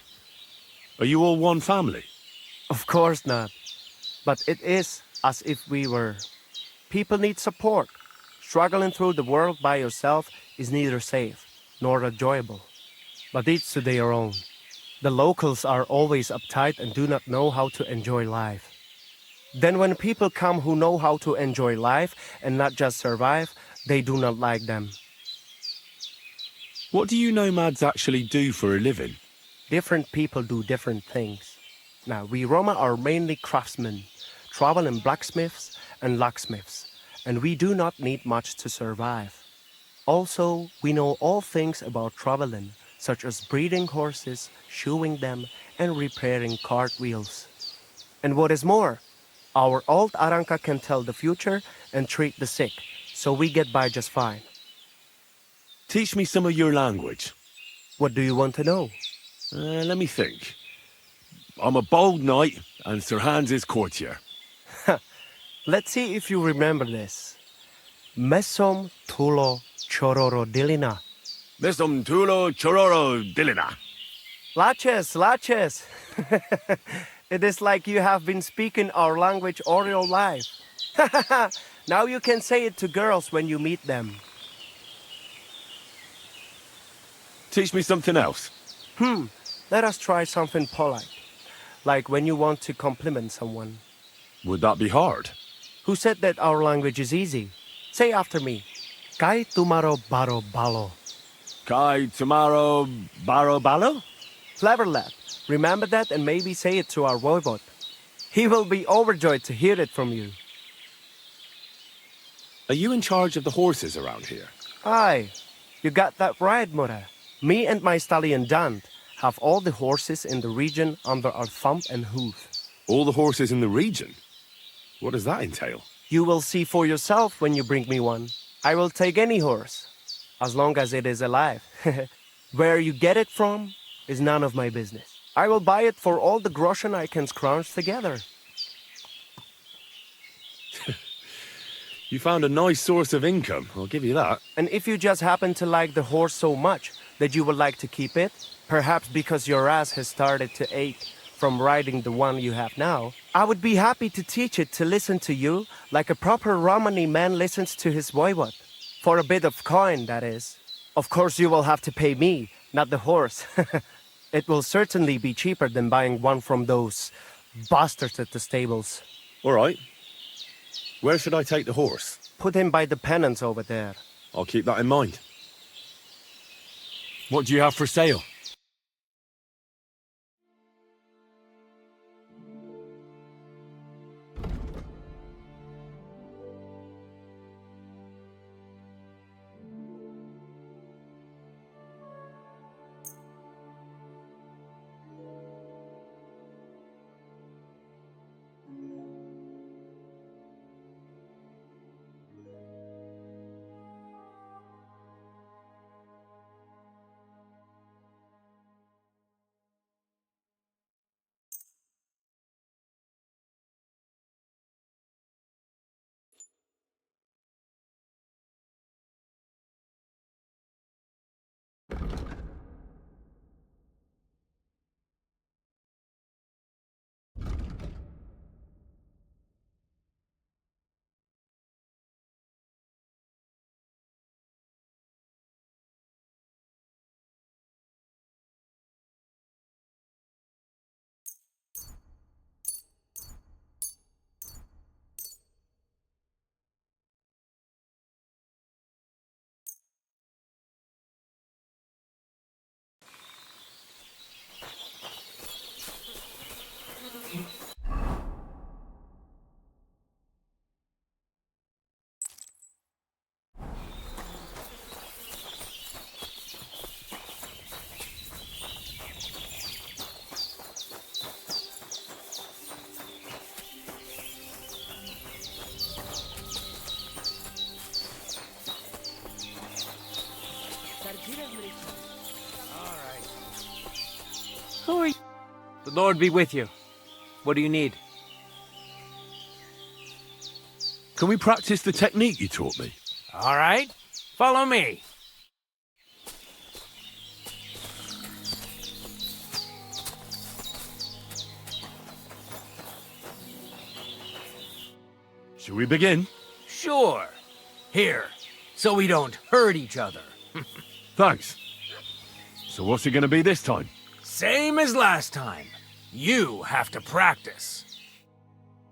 Are you all one family? Of course not. But it is as if we were. People need support. Struggling through the world by yourself is neither safe nor enjoyable. But each to their own. The locals are always uptight and do not know how to enjoy life. Then when people come who know how to enjoy life and not just survive, they do not like them. What do you nomads actually do for a living? Different people do different things. Now, we Roma are mainly craftsmen, traveling blacksmiths and locksmiths, and we do not need much to survive. Also, we know all things about traveling, such as breeding horses, shoeing them, and repairing cart wheels. And what is more, our old Aranka can tell the future and treat the sick, so we get by just fine. Teach me some of your language. What do you want to know? Let me think. I'm a bold knight, and Sir Hans is courtier. Let's see if you remember this. Mesom tulo chororo dilina. Mesom tulo chororo dilina. Laches, laches. It is like you have been speaking our language all your life. Now you can say it to girls when you meet them. Teach me something else. Let us try something polite. Like when you want to compliment someone. Would that be hard? Who said that our language is easy? Say after me. Kai tumaro baro balo. Kai tumaro baro balo? Clever lad. Remember that and maybe say it to our voivod. He will be overjoyed to hear it from you. Are you in charge of the horses around here? Aye. You got that right, Mura. Me and my stallion Dant have all the horses in the region under our thumb and hoof. All the horses in the region? What does that entail? You will see for yourself when you bring me one. I will take any horse, as long as it is alive. Where you get it from is none of my business. I will buy it for all the groschen I can scrounge together. You found a nice source of income, I'll give you that. And if you just happen to like the horse so much that you would like to keep it, perhaps because your ass has started to ache from riding the one you have now, I would be happy to teach it to listen to you like a proper Romani man listens to his voivod. For a bit of coin, that is. Of course you will have to pay me, not the horse. It will certainly be cheaper than buying one from those bastards at the stables. All right. Where should I take the horse? Put him by the pennants over there. I'll keep that in mind. What do you have for sale? Who are you? The Lord be with you. What do you need? Can we practice the technique you taught me? All right. Follow me. Shall we begin? Sure. Here, so we don't hurt each other. Thanks. So what's it gonna be this time? Same as last time. You have to practice.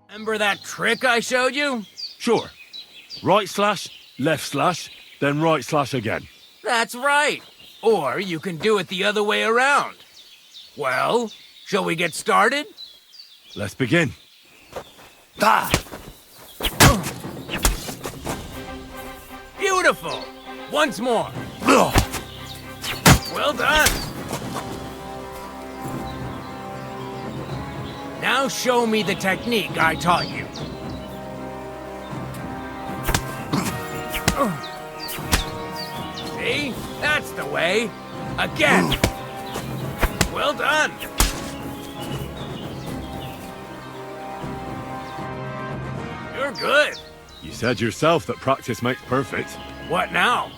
Remember that trick I showed you? Sure. Right slash, left slash, then right slash again. That's right. Or you can do it the other way around. Well, shall we get started? Let's begin. Ah! Beautiful! Once more. Well done. Now show me the technique I taught you. See? That's the way. Again. Well done. You're good. You said yourself that practice makes perfect. What now?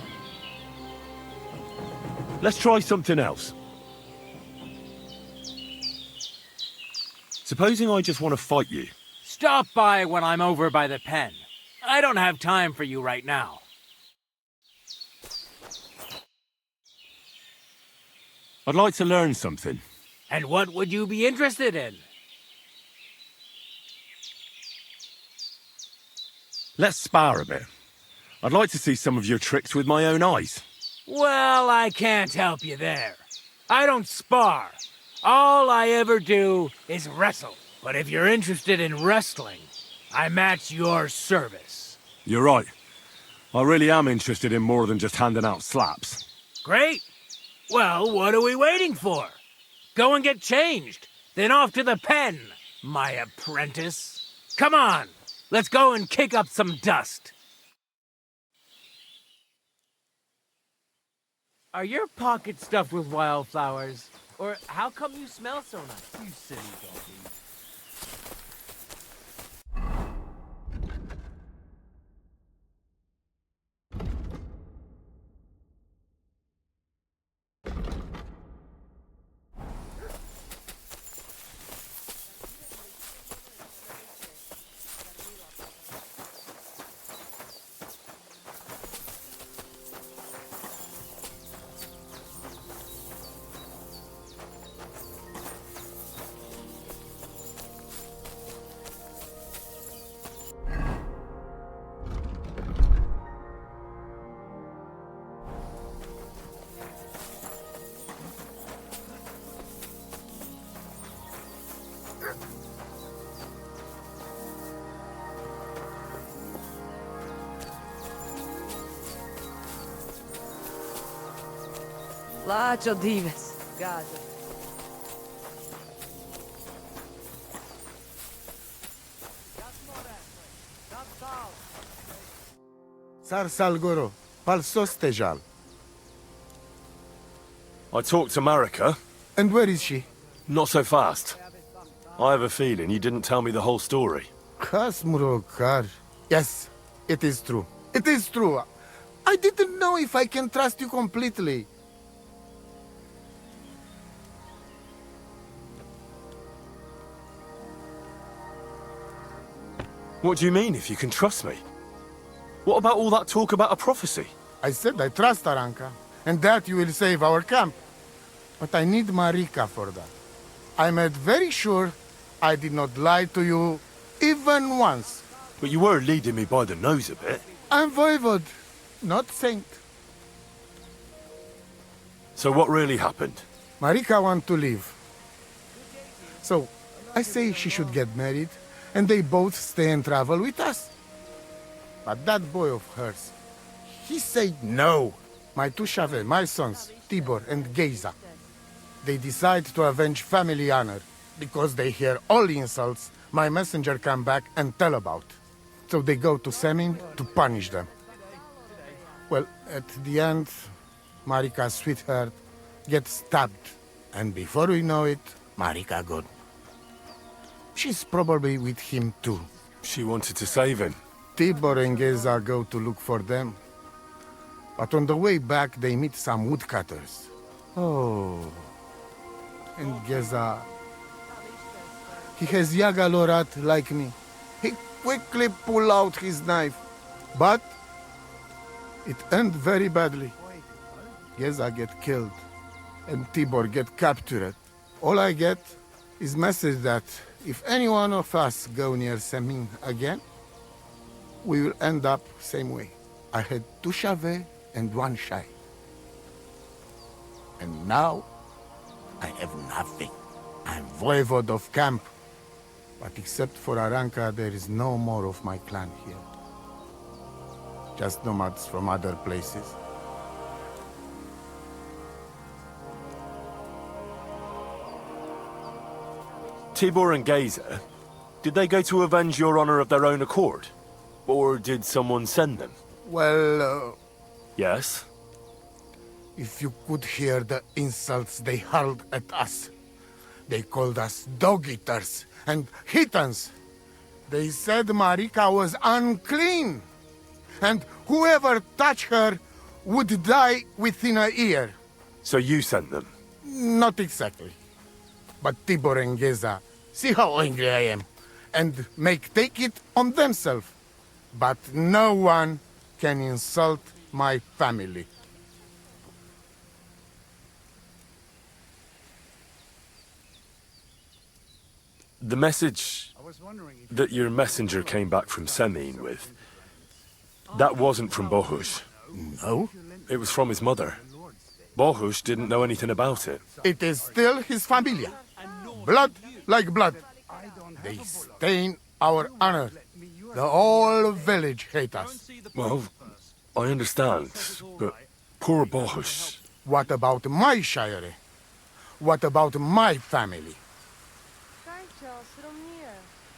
Let's try something else. Supposing I just want to fight you. Stop by when I'm over by the pen. I don't have time for you right now. I'd like to learn something. And what would you be interested in? Let's spar a bit. I'd like to see some of your tricks with my own eyes. Well, I can't help you there. I don't spar. All I ever do is wrestle. But if you're interested in wrestling, I'm at your service. You're right. I really am interested in more than just handing out slaps. Great. Well, what are we waiting for? Go and get changed. Then off to the pen, my apprentice. Come on, let's go and kick up some dust. Are your pockets stuffed with wildflowers? Or how come you smell so nice? You silly doggy. Lacho dives, gaza. Sar Salgoro, Palsos Tejal. I talked to Marika. And where is she? Not so fast. I have a feeling you didn't tell me the whole story. Kasmurokar. Yes, it is true. It is true. I didn't know if I can trust you completely. What do you mean, if you can trust me? What about all that talk about a prophecy? I said I trust Aranka, and that you will save our camp. But I need Marika for that. I made very sure I did not lie to you even once. But you were leading me by the nose a bit. I'm voivod, not saint. So what really happened? Marika wants to leave. So, I say she should get married, and they both stay and travel with us. But that boy of hers, he said no. My two Shave, my sons, Tibor and Geza, they decide to avenge family honor, because they hear all insults my messenger come back and tell about. So they go to Semin to punish them. Well, at the end, Marika's sweetheart gets stabbed And before we know it, Marika gone. She's probably with him too. She wanted to save him. Tibor and Geza go to look for them. But on the way back, they meet some woodcutters. Oh. And Geza... He has Yagalorat like me. He quickly pull out his knife. But it end very badly. Geza get killed. And Tibor get captured. All I get is message that if any one of us go near Semin again, we will end up same way. I had 2 Chavet and 1 Shai. And now, I have nothing. I'm voivode of camp. But except for Aranka, there is no more of my clan here. Just nomads from other places. Tibor and Geza, did they go to avenge your honor of their own accord? Or did someone send them? Well, Yes? if you could hear the insults they hurled at us. They called us dog-eaters and Hitans. They said Marika was unclean. And whoever touched her would die within a year. So you sent them? Not exactly. But Tibor and Geza, see how angry I am, and take it on themselves. But no one can insult my family. The message that your messenger came back from Semin with, that wasn't from Bohus. No? It was from his mother. Bohus didn't know anything about it. It is still his familia. Blood like blood. They stain our honor. The whole village hate us. Well, I understand, but poor Bohus. What about my shire? What about my family?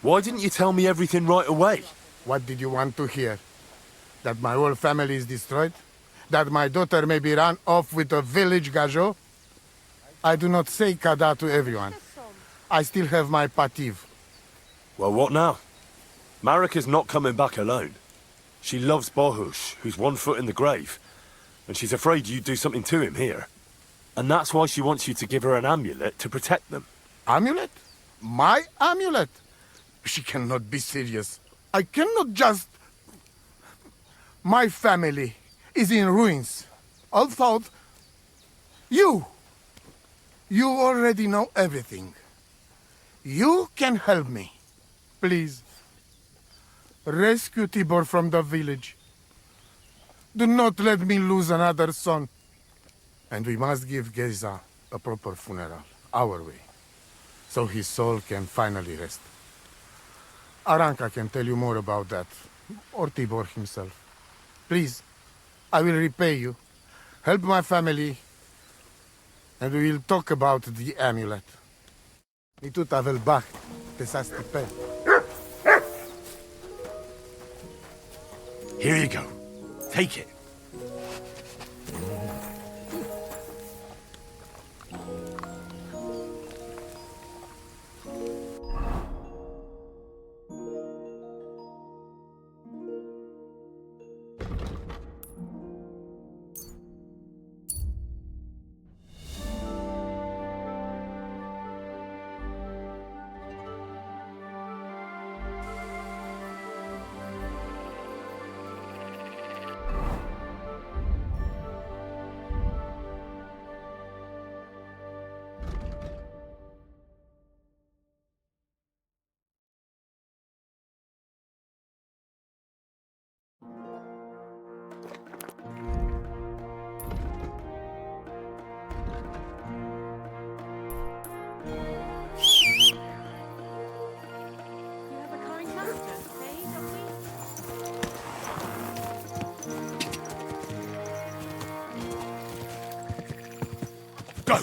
Why didn't you tell me everything right away? What did you want to hear? That my whole family is destroyed? That my daughter may be run off with a village gajo? I do not say kada to everyone. I still have my pativ. Well, what now? Marika's not coming back alone. She loves Bohus, who's 1 foot in the grave. And she's afraid you'd do something to him here. And that's why she wants you to give her an amulet to protect them. Amulet? My amulet? She cannot be serious. I cannot just... My family is in ruins. All thought... You already know everything. You can help me. Please. Rescue Tibor from the village. Do not let me lose another son. And we must give Geza a proper funeral, our way, so his soul can finally rest. Aranka can tell you more about that, or Tibor himself. Please, I will repay you. Help my family, and we will talk about the amulet. Mi tu tavel bach, te sa stipe. Here you go. Take it. Go!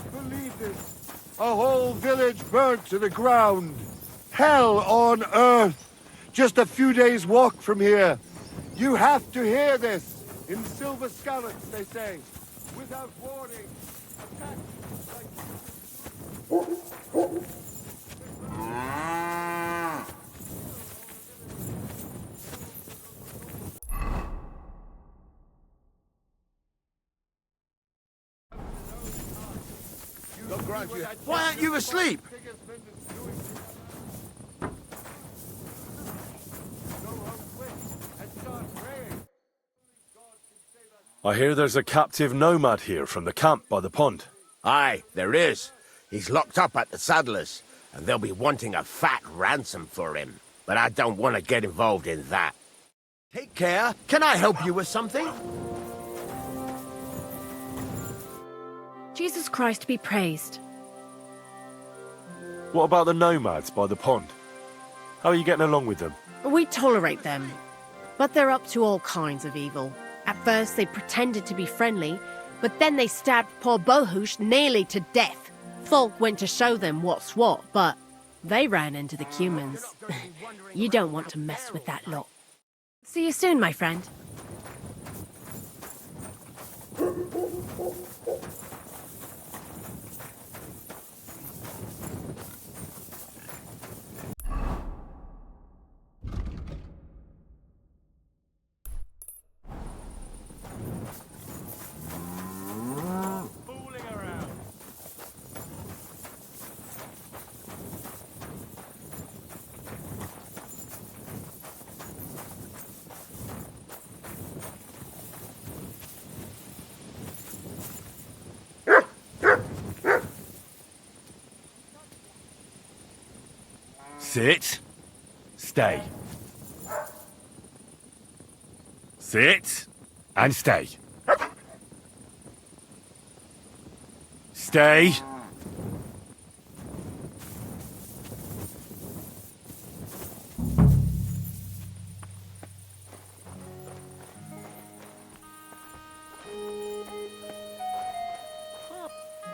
believe this. A whole village burnt to the ground. Hell on earth. Just a few days' walk from here. You have to hear this. In silver scallops, they say. Without warning. Why aren't you asleep? I hear there's a captive nomad here from the camp by the pond. Aye, there is. He's locked up at the saddler's, and they'll be wanting a fat ransom for him. But I don't want to get involved in that. Take care. Can I help you with something? Jesus Christ be praised. What about the nomads by the pond? How are you getting along with them? We tolerate them, but they're up to all kinds of evil. At first they pretended to be friendly, but then they stabbed poor Bohus nearly to death. Folk went to show them what's what, but they ran into the Cumans. You don't want to mess with that lot. See you soon, my friend. Sit. Stay. Sit. And stay. Stay.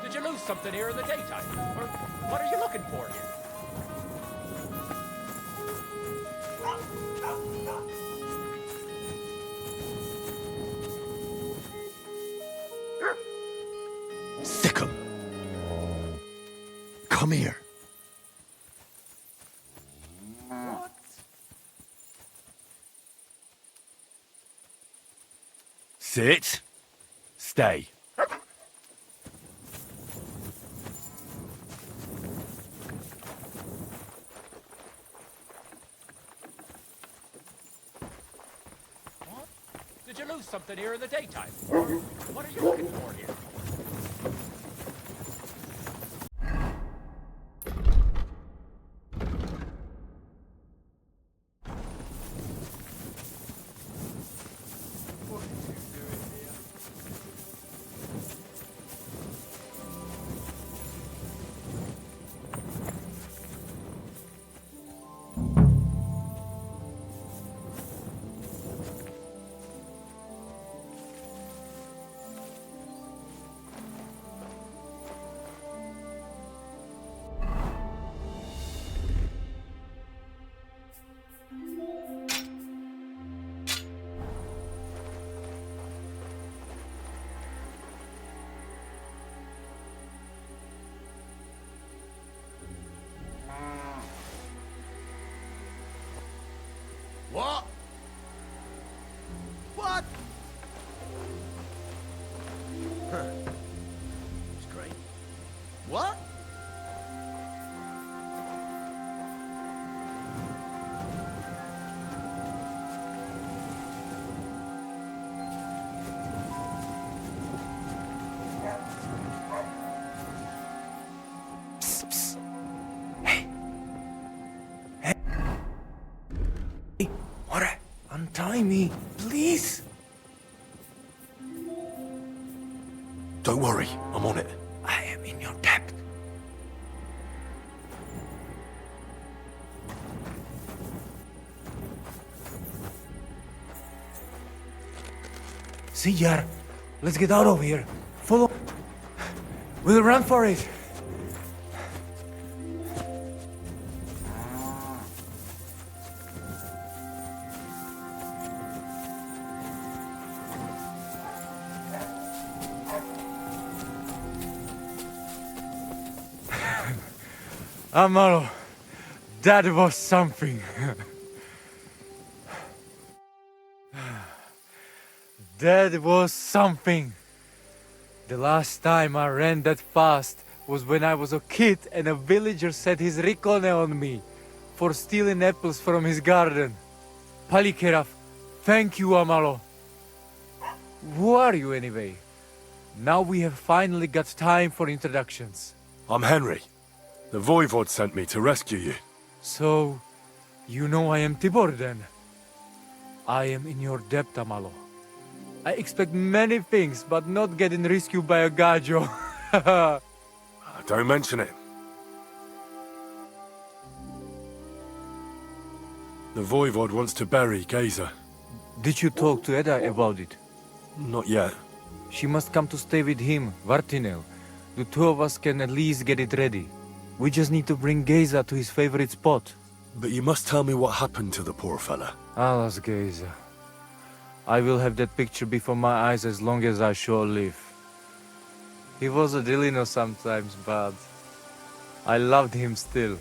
Did you lose something here in the daytime? Or what are you looking for here? Sikkim. Come here. What? Sit. Stay. Did you lose something here in the daytime? Or what are you looking for here? What? What? It's great. What? Psst, psst. Hey. Hey. Warre, untie me, please. Don't worry, I'm on it. I am in your debt. See ya. Let's get out of here. Follow. We'll run for it. Amaro, that was something. That was something. The last time I ran that fast was when I was a kid and a villager set his ricone on me for stealing apples from his garden. Palikeraf, thank you, Amalo. Who are you anyway? Now we have finally got time for introductions. I'm Henry. The Voivod sent me to rescue you. So, you know I am Tibor then? I am in your debt, Amalo. I expect many things, but not getting rescued by a gajo. Don't mention it. The Voivod wants to bury Geza. Did you talk to Edda about it? Not yet. She must come to stay with him, Vartinel. The two of us can at least get it ready. We just need to bring Geza to his favorite spot. But you must tell me what happened to the poor fella. Alas, Geza. I will have that picture before my eyes as long as I shall live. He was a Delino sometimes, but I loved him still.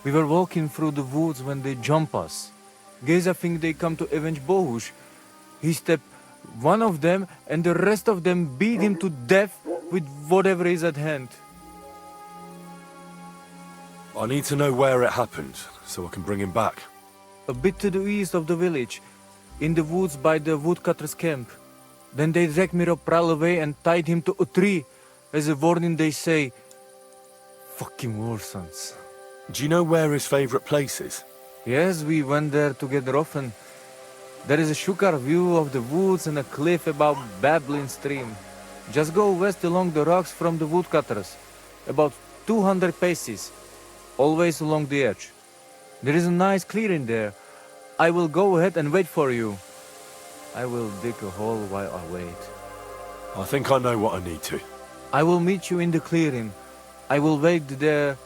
We were walking through the woods when they jump us. Geza think they come to avenge Bohush. He stepped one of them and the rest of them beat him to death with whatever is at hand. I need to know where it happened, so I can bring him back. A bit to the east of the village, in the woods by the woodcutter's camp. Then they dragged Miropral away and tied him to a tree. As a warning they say, fucking warsons. Do you know where his favorite place is? Yes, we went there together often. There is a shukar view of the woods and a cliff above babbling stream. Just go west along the rocks from the woodcutters, about 200 paces. Always along the edge. There is a nice clearing there. I will go ahead and wait for you. I will dig a hole while I wait. I think I know what I need to. I will meet you in the clearing. I will wait there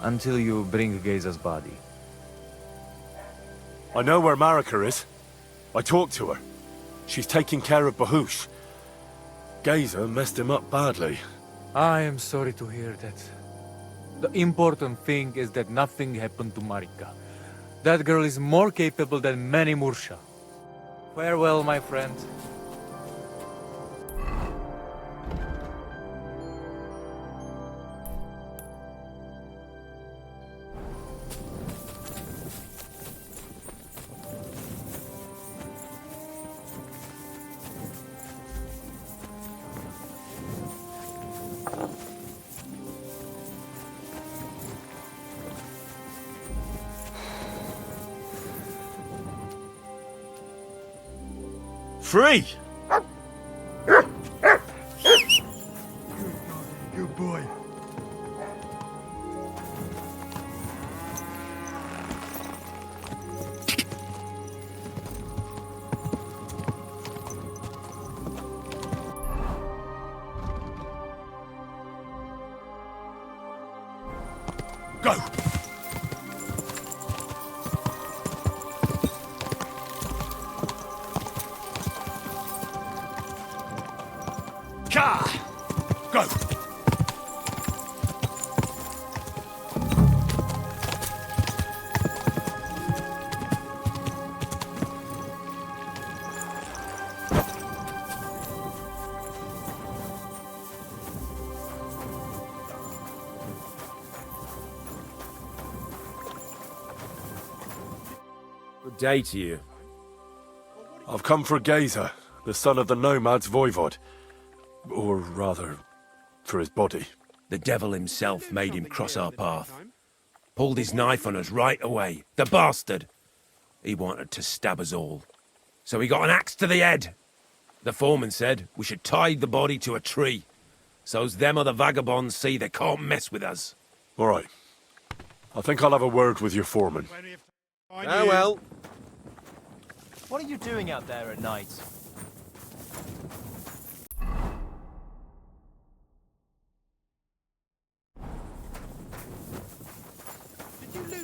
until you bring Geza's body. I know where Marika is. I talked to her. She's taking care of Bahush. Geza messed him up badly. I am sorry to hear that. The important thing is that nothing happened to Marika. That girl is more capable than many Mursha. Farewell, my friend. Free! Good boy. Go! Go! Good day to you. I've come for Geza, the son of the nomad's Voivod. Or rather, for his body. The devil himself made him cross our path. Pulled his knife on us right away. The bastard! He wanted to stab us all. So he got an axe to the head. The foreman said we should tie the body to a tree. So's them other vagabonds see they can't mess with us. All right. I think I'll have a word with your foreman. Oh well. What are you doing out there at night?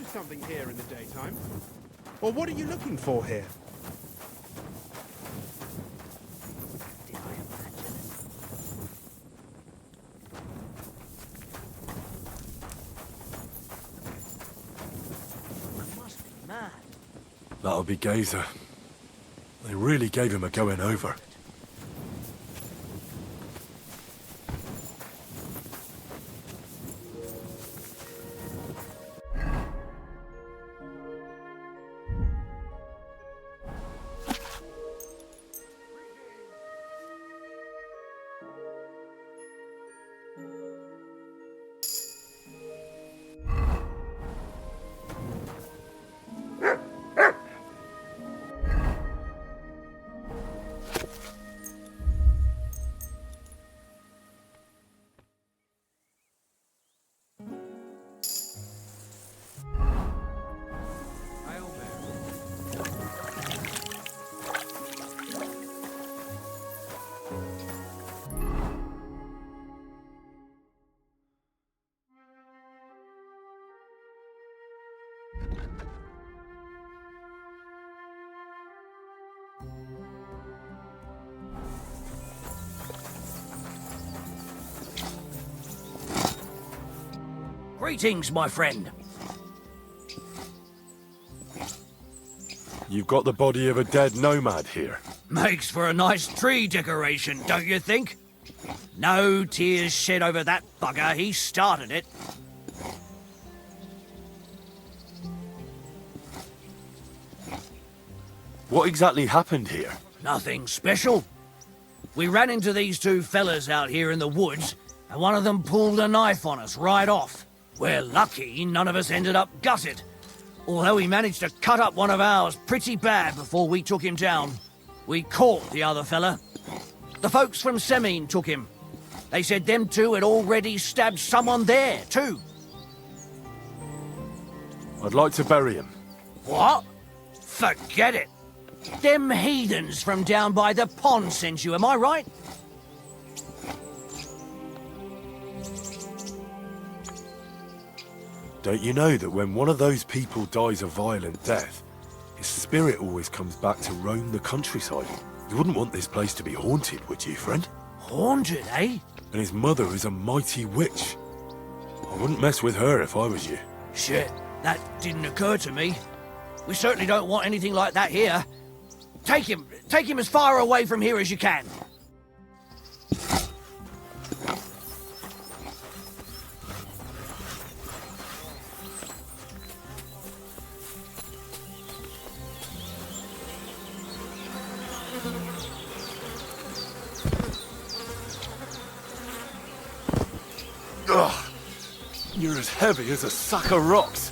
something here in the daytime? Or what are you looking for here? That'll be Gazer. They really gave him a going over. Greetings, my friend. You've got the body of a dead nomad here. Makes for a nice tree decoration, don't you think? No tears shed over that bugger. He started it. What exactly happened here? Nothing special. We ran into these two fellas out here in the woods, and one of them pulled a knife on us right off. We're lucky none of us ended up gutted, although he managed to cut up one of ours pretty bad before we took him down. We caught the other fella. The folks from Semine took him. They said them two had already stabbed someone there, too. I'd like to bury him. What? Forget it. Them heathens from down by the pond sent you, am I right? Don't you know that when one of those people dies a violent death, his spirit always comes back to roam the countryside? You wouldn't want this place to be haunted, would you, friend? Haunted, eh? And his mother is a mighty witch. I wouldn't mess with her if I was you. Shit, that didn't occur to me. We certainly don't want anything like that here. Take him as far away from here as you can. Ugh, you're as heavy as a sack of rocks.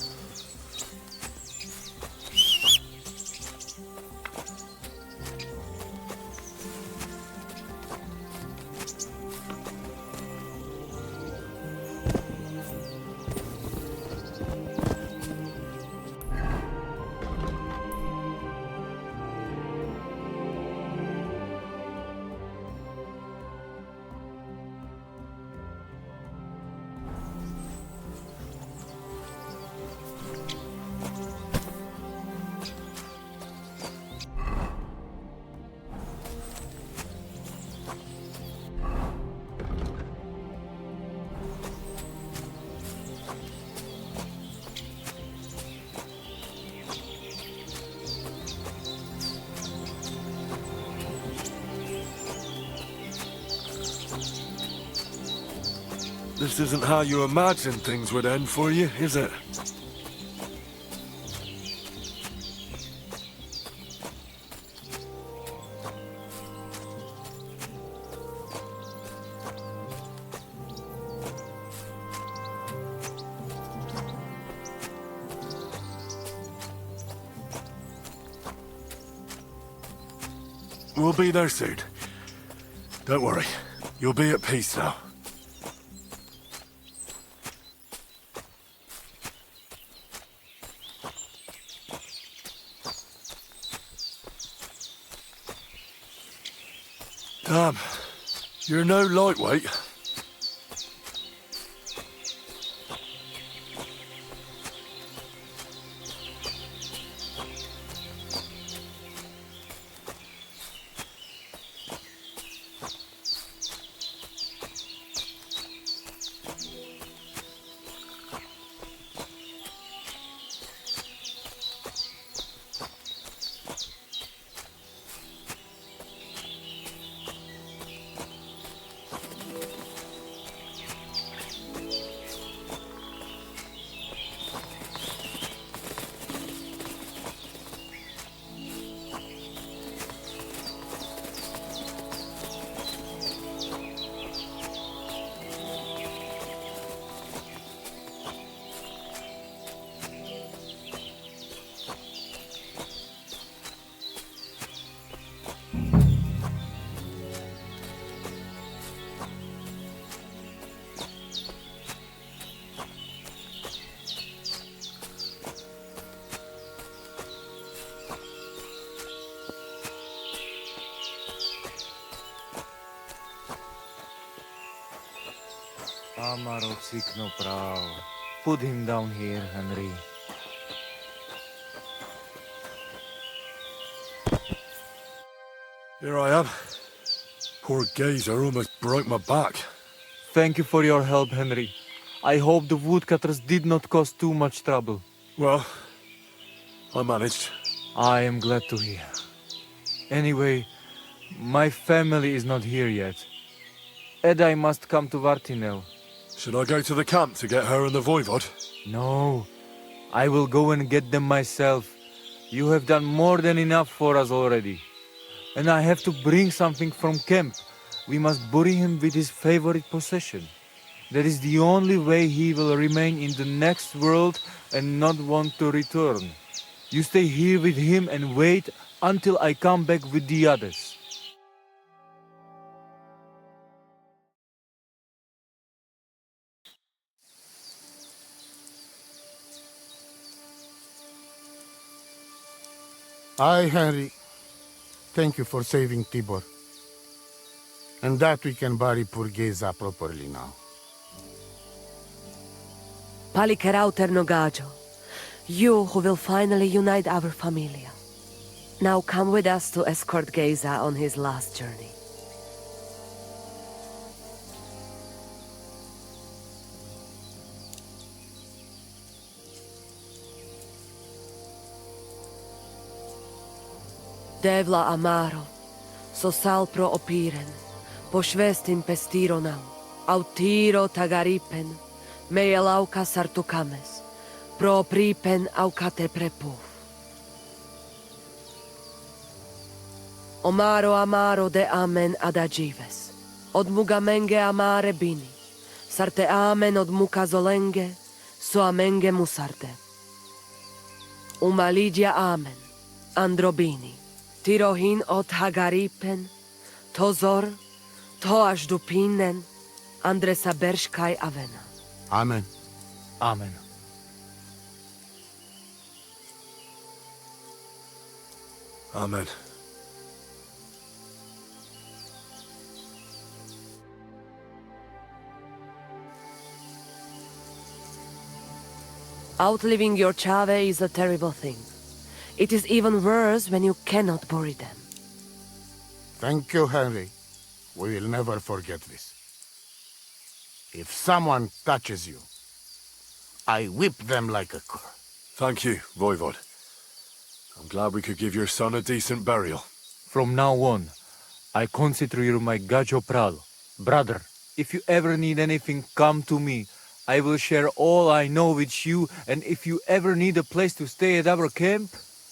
This isn't how you imagined things would end for you, is it? We'll be there soon. Don't worry. You'll be at peace now. Damn, you're no lightweight. Amaro cikno prav. Put him down here, Henry. Here I am. Poor Gazer almost broke my back. Thank you for your help, Henry. I hope the woodcutters did not cause too much trouble. Well, I managed. I am glad to hear. Anyway, my family is not here yet. Edai must come to Vartinel. Should I go to the camp to get her and the voivod? No, I will go and get them myself. You have done more than enough for us already. And I have to bring something from camp. We must bury him with his favorite possession. That is the only way he will remain in the next world and not want to return. You stay here with him and wait until I come back with the others. I, Henry, thank you for saving Tibor. And that we can bury poor Geza properly now. Palikerauter Nogajo, you who will finally unite our familia. Now come with us to escort Geza on his last journey. Devla amaro, so sal pro opiren, pošvestin pestironau, autiro tagaripen, meje lauka sartukames, pro pripen aukate prepuf. Omaro amaro de amen adagives, od mugamenge amare bini, sarte amen od muka zolenge, so amenge musarte. Umalidia amen, androbini. Tirohin od Hagaripen, Tozor, Toaš Dupinen, Andresa Berškaj Avena. Amen. Amen. Amen. Outliving your chave is a terrible thing. It is even worse when you cannot bury them. Thank you, Henry. We will never forget this. If someone touches you, I whip them like a cur. Thank you, voivod. I'm glad we could give your son a decent burial. From now on, I consider you my Gajo Pral. Brother, if you ever need anything, come to me. I will share all I know with you, and if you ever need a place to stay at our camp,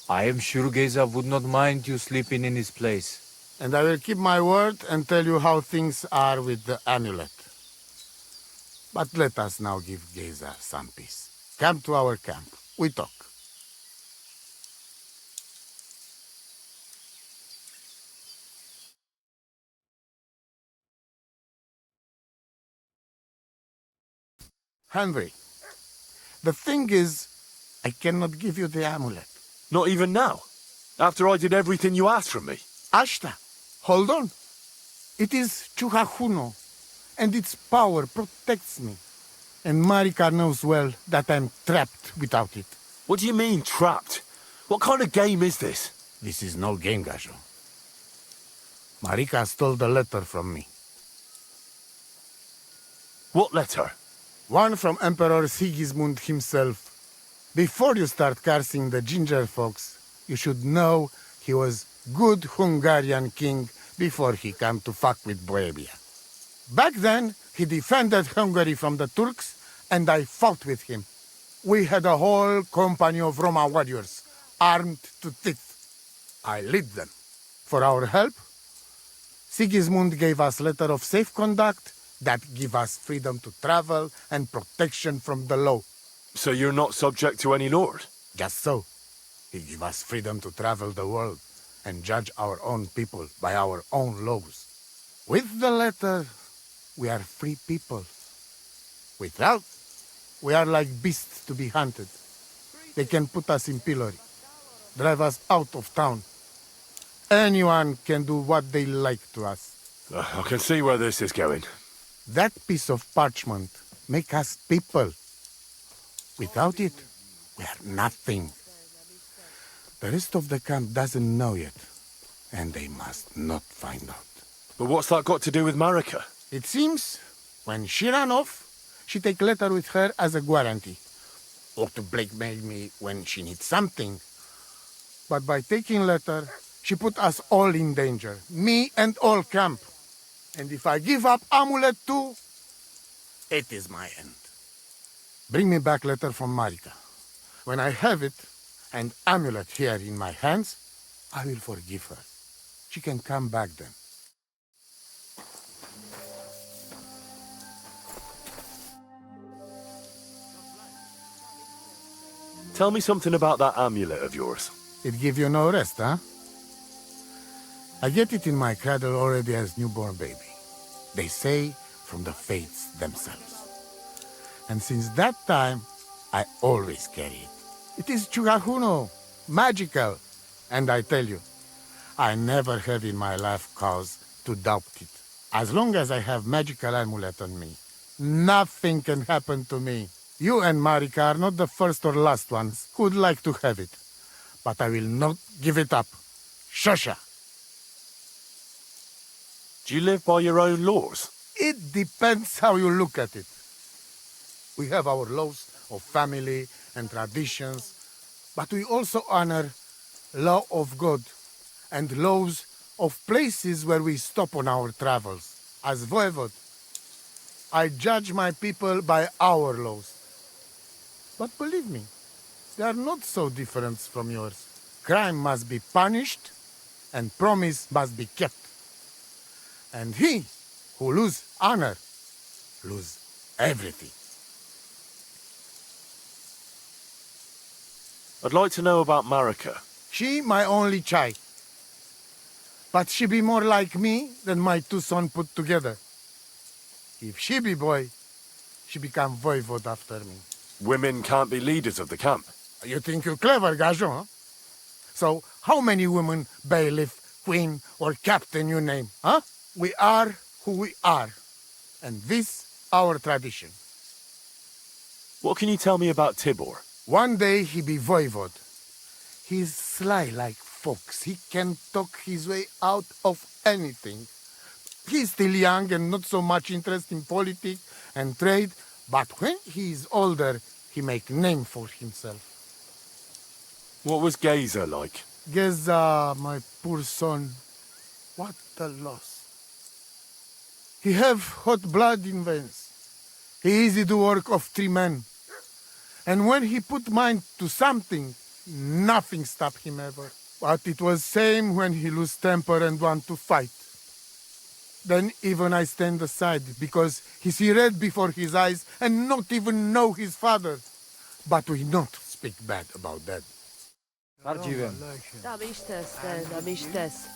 I am sure Geza would not mind you sleeping in his place. And I will keep my word and tell you how things are with the amulet. But let us now give Geza some peace. Come to our camp. We talk. Henry, the thing is, I cannot give you the amulet. Not even now? After I did everything you asked from me? Ashta, hold on. It is Chuhajuno, and its power protects me. And Marika knows well that I'm trapped without it. What do you mean, trapped? What kind of game is this? This is no game, Gajo. Marika stole the letter from me. What letter? One from Emperor Sigismund himself. Before you start cursing the ginger folks, you should know he was good Hungarian king before he came to fuck with Bohemia. Back then, he defended Hungary from the Turks, and I fought with him. We had a whole company of Roma warriors, armed to teeth. I led them. For our help, Sigismund gave us letter of safe conduct that give us freedom to travel and protection from the law. So you're not subject to any lord? Just so. He give us freedom to travel the world and judge our own people by our own laws. With the letter, we are free people. Without, we are like beasts to be hunted. They can put us in pillory, drive us out of town. Anyone can do what they like to us. I can see where this is going. That piece of parchment make us people. Without it, we are nothing. The rest of the camp doesn't know yet, and they must not find out. But what's that got to do with Marika? It seems, when she ran off, she take letter with her as a guarantee, or to blackmail me when she needs something. But by taking letter, she put us all in danger, me and all camp. And if I give up amulet too, it is my end. Bring me back letter from Marika. When I have it, and amulet here in my hands, I will forgive her. She can come back then. Tell me something about that amulet of yours. It give you no rest, huh? I get it in my cradle already as newborn baby. They say from the fates themselves. And since that time, I always carry it. It is Chugahuno, magical. And I tell you, I never have in my life cause to doubt it. As long as I have magical amulet on me, nothing can happen to me. You and Marika are not the first or last ones who would like to have it. But I will not give it up. Shasha! Do you live by your own laws? It depends how you look at it. We have our laws of family and traditions, but we also honor law of God and laws of places where we stop on our travels. As voivod, I judge my people by our laws. But believe me, they are not so different from yours. Crime must be punished and promise must be kept. And he who lose honor, lose everything. I'd like to know about Marika. She my only child. But she be more like me than my two sons put together. If she be boy, she become voivod after me. Women can't be leaders of the camp. You think you're clever, Gajo, huh? So how many women, bailiff, queen, or captain you name, huh? We are who we are. And this our tradition. What can you tell me about Tibor? One day he be voivod. He's sly like fox. He can talk his way out of anything. He's still young and not so much interested in politics and trade, but when he is older, he make name for himself. What was Geza like? Geza, my poor son, what a loss. He have hot blood in veins. He easy to work of 3 men. And when he put mind to something, nothing stop him ever. But it was same when he lose temper and want to fight. Then even I stand aside, because he see red before his eyes and not even know his father. But we not speak bad about that. Tam ištes.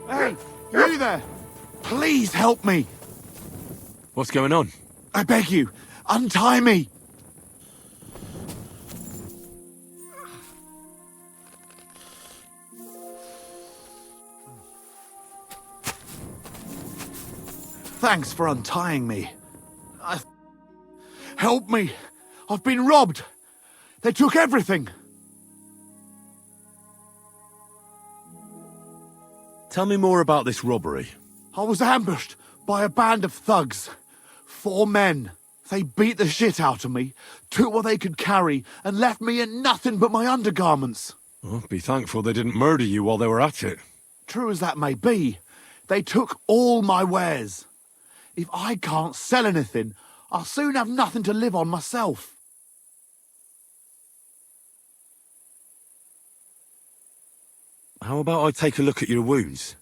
Hey, you there! Please help me! What's going on? I beg you, untie me! Thanks for untying me. Help me! I've been robbed! They took everything! Tell me more about this robbery. I was ambushed by a band of thugs. 4 men. They beat the shit out of me, took what they could carry, and left me in nothing but my undergarments. Well, be thankful they didn't murder you while they were at it. True as that may be, they took all my wares. If I can't sell anything, I'll soon have nothing to live on myself. How about I take a look at your wounds?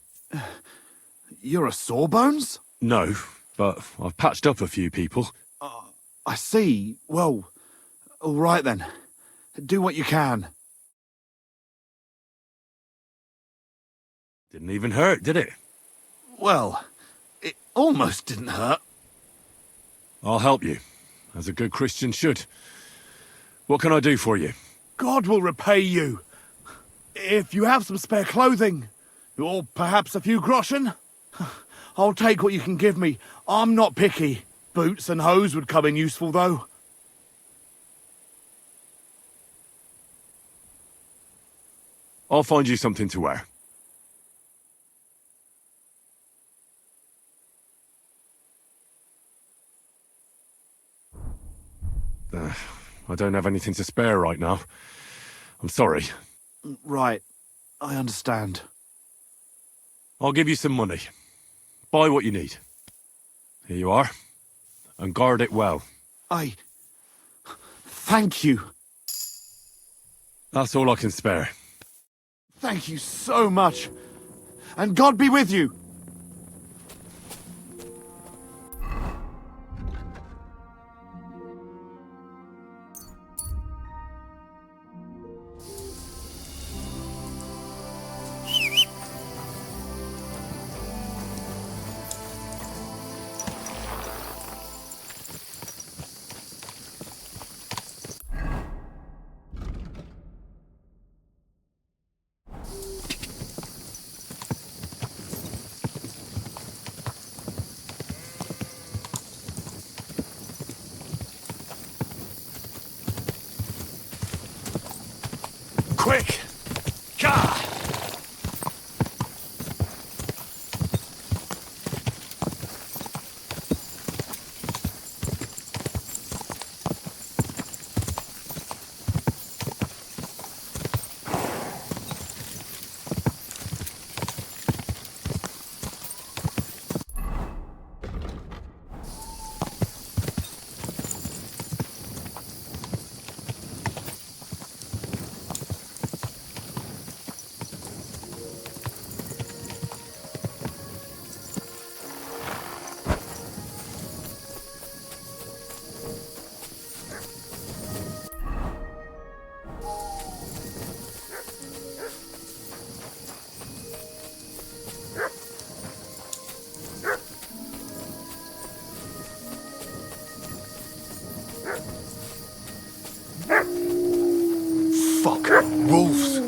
You're a sawbones? No, but I've patched up a few people. I see. Well, all right then. Do what you can. Didn't even hurt, did it? Well, it almost didn't hurt. I'll help you, as a good Christian should. What can I do for you? God will repay you. If you have some spare clothing, or perhaps a few groschen, I'll take what you can give me. I'm not picky. Boots and hose would come in useful, though. I'll find you something to wear. I don't have anything to spare right now. I'm sorry. Right. I understand. I'll give you some money. Buy what you need. Here you are. And guard it well. Thank you. That's all I can spare. Thank you so much. And God be with you. Quick! Gah! Fuck. Wolves.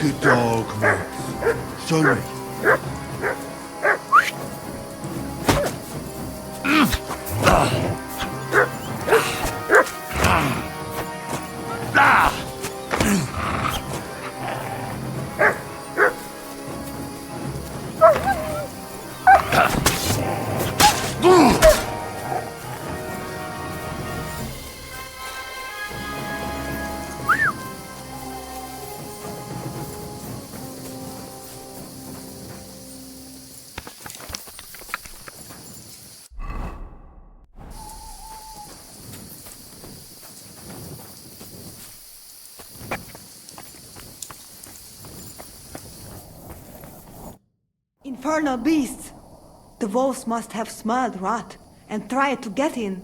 Good dog, mate. Show me. Infernal beasts! The wolves must have smelled rat and tried to get in.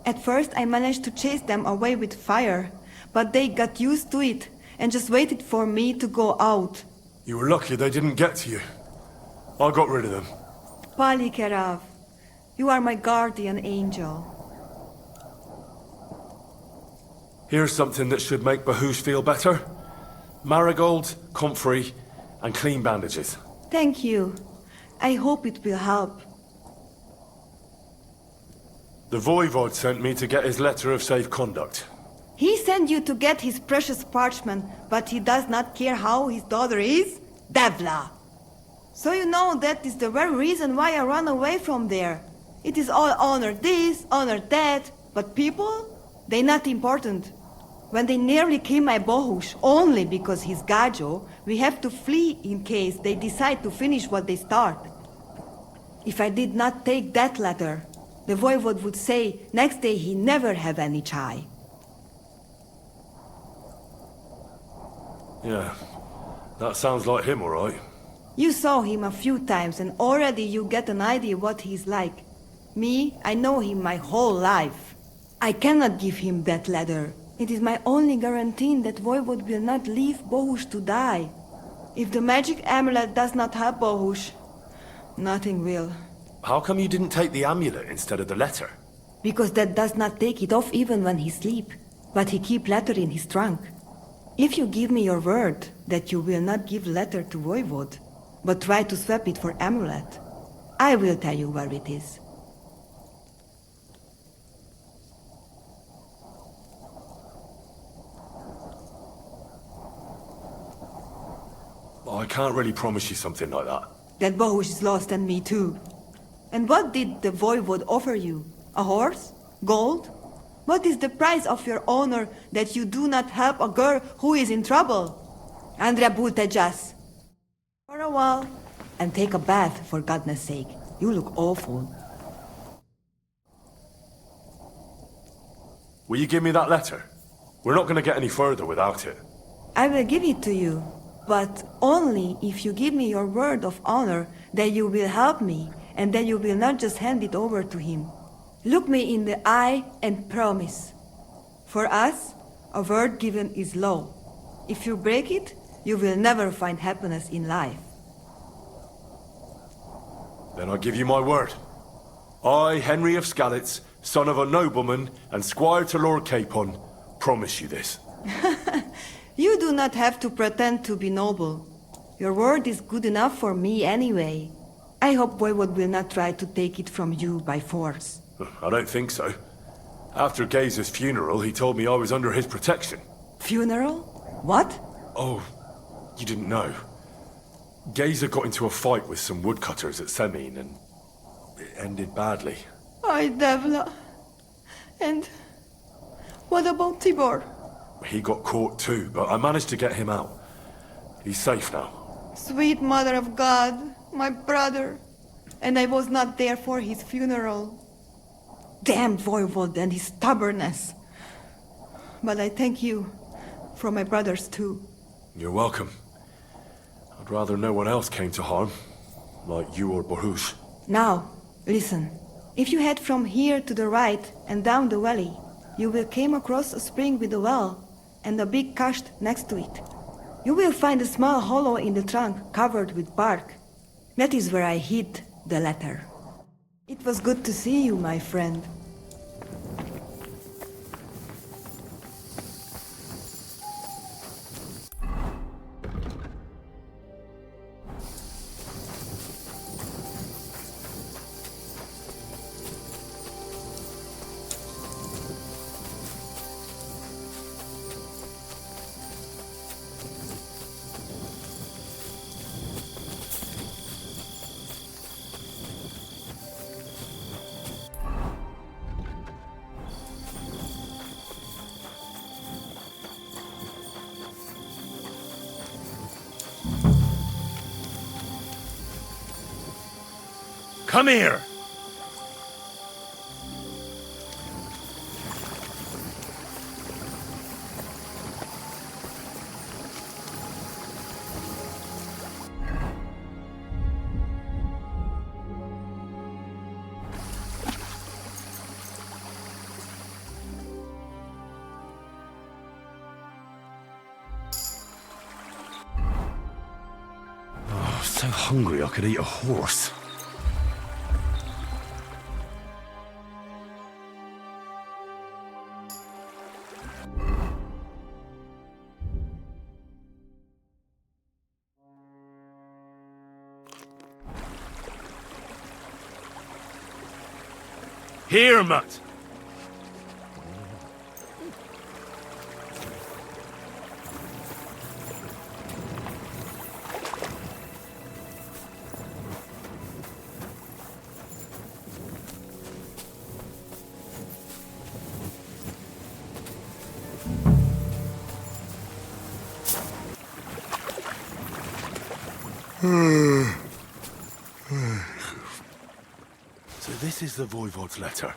At first I managed to chase them away with fire, but they got used to it and just waited for me to go out. You were lucky they didn't get to you. I got rid of them. Palikerav, you are my guardian angel. Here's something that should make Bahush feel better. Marigold, comfrey, and clean bandages. Thank you. I hope it will help. The voivode sent me to get his letter of safe conduct. He sent you to get his precious parchment, but he does not care how his daughter is? Devla! So you know that is the very reason why I run away from there. It is all honor this, honor that, but people? They not important. When they nearly kill my Bohush, only because he's Gajo, we have to flee in case they decide to finish what they start. If I did not take that letter, the voivode would say next day he never have any chai. Yeah, that sounds like him, all right. You saw him a few times and already you get an idea what he's like. Me, I know him my whole life. I cannot give him that letter. It is my only guarantee that voivode will not leave Bohush to die. If the magic amulet does not help Bohush, nothing will. How come you didn't take the amulet instead of the letter? Because that does not take it off even when he sleep, but he keep letter in his trunk. If you give me your word that you will not give letter to voivode, but try to swap it for amulet, I will tell you where it is. I can't really promise you something like that. That Bohush is lost and me too. And what did the voivode offer you? A horse? Gold? What is the price of your honor that you do not help a girl who is in trouble? Andrea Bultejas. For a while. And take a bath, for goodness sake. You look awful. Will you give me that letter? We're not going to get any further without it. I will give it to you, but only if you give me your word of honor that you will help me, and that you will not just hand it over to him. Look me in the eye and promise. For us, a word given is law. If you break it, you will never find happiness in life. Then I give you my word. I, Henry of Skalitz, son of a nobleman and squire to Lord Capon, promise you this. You do not have to pretend to be noble. Your word is good enough for me anyway. I hope Voivode will not try to take it from you by force. I don't think so. After Geyser's funeral, he told me I was under his protection. Funeral? What? Oh, you didn't know. Geyser got into a fight with some woodcutters at Semin, and it ended badly. Ay, Devla. And what about Tibor? He got caught too, but I managed to get him out. He's safe now. Sweet Mother of God, my brother. And I was not there for his funeral. Damned Voivode and his stubbornness. But I thank you for my brothers too. You're welcome. I'd rather no one else came to harm, like you or Bohush. Now, listen. If you head from here to the right and down the valley, you will come across a spring with a well and a big kasht next to it. You will find a small hollow in the trunk covered with bark. That is where I hid the letter. It was good to see you, my friend. Come here! Oh, so hungry I could eat a horse. Here, mutt! So this is the Voivode's letter.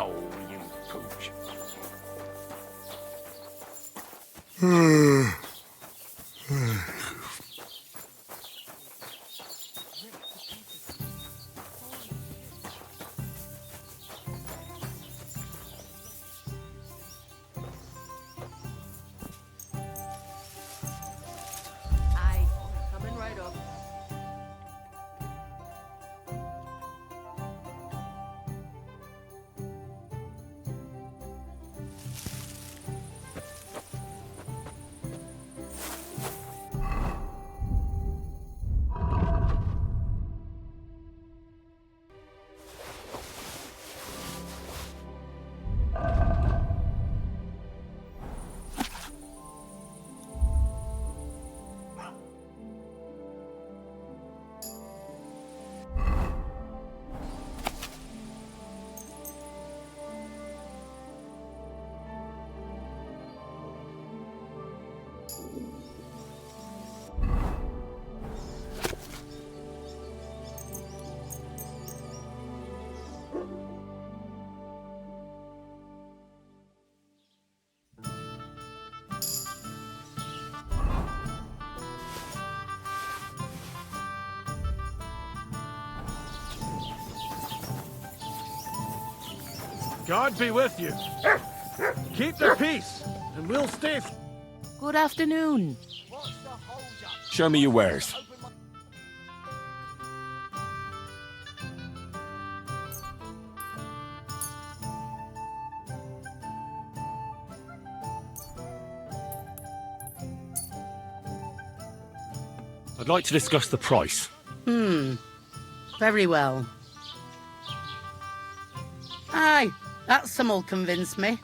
Oh, you pooch. Aye, coming right up. God be with you. Keep the peace, and we'll stay. Good afternoon. Show me your wares. I'd like to discuss the price. Very well. Aye, that some'll convince me.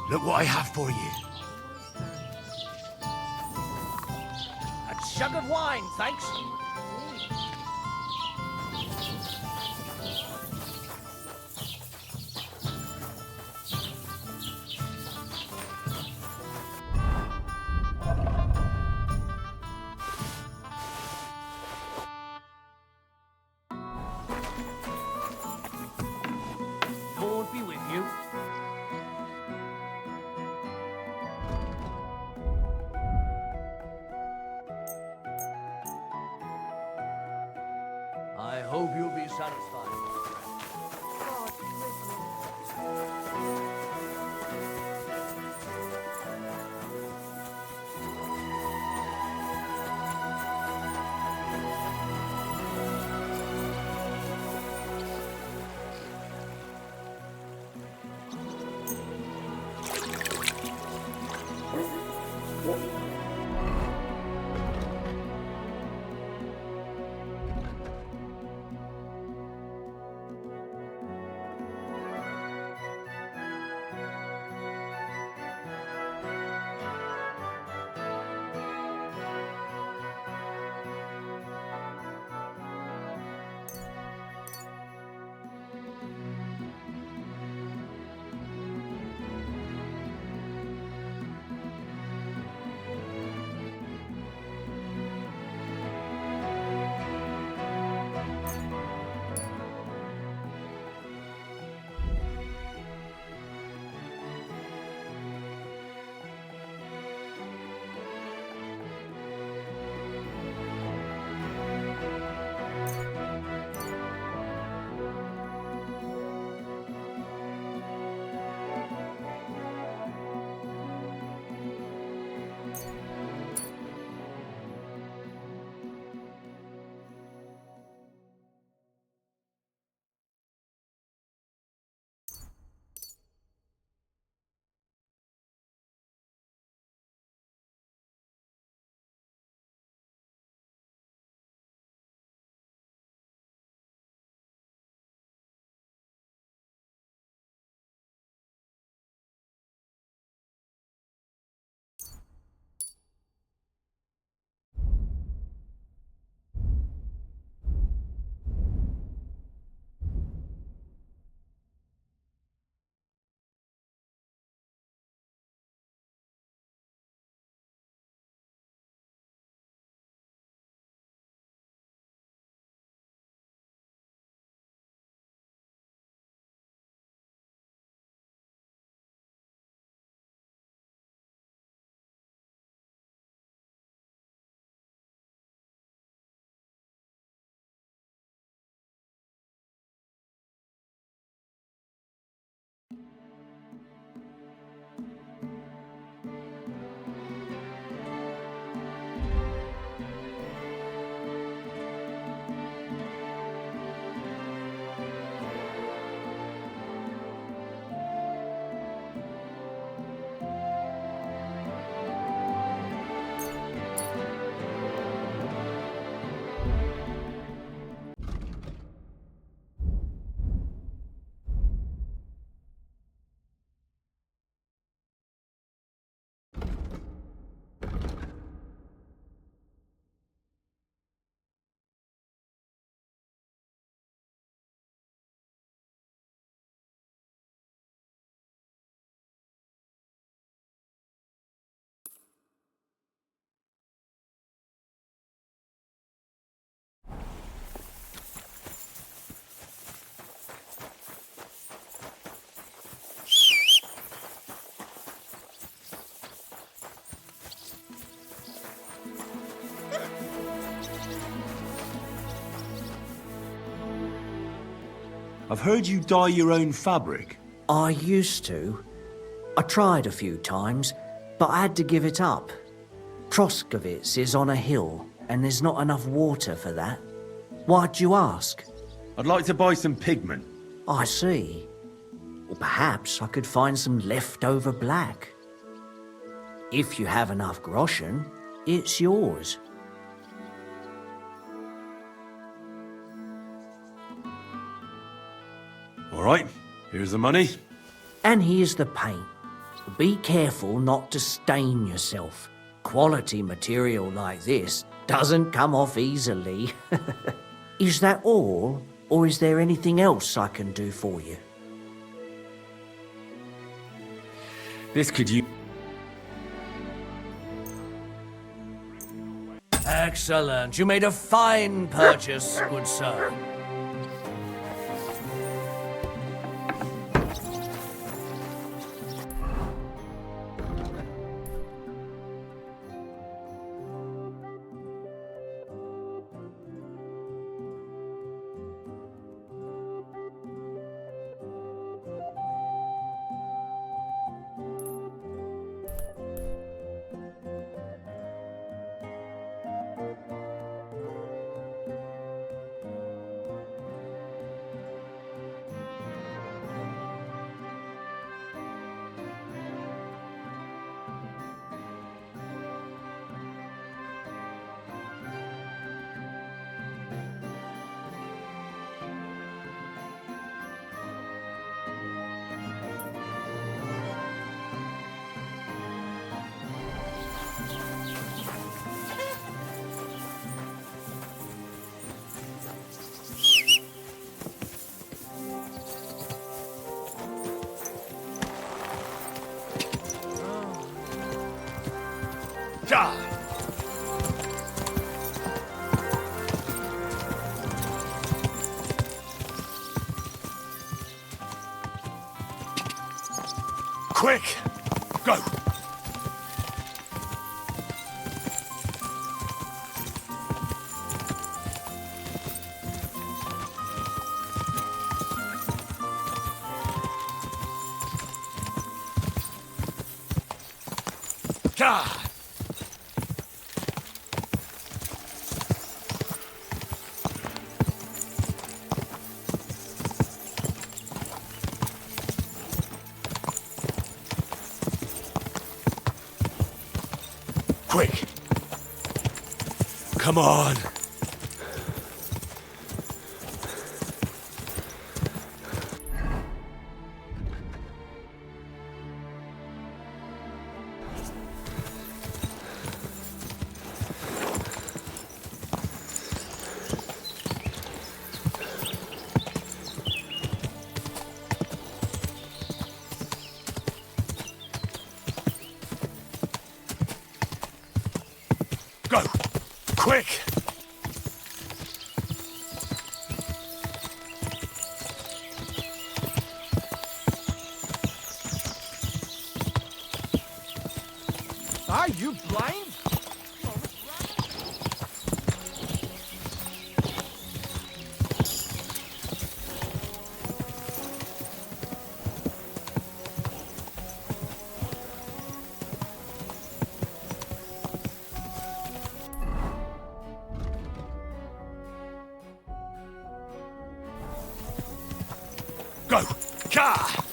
Look what I have for you. A jug of wine, thanks. Lord be with you. I hope you'll be satisfied. I've heard you dye your own fabric. I used to. I tried a few times, but I had to give it up. Troskowitz is on a hill, and there's not enough water for that. Why'd you ask? I'd like to buy some pigment. I see. Well, perhaps I could find some leftover black. If you have enough groschen, it's yours. All right, here's the money. And here's the paint. Be careful not to stain yourself. Quality material like this doesn't come off easily. Is that all, or is there anything else I can do for you? This could you... Excellent. You made a fine purchase, good sir. Quick! Go! God! Quick! Come on! Go! Quick! Are you blind? Go! Ka!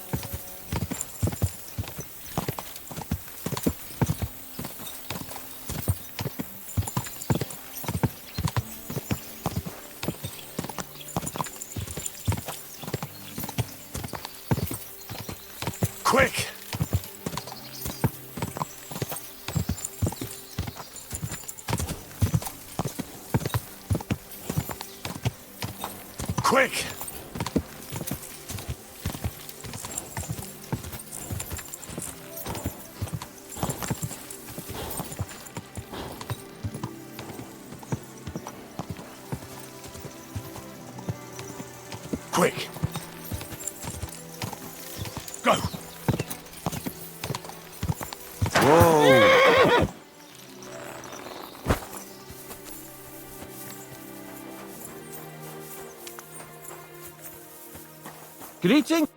Quick! Quick! Quick! Go! Whoa! Greeting?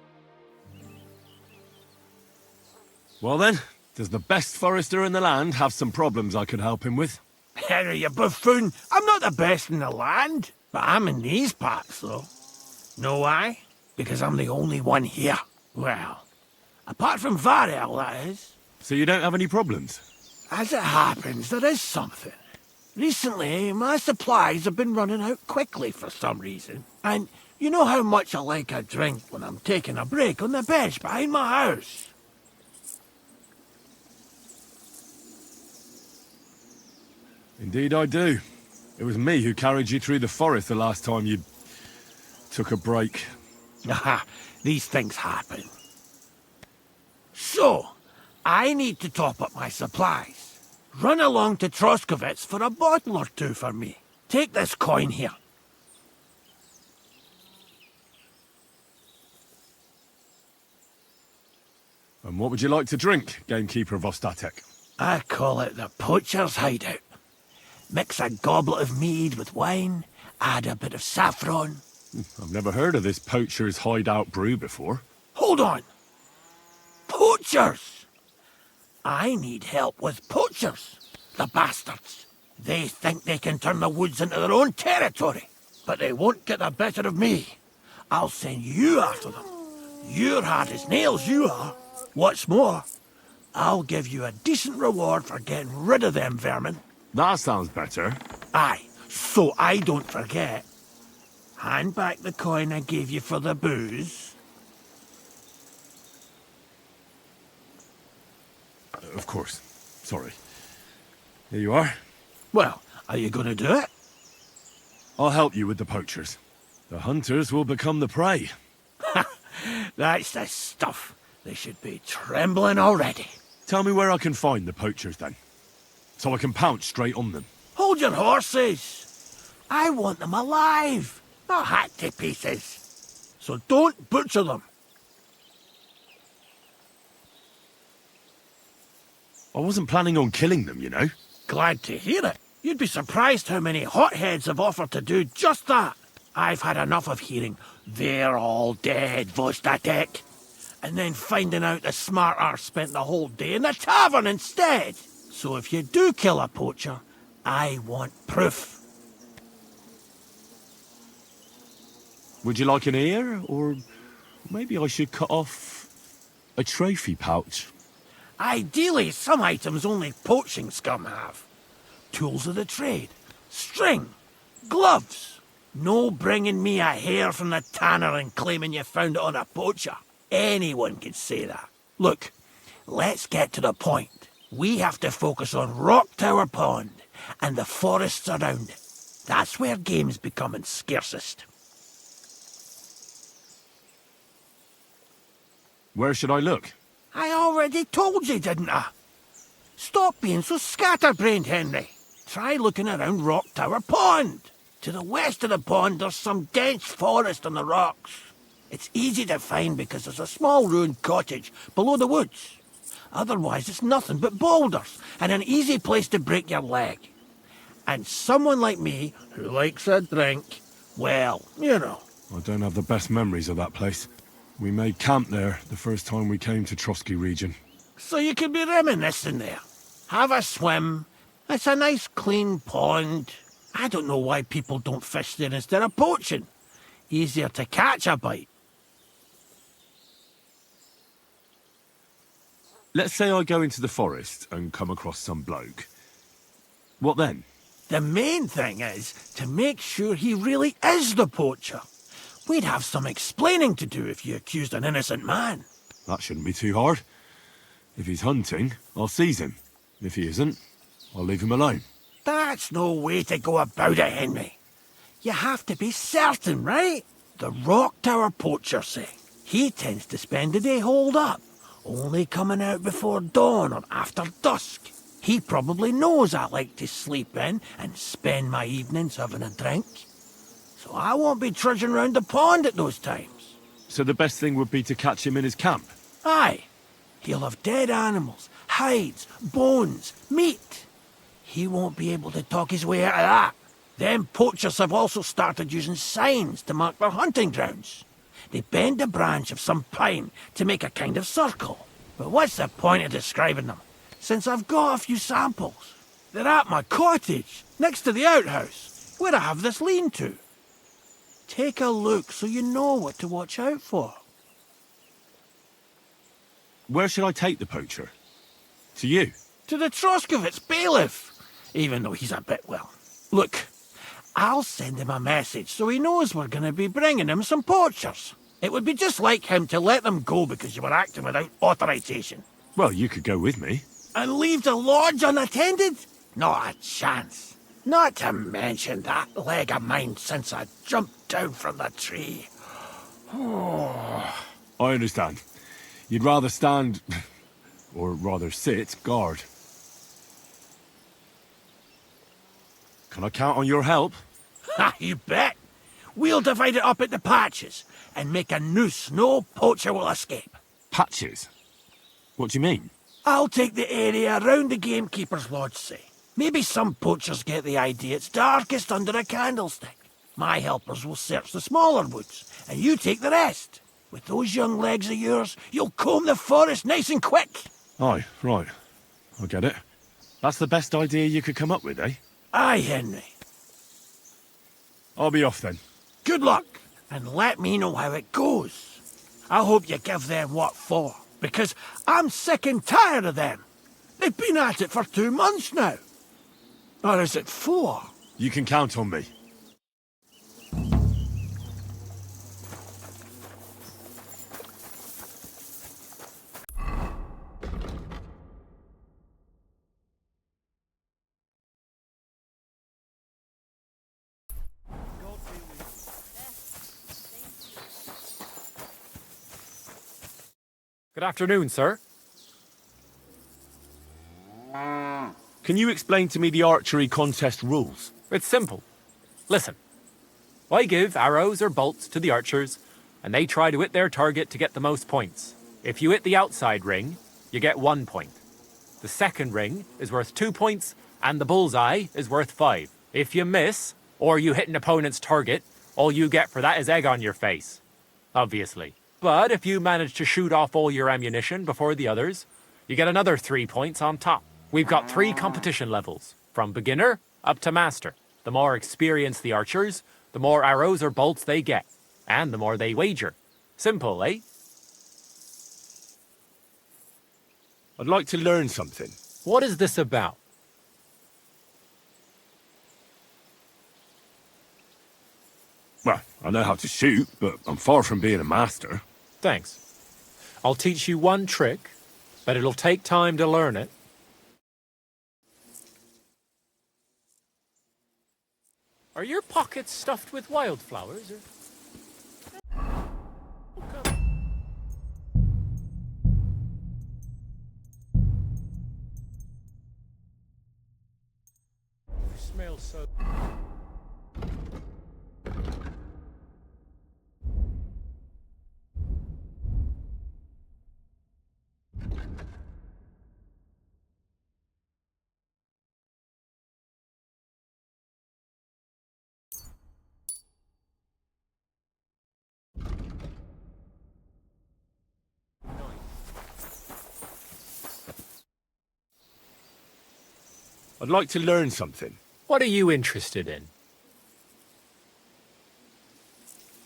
Well then, does the best forester in the land have some problems I could help him with? Henry, you buffoon. I'm not the best in the land, but I'm in these parts, though. Know why? Because I'm the only one here. Well, apart from Varel, that is. So you don't have any problems? As it happens, there is something. Recently, my supplies have been running out quickly for some reason. And you know how much I like a drink when I'm taking a break on the bench behind my house. Indeed I do. It was me who carried you through the forest the last time you took a break. Aha, these things happen. So, I need to top up my supplies. Run along to Troskovets for a bottle or two for me. Take this coin here. And what would you like to drink, gamekeeper of Ostatek? I call it the poacher's hideout. Mix a goblet of mead with wine, add a bit of saffron. I've never heard of this poacher's hideout brew before. Hold on! Poachers! I need help with poachers, the bastards. They think they can turn the woods into their own territory, but they won't get the better of me. I'll send you after them. You're hard as nails, you are. What's more, I'll give you a decent reward for getting rid of them vermin. That sounds better. Aye, so I don't forget. Hand back the coin I gave you for the booze. Of course. Sorry. Here you are. Well, are you going to do it? I'll help you with the poachers. The hunters will become the prey. That's the stuff. They should be trembling already. Tell me where I can find the poachers, then. So I can pounce straight on them. Hold your horses. I want them alive, not hacked to pieces. So don't butcher them. I wasn't planning on killing them, you know. Glad to hear it. You'd be surprised how many hotheads have offered to do just that. I've had enough of hearing, "They're all dead, Vostatek," and then finding out the smart arse spent the whole day in the tavern instead. So if you do kill a poacher, I want proof. Would you like an ear? Or maybe I should cut off a trophy pouch? Ideally, some items only poaching scum have. Tools of the trade, string, gloves. No bringing me a hair from the tanner and claiming you found it on a poacher. Anyone could say that. Look, let's get to the point. We have to focus on Rock Tower Pond and the forests around it. That's where game's becoming scarcest. Where should I look? I already told you, didn't I? Stop being so scatterbrained, Henry. Try looking around Rock Tower Pond. To the west of the pond, there's some dense forest on the rocks. It's easy to find because there's a small ruined cottage below the woods. Otherwise, it's nothing but boulders and an easy place to break your leg. And someone like me, who likes a drink, well, you know. I don't have the best memories of that place. We made camp there the first time we came to Trotsky region. So you could be reminiscing there. Have a swim. It's a nice clean pond. I don't know why people don't fish there instead of poaching. Easier to catch a bite. Let's say I go into the forest and come across some bloke. What then? The main thing is to make sure he really is the poacher. We'd have some explaining to do if you accused an innocent man. That shouldn't be too hard. If he's hunting, I'll seize him. If he isn't, I'll leave him alone. That's no way to go about it, Henry. You have to be certain, right? The Rock Tower poacher, say. He tends to spend the day holed up, only coming out before dawn or after dusk. He probably knows I like to sleep in and spend my evenings having a drink. So I won't be trudging round the pond at those times. So the best thing would be to catch him in his camp? Aye. He'll have dead animals, hides, bones, meat. He won't be able to talk his way out of that. Them poachers have also started using signs to mark their hunting grounds. They bend a branch of some pine to make a kind of circle. But what's the point of describing them, since I've got a few samples? They're at my cottage, next to the outhouse, where I have this lean-to. Take a look so you know what to watch out for. Where should I take the poacher? To you? To the Troskovitz bailiff, even though he's a bit, well... Look, I'll send him a message so he knows we're going to be bringing him some poachers. It would be just like him to let them go because you were acting without authorization. Well, you could go with me. And leave the lodge unattended? Not a chance. Not to mention that leg of mine since I jumped down from the tree. I understand. You'd rather stand, or rather sit, guard. Can I count on your help? Ha, you bet. We'll divide it up into patches and make a noose no poacher will escape. Patches? What do you mean? I'll take the area around the gamekeeper's lodge, say. Maybe some poachers get the idea it's darkest under a candlestick. My helpers will search the smaller woods, and you take the rest. With those young legs of yours, you'll comb the forest nice and quick. Aye, right. I get it. That's the best idea you could come up with, eh? Aye, Henry. I'll be off then. Good luck, and let me know how it goes. I hope you give them what for, because I'm sick and tired of them. They've been at it for 2 months now. Or is it 4? You can count on me. Good afternoon, sir. Can you explain to me the archery contest rules? It's simple. Listen. I give arrows or bolts to the archers, and they try to hit their target to get the most points. If you hit the outside ring, you get 1 point. The second ring is worth 2 points, and the bullseye is worth 5. If you miss, or you hit an opponent's target, all you get for that is egg on your face. Obviously. But if you manage to shoot off all your ammunition before the others, you get another 3 points on top. We've got 3 competition levels, from beginner up to master. The more experienced the archers, the more arrows or bolts they get, and the more they wager. Simple, eh? I'd like to learn something. What is this about? Well, I know how to shoot, but I'm far from being a master. Thanks. I'll teach you one trick, but it'll take time to learn it. Are your pockets stuffed with wildflowers? You smell so... I'd like to learn something. What are you interested in?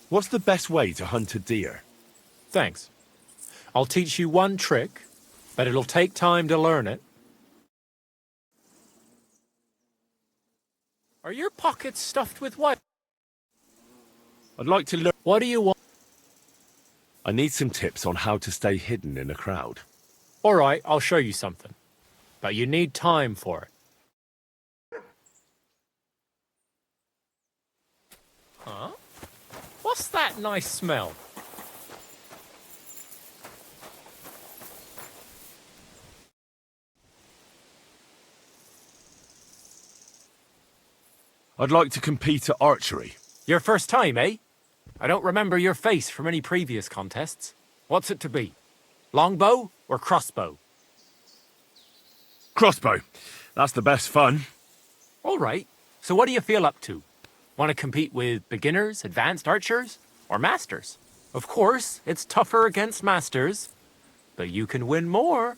What's the best way to hunt a deer? Thanks. I'll teach you one trick, but it'll take time to learn it. Are your pockets stuffed with what? I'd like to learn... What do you want? I need some tips on how to stay hidden in a crowd. All right, I'll show you something. But you need time for it. Huh? What's that nice smell? I'd like to compete at archery. Your first time, eh? I don't remember your face from any previous contests. What's it to be? Longbow or crossbow? Crossbow. That's the best fun. All right. So what do you feel up to? Want to compete with beginners, advanced archers, or masters? Of course, it's tougher against masters, but you can win more.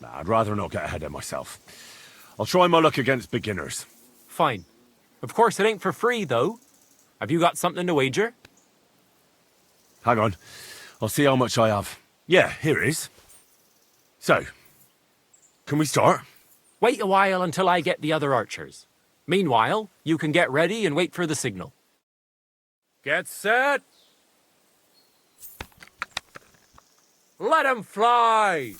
Nah, I'd rather not get ahead of myself. I'll try my luck against beginners. Fine. Of course, it ain't for free, though. Have you got something to wager? Hang on. I'll see how much I have. Yeah, here it is. So, can we start? Wait a while until I get the other archers. Meanwhile, you can get ready and wait for the signal. Get set! Let 'em fly!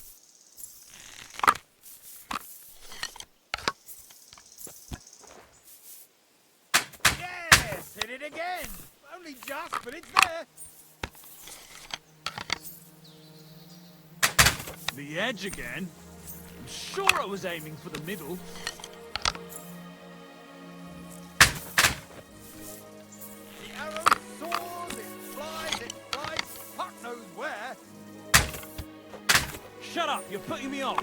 Yes, hit it again. Only just, but it's there. The edge again. I'm sure I was aiming for the middle. The arrow soars, it flies, fuck knows where. Shut up, you're putting me off.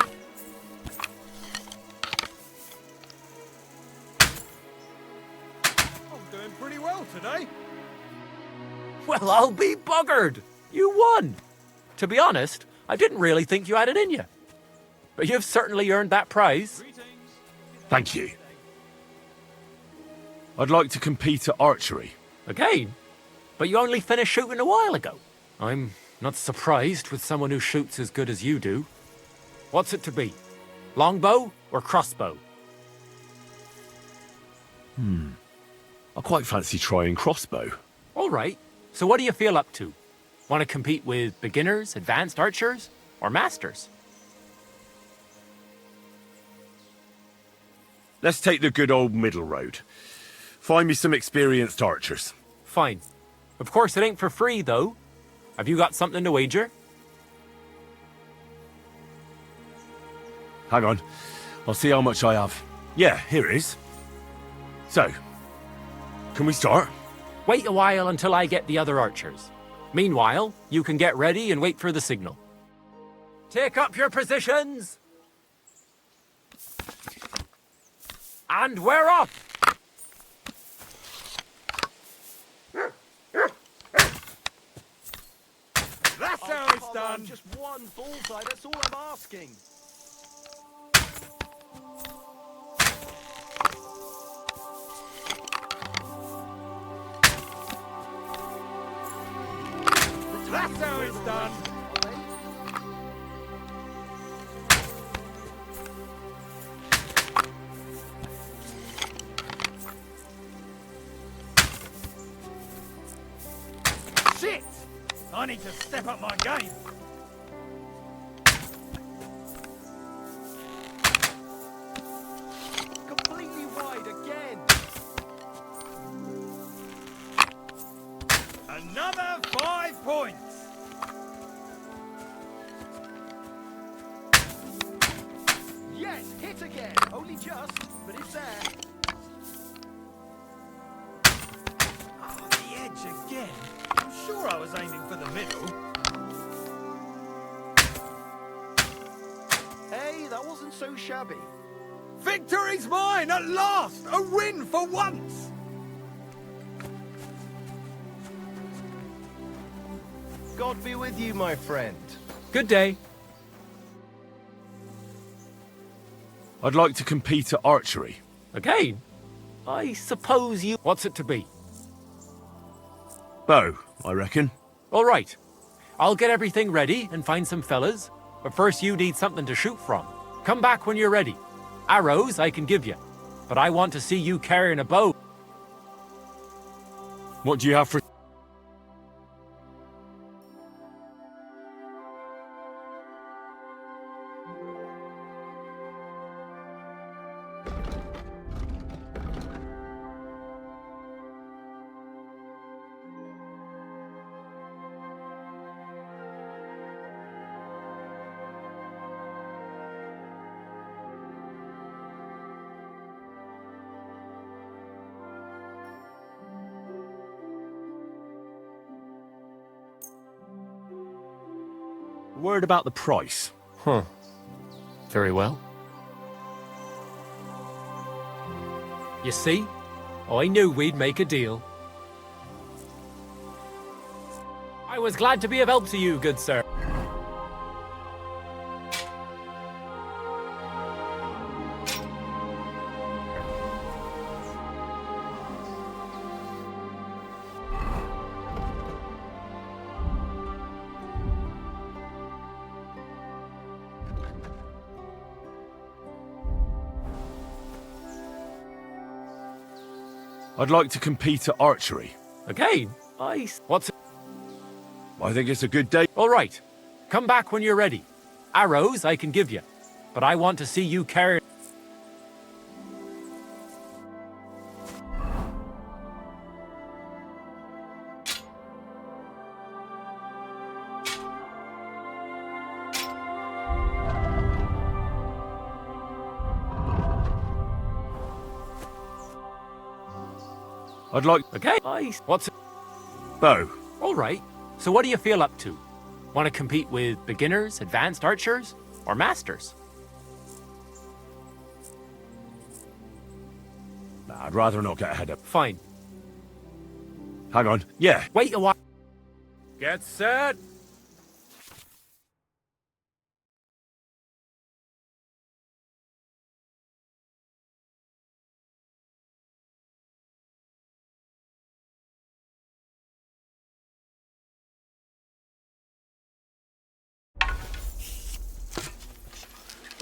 I'm doing pretty well today. Well, I'll be buggered! You won! To be honest, I didn't really think you had it in you. But you've certainly earned that prize. Thank you. I'd like to compete at archery. Again? But you only finished shooting a while ago. I'm not surprised with someone who shoots as good as you do. What's it to be? Longbow or crossbow? I quite fancy trying crossbow. All right. So what do you feel up to? Want to compete with beginners, advanced archers, or masters? Let's take the good old middle road. Find me some experienced archers. Fine. Of course, it ain't for free, though. Have you got something to wager? Hang on. I'll see how much I have. Yeah, here it is. So, can we start? Wait a while until I get the other archers. Meanwhile, you can get ready and wait for the signal. Take up your positions! And we're off! That's how it's done. Just one bullseye, that's all I'm asking. That's how it's done. Shit! I need to step up my game. Completely wide again. Another 5 points. Yes, hit again. Only just, but it's there. Oh, the edge again. I'm sure I was aiming for the middle. Hey, that wasn't so shabby. Victory's mine at last! A win for once! God be with you, my friend. Good day. I'd like to compete at archery. Again? I suppose you... What's it to be? Bow, I reckon. All right. I'll get everything ready and find some fellas. But first you need something to shoot from. Come back when you're ready. Arrows I can give you. But I want to see you carrying a bow. What do you have for... Word about the price. Huh. Very well. You see? I knew we'd make a deal. I was glad to be of help to you, good sir. I'd like to compete at archery. Again? What's it? I think it's a good day. All right. Come back when you're ready. Arrows I can give you, but I want to see you carry... I'd like... Okay. What's it? Bow. All right. So what do you feel up to? Want to compete with beginners, advanced archers, or masters? Nah, I'd rather not get ahead of... Fine. Hang on. Yeah. Wait a while. Get set.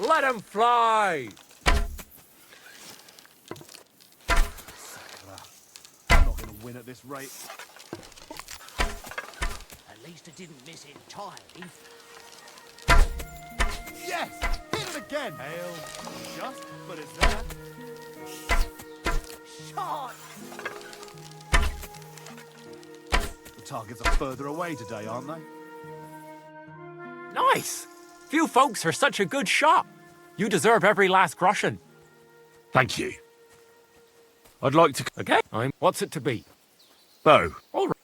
Let him fly! I'm not going to win at this rate. At least it didn't miss entirely. Yes! Hit him again! Hail. Just, but it's there. Shot! The targets are further away today, aren't they? Nice! Few folks are such a good shot. You deserve every last groschen. Thank you. I'd like to... Okay. What's it to be? Bow. All right.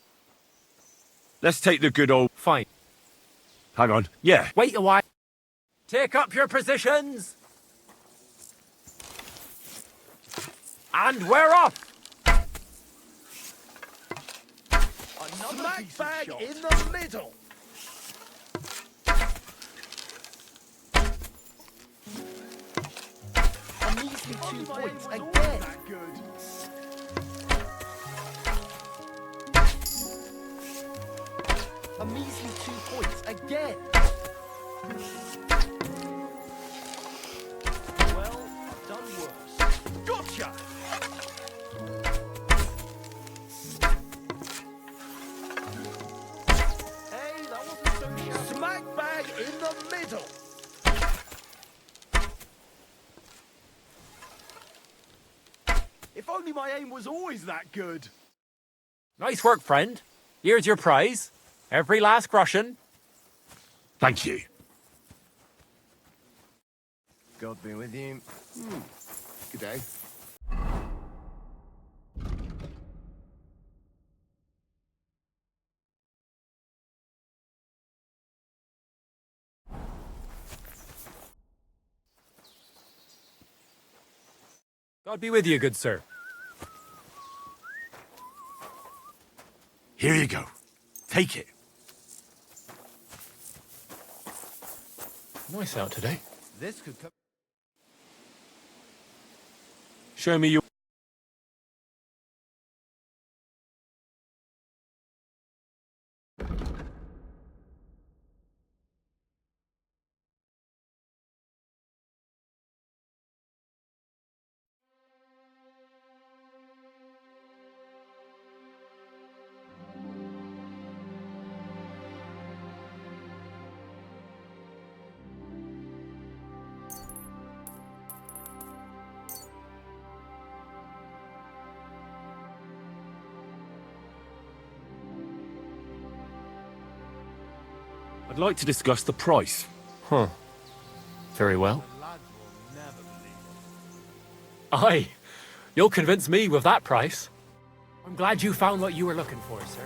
Let's take the good old... Fine. Hang on. Yeah. Wait a while. Take up your positions. And we're off. Smack bag in the middle. A measly 2 points again. A measly 2 points again. Well, I've done worse. Gotcha! Hey, that wasn't so shabby. Smack bag in the middle. If only my aim was always that good. Nice work, friend. Here's your prize. Every last groschen. Thank you. God be with you. Good day. God be with you, good sir. Here you go. Take it. Nice out today. This could come. Show me your... I'd like to discuss the price. Huh. Very well. Aye. You'll convince me with that price. I'm glad you found what you were looking for, sir.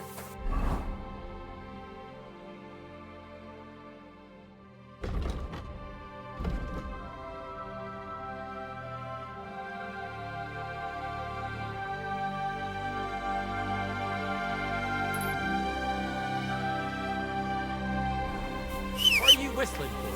What are you whistling for?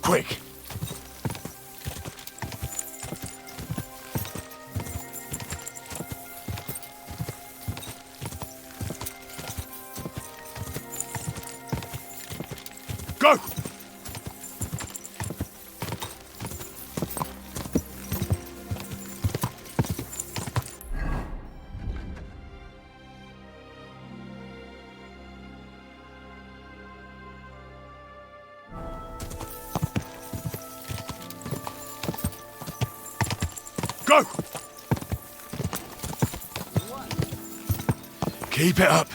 Quick! Go! Keep it up.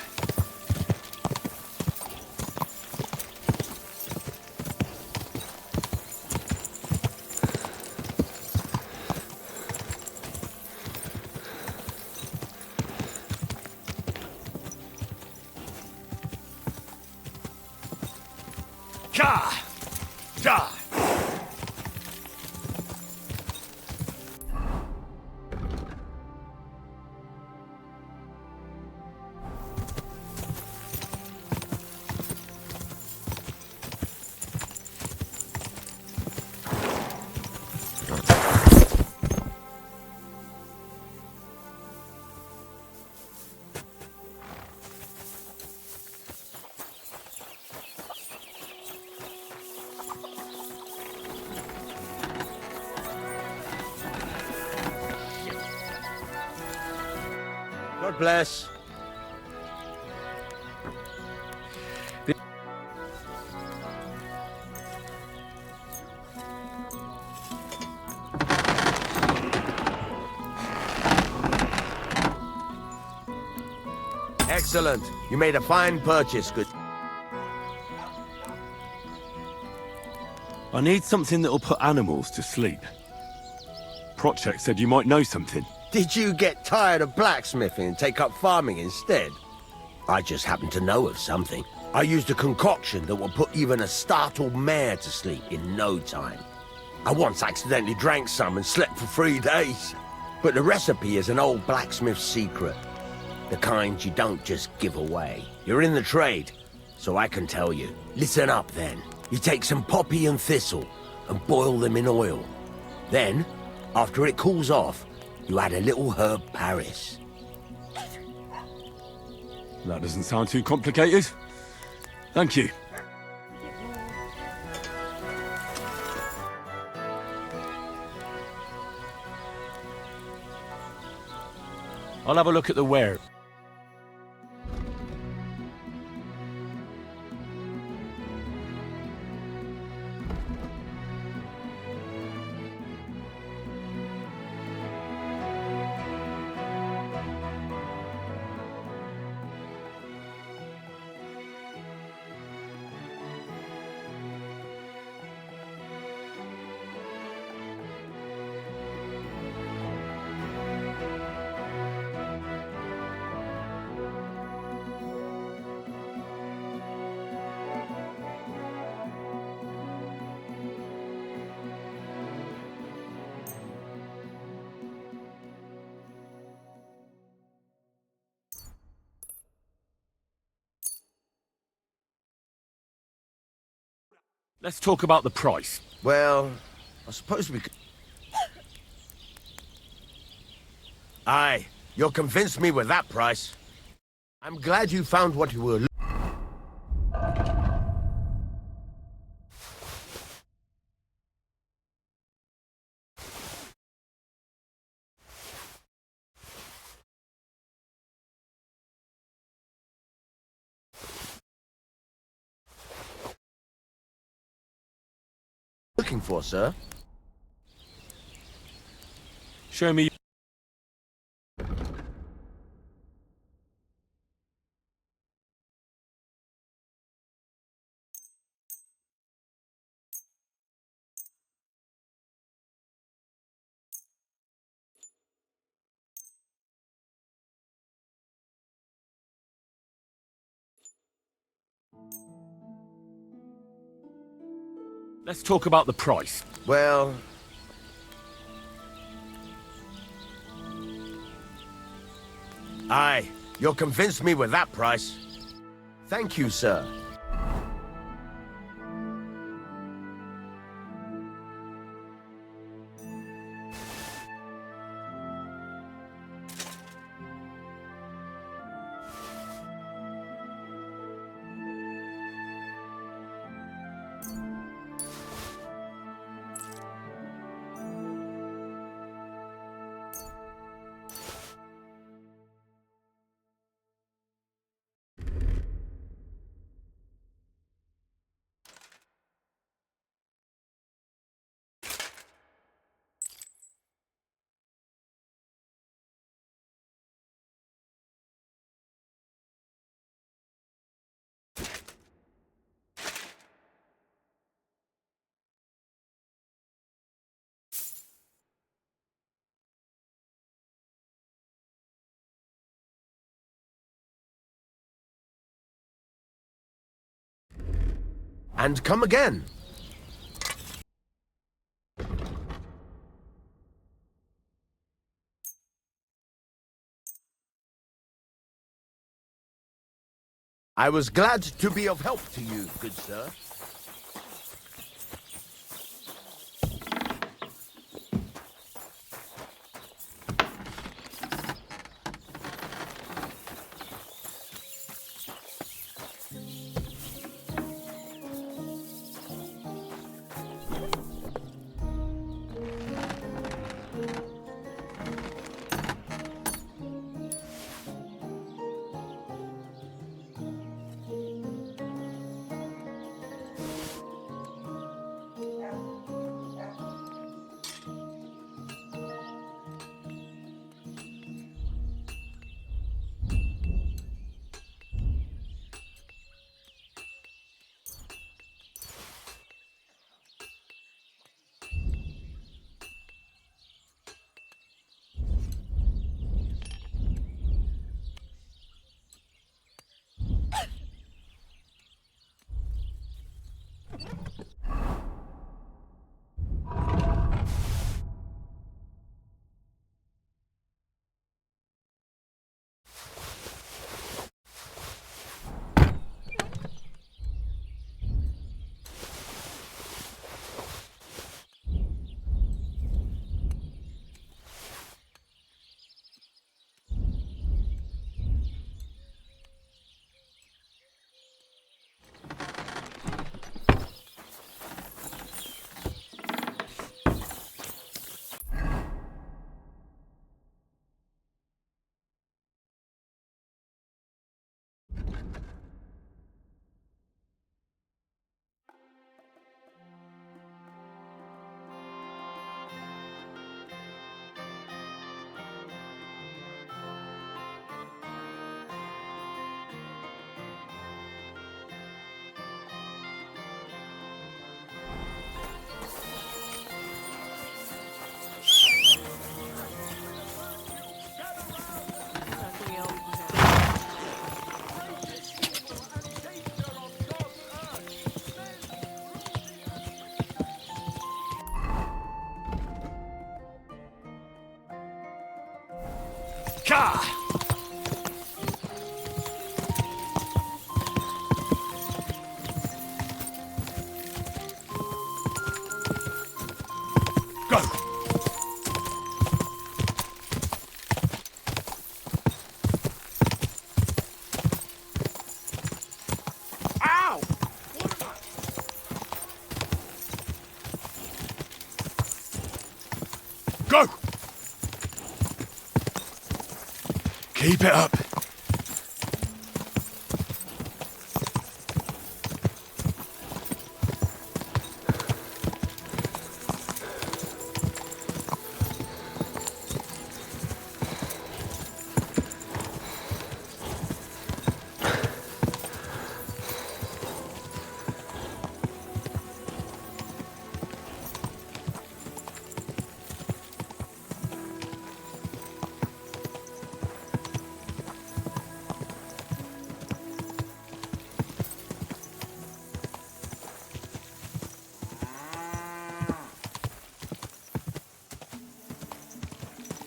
Ka! Da! God bless. Excellent. You made a fine purchase, good. I need something that'll put animals to sleep. Project said you might know something. Did you get tired of blacksmithing and take up farming instead? I just happen to know of something. I used a concoction that will put even a startled mare to sleep in no time. I once accidentally drank some and slept for 3 days. But the recipe is an old blacksmith's secret. The kind you don't just give away. You're in the trade, so I can tell you. Listen up then. You take some poppy and thistle and boil them in oil. Then, after it cools off, you add a little herb Paris. That doesn't sound too complicated. Thank you. I'll have a look at the ware. Let's talk about the price. Well, I suppose we could... Aye, you'll convince me with that price. I'm glad you found what you were looking for, sir. Show me. Let's talk about the price. Well... Aye, you'll convince me with that price. Thank you, sir. and come again. I was glad to be of help to you, good sir. Ka! Go! Ow! Go! Keep it up.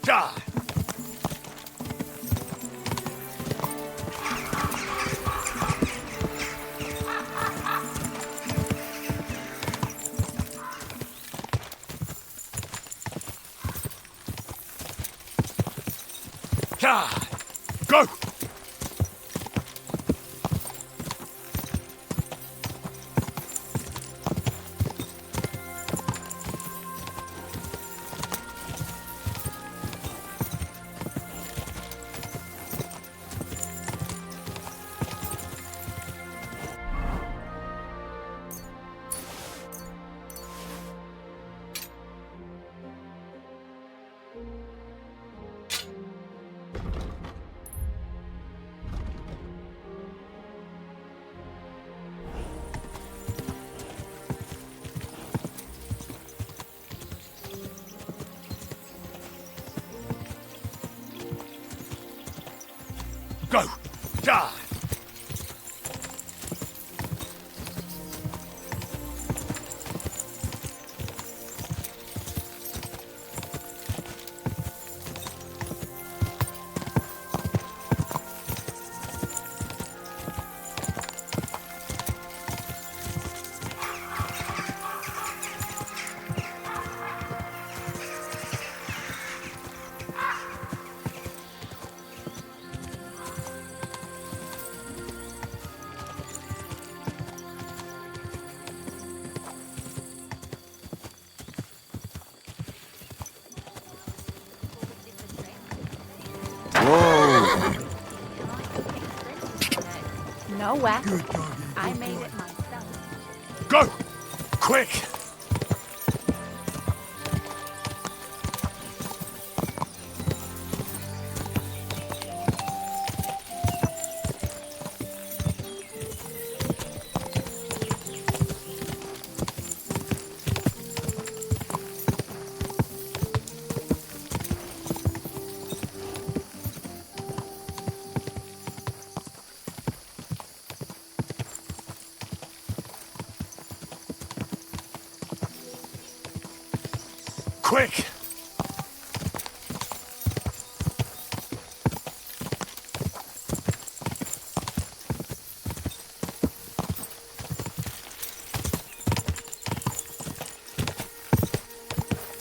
Die! Go! Go! Die! Nowhere. I made it myself. Go! Quick! Quick!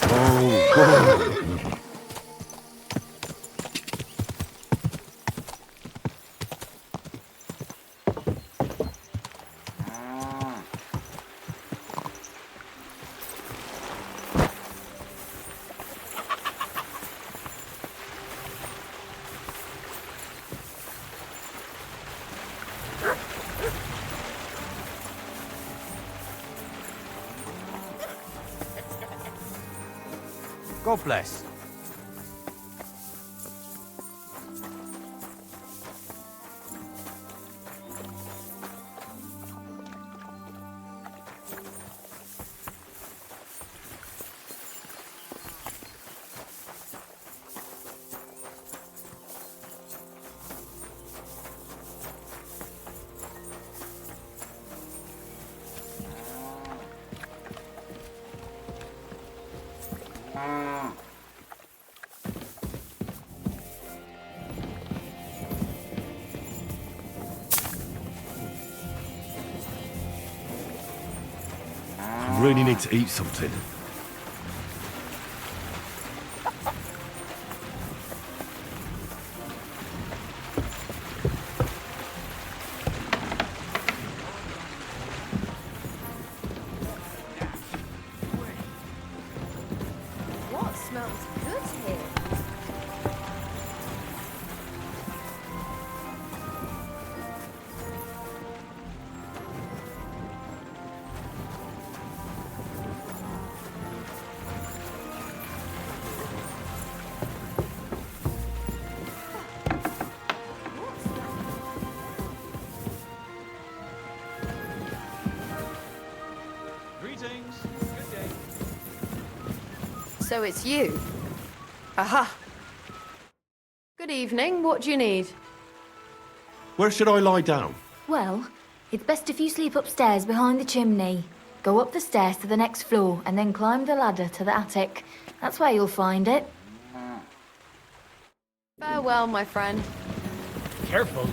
Oh, God. God bless. I really need to eat something. What smells good here? Greetings. Good day. So it's you. Aha. Good evening. What do you need? Where should I lie down? Well, it's best if you sleep upstairs behind the chimney. Go up the stairs to the next floor and then climb the ladder to the attic. That's where you'll find it. Farewell, my friend. Careful.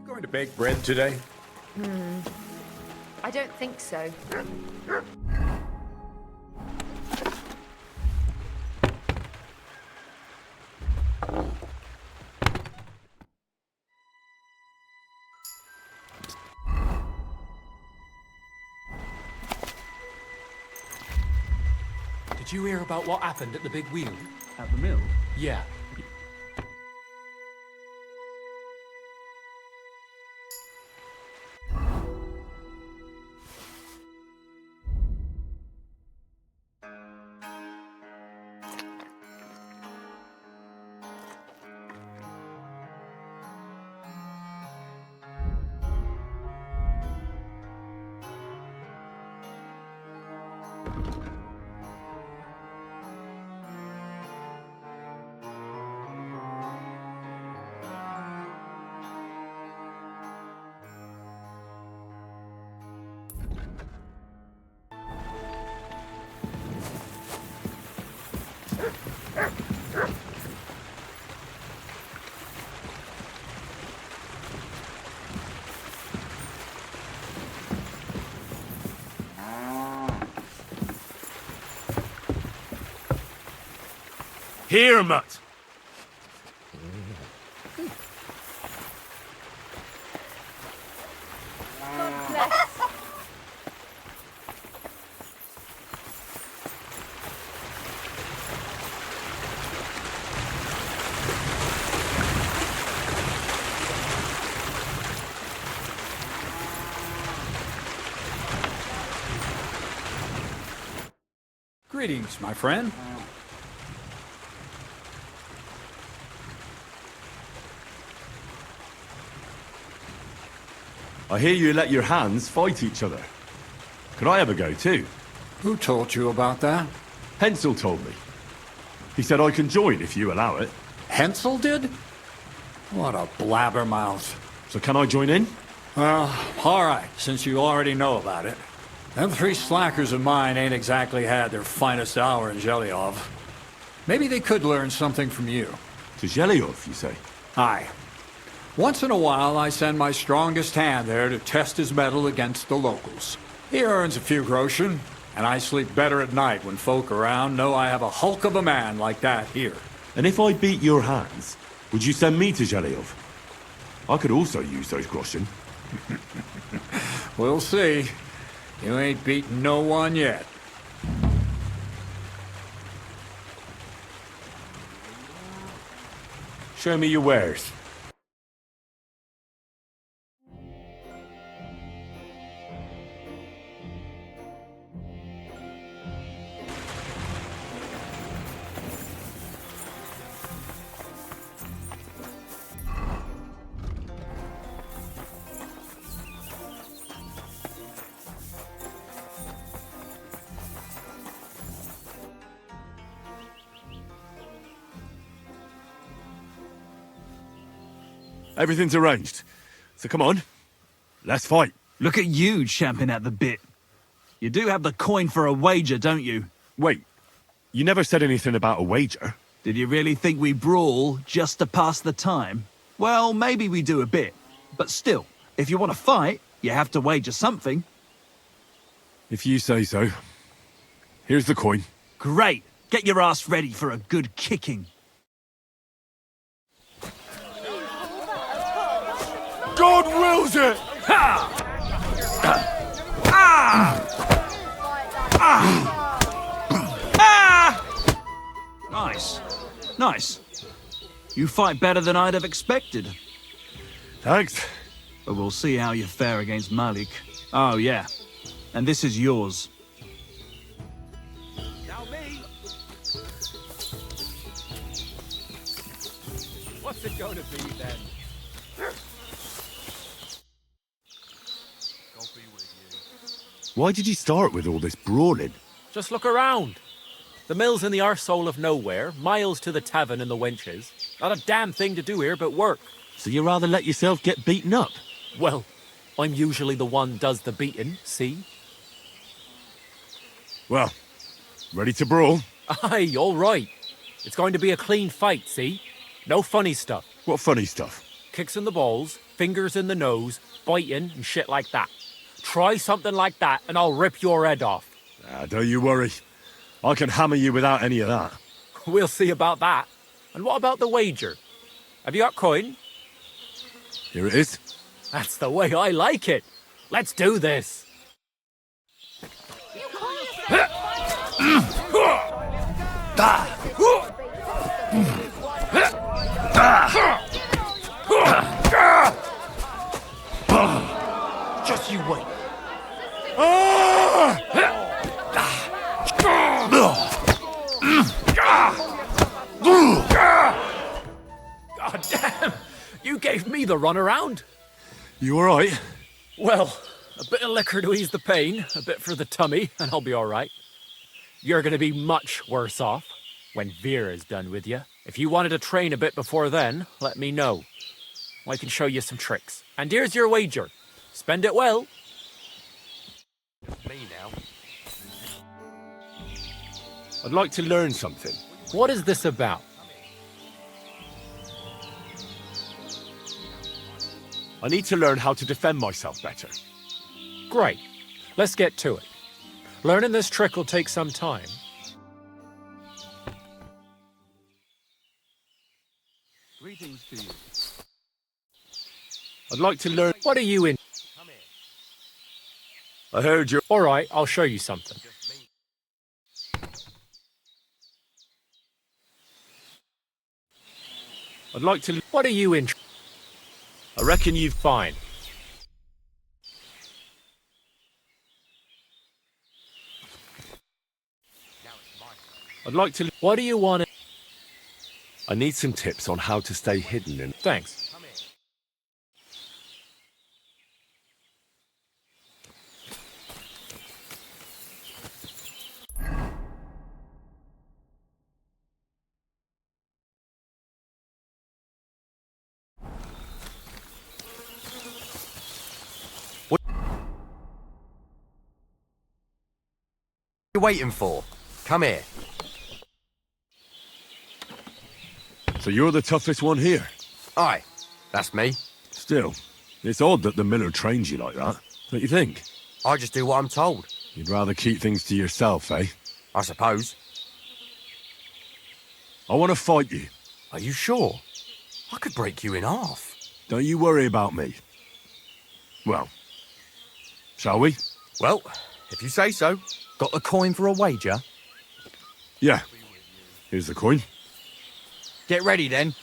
Going to bake bread today? I don't think so. Did you hear about what happened at the big wheel? At the mill? Yeah. Here, mutt! Greetings, my friend. I hear you let your hands fight each other. Could I have a go too? Who told you about that? Hensel told me. He said I can join if you allow it. Hensel did? What a blabbermouth. So can I join in? Well, all right, since you already know about it. Them three slackers of mine ain't exactly had their finest hour in Zhelyov. Maybe they could learn something from you. To Zhelyov, you say? Aye. Once in a while, I send my strongest hand there to test his mettle against the locals. He earns a few groschen, and I sleep better at night when folk around know I have a hulk of a man like that here. And if I beat your hands, would you send me to Zhelyov? I could also use those groschen. We'll see. You ain't beaten no one yet. Show me your wares. Everything's arranged. So come on, let's fight. Look at you champing at the bit. You do have the coin for a wager, don't you? Wait, you never said anything about a wager. Did you really think we brawl just to pass the time? Well, maybe we do a bit. But still, if you want to fight, you have to wager something. If you say so. Here's the coin. Great. Get your ass ready for a good kicking. God wills it! Ha! Nice. Nice. You fight better than I'd have expected. Thanks. But we'll see how you fare against Malik. Oh, yeah. And this is yours. Now me. What's it going to be then? Why did you start with all this brawling? Just look around. The mill's in the arsehole of nowhere, miles to the tavern and the wenches. Not a damn thing to do here but work. So you rather let yourself get beaten up? Well, I'm usually the one does the beating, see? Well, ready to brawl? Aye, all right. It's going to be a clean fight, see? No funny stuff. What funny stuff? Kicks in the balls, fingers in the nose, biting and shit like that. Try something like that and I'll rip your head off. Don't you worry. I can hammer you without any of that. We'll see about that. And what about the wager? Have you got coin? Here it is. That's the way I like it. Let's do this. Just you wait. God damn! You gave me the runaround. You all right? Well, a bit of liquor to ease the pain, a bit for the tummy, and I'll be all right. You're going to be much worse off when Vera's done with you. If you wanted to train a bit before then, let me know. I can show you some tricks. And here's your wager. Spend it well. Me now. I'd like to learn something. What is this about? I need to learn how to defend myself better. Great. Let's get to it. Learning this trick will take some time. Greetings to you. I'd like to learn... What are you in? I heard you're... All right, I'll show you something. I'd like to... What are you in? I reckon you've... Fine. I'd like to... What do you want? I need some tips on how to stay hidden in... Thanks. What are you waiting for? Come here. So you're the toughest one here? Aye, that's me. Still, it's odd that the miller trains you like that, don't you think? I just do what I'm told. You'd rather keep things to yourself, eh? I suppose. I want to fight you. Are you sure? I could break you in half. Don't you worry about me. Well, shall we? Well, if you say so. Got the coin for a wager? Yeah. Here's the coin. Get ready then.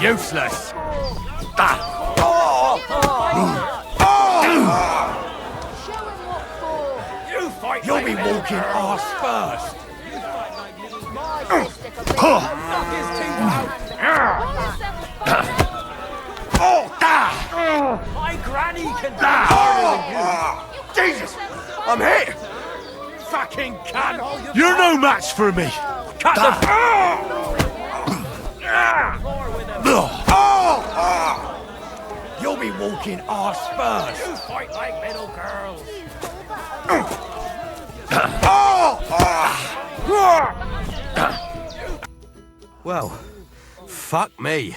Useless. You'll be walking arse first. My granny can Jesus! I'm hit! Fucking can! You're no match for me! cut the You'll be walking arse first. You fight like little girls. Well, fuck me.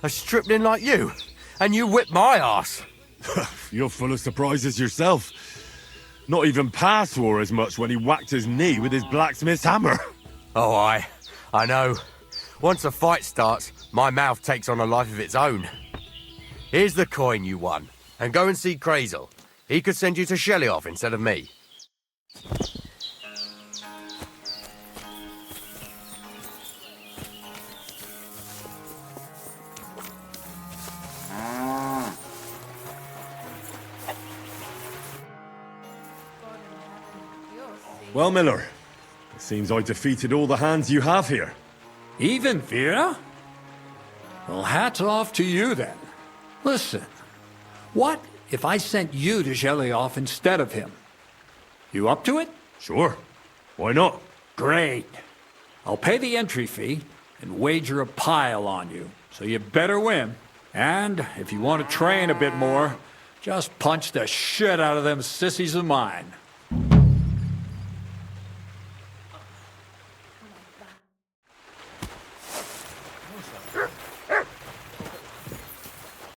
A stripling like you, and you whip my ass. You're full of surprises yourself. Not even Pa swore as much when he whacked his knee with his blacksmith's hammer. Oh, I know. Once a fight starts, my mouth takes on a life of its own. Here's the coin you won, and go and see Crazel. He could send you to Shelioff instead of me. Well, Miller, it seems I defeated all the hands you have here. Even Vera? Well, hats off to you then. Listen, what if I sent you to Shelioff instead of him? You up to it? Sure. Why not? Great. I'll pay the entry fee and wager a pile on you, so you better win. And if you want to train a bit more, just punch the shit out of them sissies of mine.